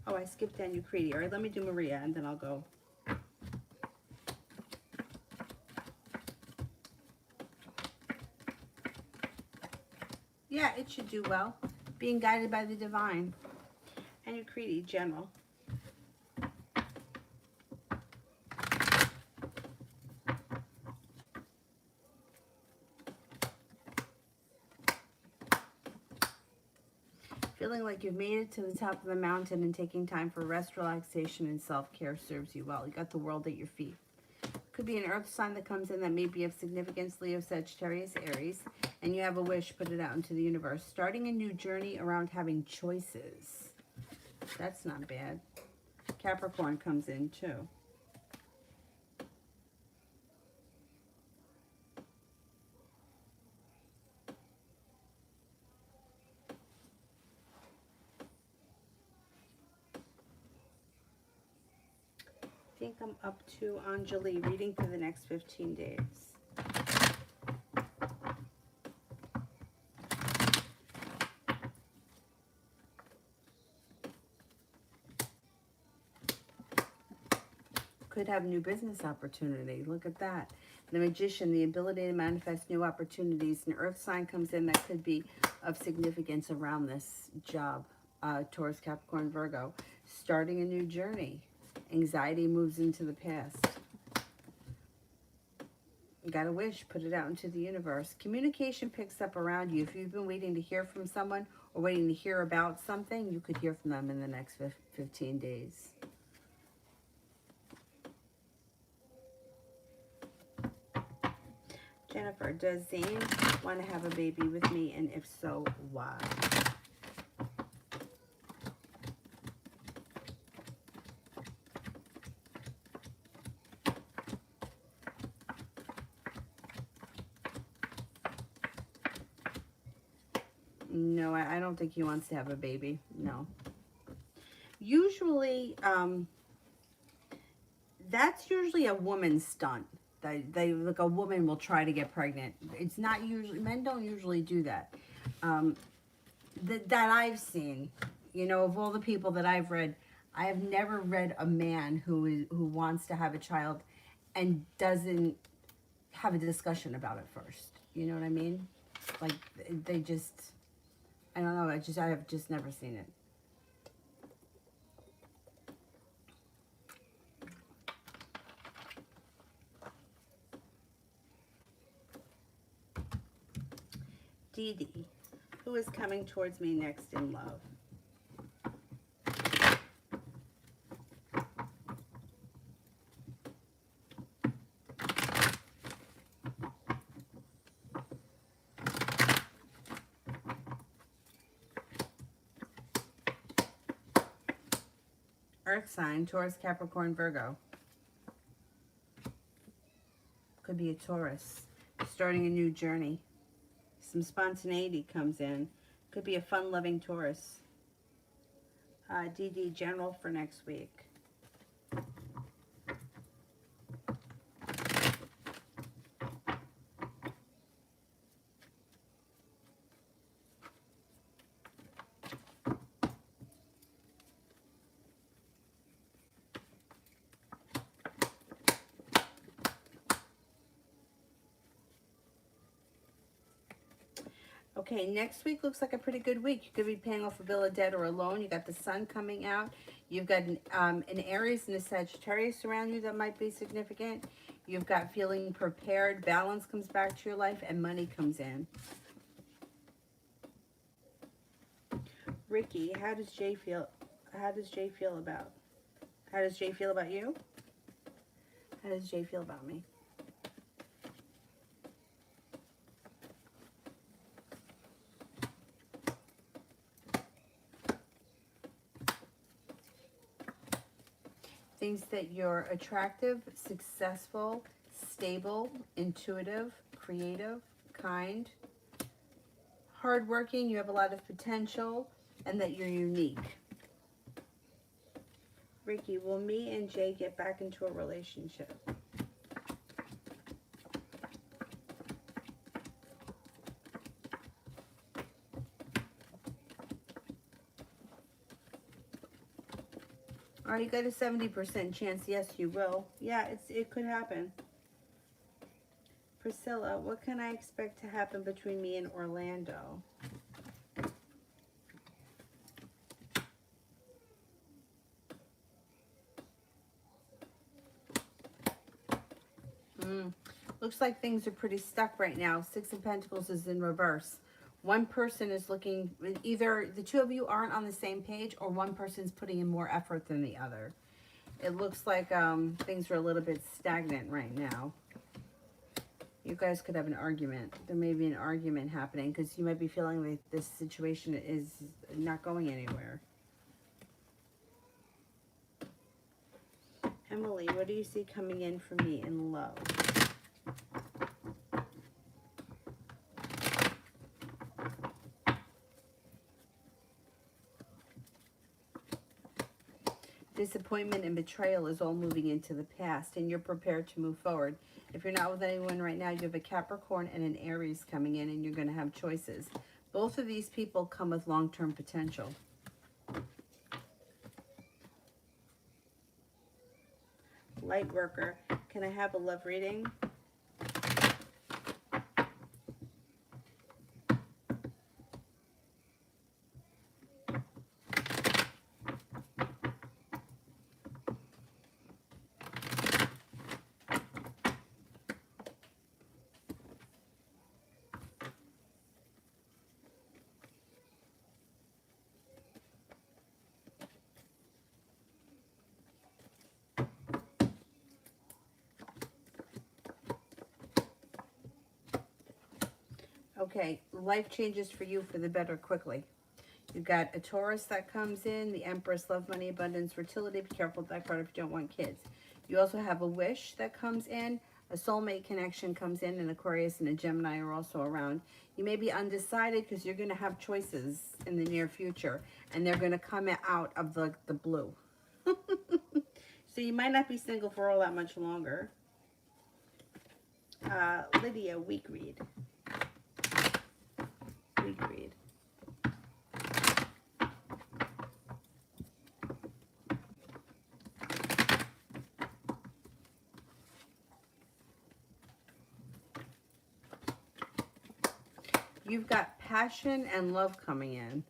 Oh, I skipped Daniel Creedy. All right, let me do Maria, and then I'll go. Yeah, it should do well. Being guided by the divine. And your Creedy, general. Feeling like you've made it to the top of the mountain, and taking time for rest, relaxation, and self-care serves you well. You got the world at your feet. Could be an earth sign that comes in that may be of significance, Leo, Sagittarius, Aries, and you have a wish, put it out into the universe. Starting a new journey around having choices. That's not bad. Capricorn comes in too. I think I'm up to Anjali, reading for the next 15 days. Could have new business opportunity. Look at that. The Magician, the ability to manifest new opportunities. An earth sign comes in that could be of significance around this job. Taurus, Capricorn, Virgo. Starting a new journey. Anxiety moves into the past. Got a wish, put it out into the universe. Communication picks up around you. If you've been waiting to hear from someone or waiting to hear about something, you could hear from them in the next 15 days. Jennifer, does Zane want to have a baby with me? And if so, why? No, I don't think he wants to have a baby. No. Usually, that's usually a woman's stunt. They like, a woman will try to get pregnant. It's not usually, men don't usually do that. That I've seen, you know, of all the people that I've read, I have never read a man who wants to have a child and doesn't have a discussion about it first. You know what I mean? Like, they just, I don't know. I have just never seen it. Dee Dee, who is coming towards me next in love? Earth sign, Taurus, Capricorn, Virgo. Could be a Taurus. Starting a new journey. Some spontaneity comes in. Could be a fun-loving Taurus. DD General for next week. Okay, next week looks like a pretty good week. You could be paying off a bill of debt or a loan. You got the sun coming out. You've got an Aries and a Sagittarius around you that might be significant. You've got feeling prepared. Balance comes back to your life and money comes in. Ricky, how does Jay feel? How does Jay feel about? How does Jay feel about you? How does Jay feel about me? Thinks that you're attractive, successful, stable, intuitive, creative, kind, hardworking, you have a lot of potential, and that you're unique. Ricky, will me and Jay get back into a relationship? All right, you got a 70% chance. Yes, you will. Yeah, it could happen. Priscilla, what can I expect to happen between me and Orlando? Looks like things are pretty stuck right now. Six of Pentacles is in reverse. One person is looking, either the two of you aren't on the same page or one person's putting in more effort than the other. It looks like things are a little bit stagnant right now. You guys could have an argument. There may be an argument happening because you might be feeling like this situation is not going anywhere. Emily, what do you see coming in for me in love? Disappointment and betrayal is all moving into the past, and you're prepared to move forward. If you're not with anyone right now, you have a Capricorn and an Aries coming in, and you're going to have choices. Both of these people come with long-term potential. Light worker, can I have a love reading? Okay, life changes for you for the better quickly. You've got a Taurus that comes in, the Empress, love, money, abundance, fertility. Be careful with that card if you don't want kids. You also have a Wish that comes in, a soulmate connection comes in, and Aquarius and a Gemini are also around. You may be undecided because you're going to have choices in the near future, and they're going to come out of the blue. So you might not be single for all that much longer. Lydia, weak read. Read. You've got passion and love coming in.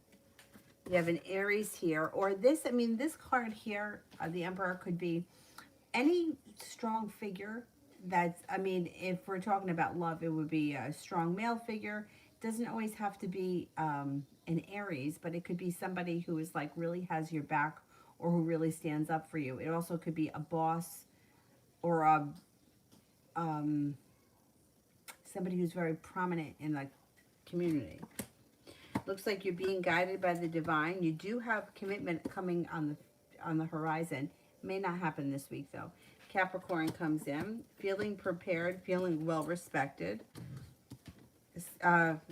You have an Aries here, or this, I mean, this card here, the Emperor, could be any strong figure that's, I mean, if we're talking about love, it would be a strong male figure. Doesn't always have to be an Aries, but it could be somebody who is like really has your back or who really stands up for you. It also could be a boss or a somebody who's very prominent in the community. Looks like you're being guided by the divine. You do have commitment coming on the horizon. May not happen this week though. Capricorn comes in. Feeling prepared, feeling well respected.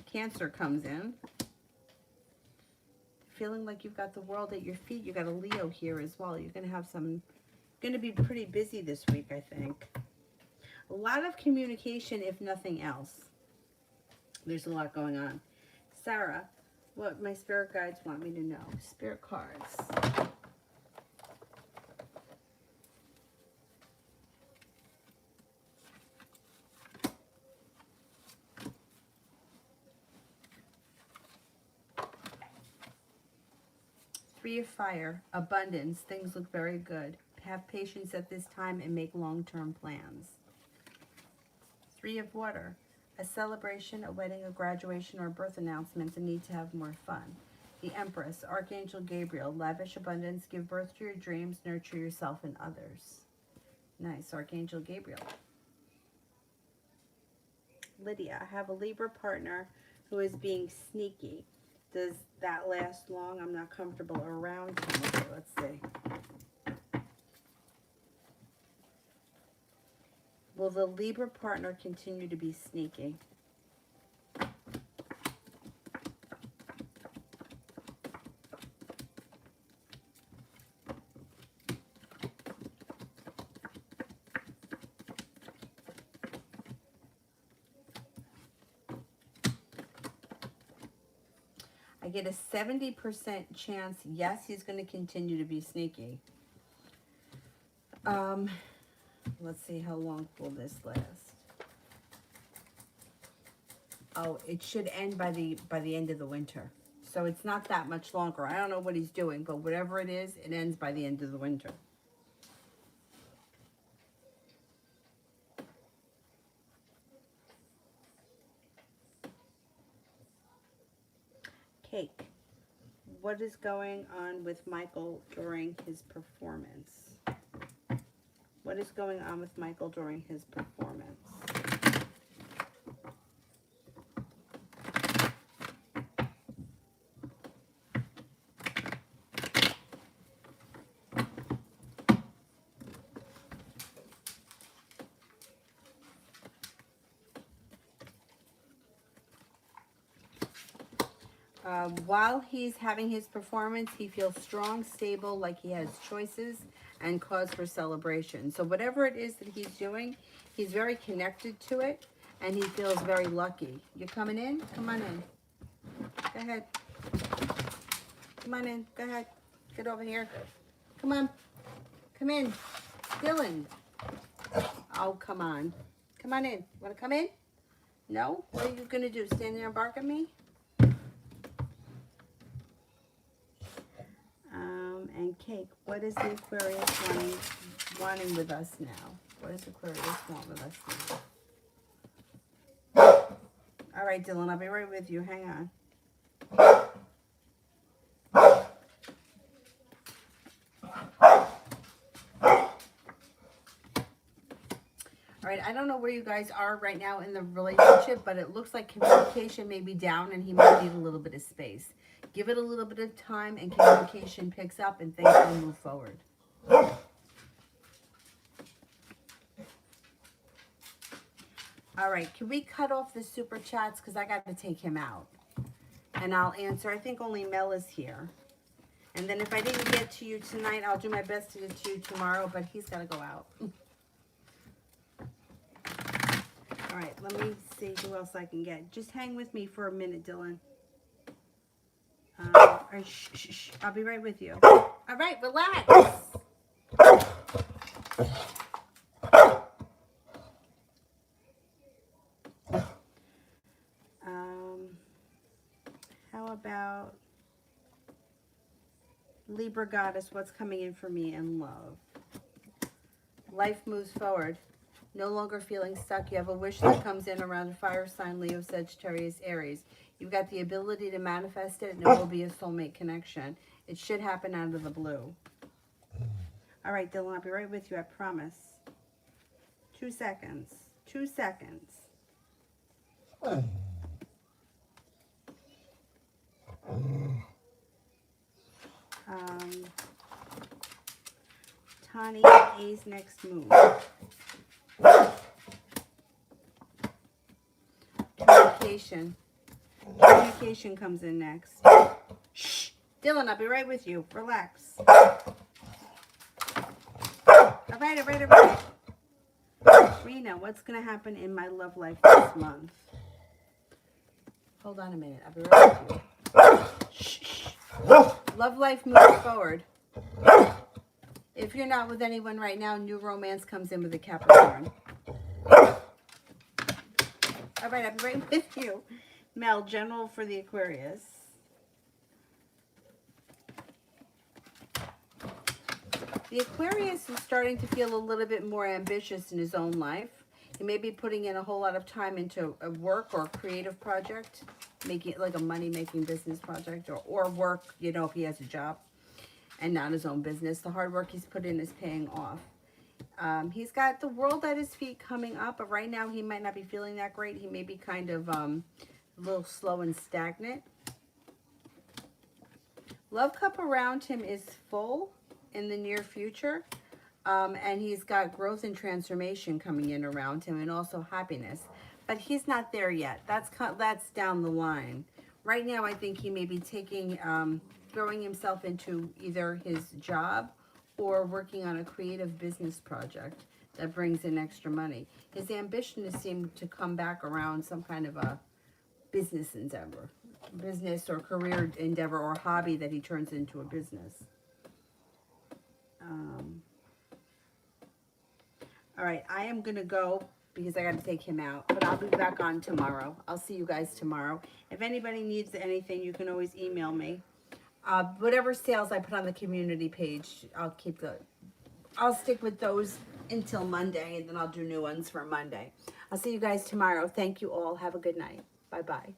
Cancer comes in. Feeling like you've got the world at your feet. You got a Leo here as well. You're going to have some, going to be pretty busy this week, I think. A lot of communication, if nothing else. There's a lot going on. Sarah, what my spirit guides want me to know. Spirit cards. Three of Fire, abundance, things look very good. Have patience at this time and make long-term plans. Three of Water, a celebration, a wedding, a graduation, or a birth announcement, the need to have more fun. The Empress, Archangel Gabriel, lavish abundance, give birth to your dreams, nurture yourself and others. Nice, Archangel Gabriel. Lydia, I have a Libra partner who is being sneaky. Does that last long? I'm not comfortable around him. Okay, let's see. Will the Libra partner continue to be sneaky? I get a 70% chance, yes, he's going to continue to be sneaky. Let's see, how long will this last? Oh, it should end by the end of the winter. So it's not that much longer. I don't know what he's doing, but whatever it is, it ends by the end of the winter. Cake. What is going on with Michael during his performance? What is going on with Michael during his performance? While he's having his performance, he feels strong, stable, like he has choices and cause for celebration. So whatever it is that he's doing, he's very connected to it, and he feels very lucky. You coming in? Come on in. Go ahead. Come on in. Go ahead. Get over here. Come on. Come in. Dylan. Oh, come on. Come on in. Want to come in? No? What are you going to do? Stand there and bark at me? And Cake, what is the Aquarius wanting with us now? What does Aquarius want with us now? All right, Dylan, I'll be right with you. Hang on. All right, I don't know where you guys are right now in the relationship, but it looks like communication may be down and he might need a little bit of space. Give it a little bit of time and communication picks up and things will move forward. All right, can we cut off the super chats? Because I got to take him out. And I'll answer. I think only Mel is here. And then if I didn't get to you tonight, I'll do my best to get to you tomorrow, but he's got to go out. All right, let me see who else I can get. Just hang with me for a minute, Dylan. All right, shh. I'll be right with you. All right, relax. How about Libra Goddess, what's coming in for me in love? Life moves forward. No longer feeling stuck. You have a wish that comes in around a fire sign, Leo, Sagittarius, Aries. You've got the ability to manifest it, and it will be a soulmate connection. It should happen out of the blue. All right, Dylan, I'll be right with you, I promise. 2 seconds. 2 seconds. Tani, Daddy's next move? Communication. Communication comes in next. Shh. Dylan, I'll be right with you. Relax. All right, all right, all right. Rena, what's going to happen in my love life this month? Hold on a minute. I'll be right with you. Shh. Love life moves forward. If you're not with anyone right now, new romance comes in with a Capricorn. All right, I'll be right with you. Mel, general for the Aquarius. The Aquarius is starting to feel a little bit more ambitious in his own life. He may be putting in a whole lot of time into a work or a creative project, making it like a money-making business project, or work, you know, if he has a job and not his own business. The hard work he's put in is paying off. He's got the world at his feet coming up, but right now he might not be feeling that great. He may be kind of a little slow and stagnant. Love cup around him is full in the near future. And he's got growth and transformation coming in around him, and also happiness. But he's not there yet. That's down the line. Right now, I think he may be taking, throwing himself into either his job or working on a creative business project that brings in extra money. His ambition is seem to come back around some kind of a business endeavor, business or career endeavor or hobby that he turns into a business. All right, I am going to go because I got to take him out, but I'll be back on tomorrow. I'll see you guys tomorrow. If anybody needs anything, you can always email me. Whatever sales I put on the community page, I'll stick with those until Monday, and then I'll do new ones for Monday. I'll see you guys tomorrow. Thank you all. Have a good night. Bye-bye.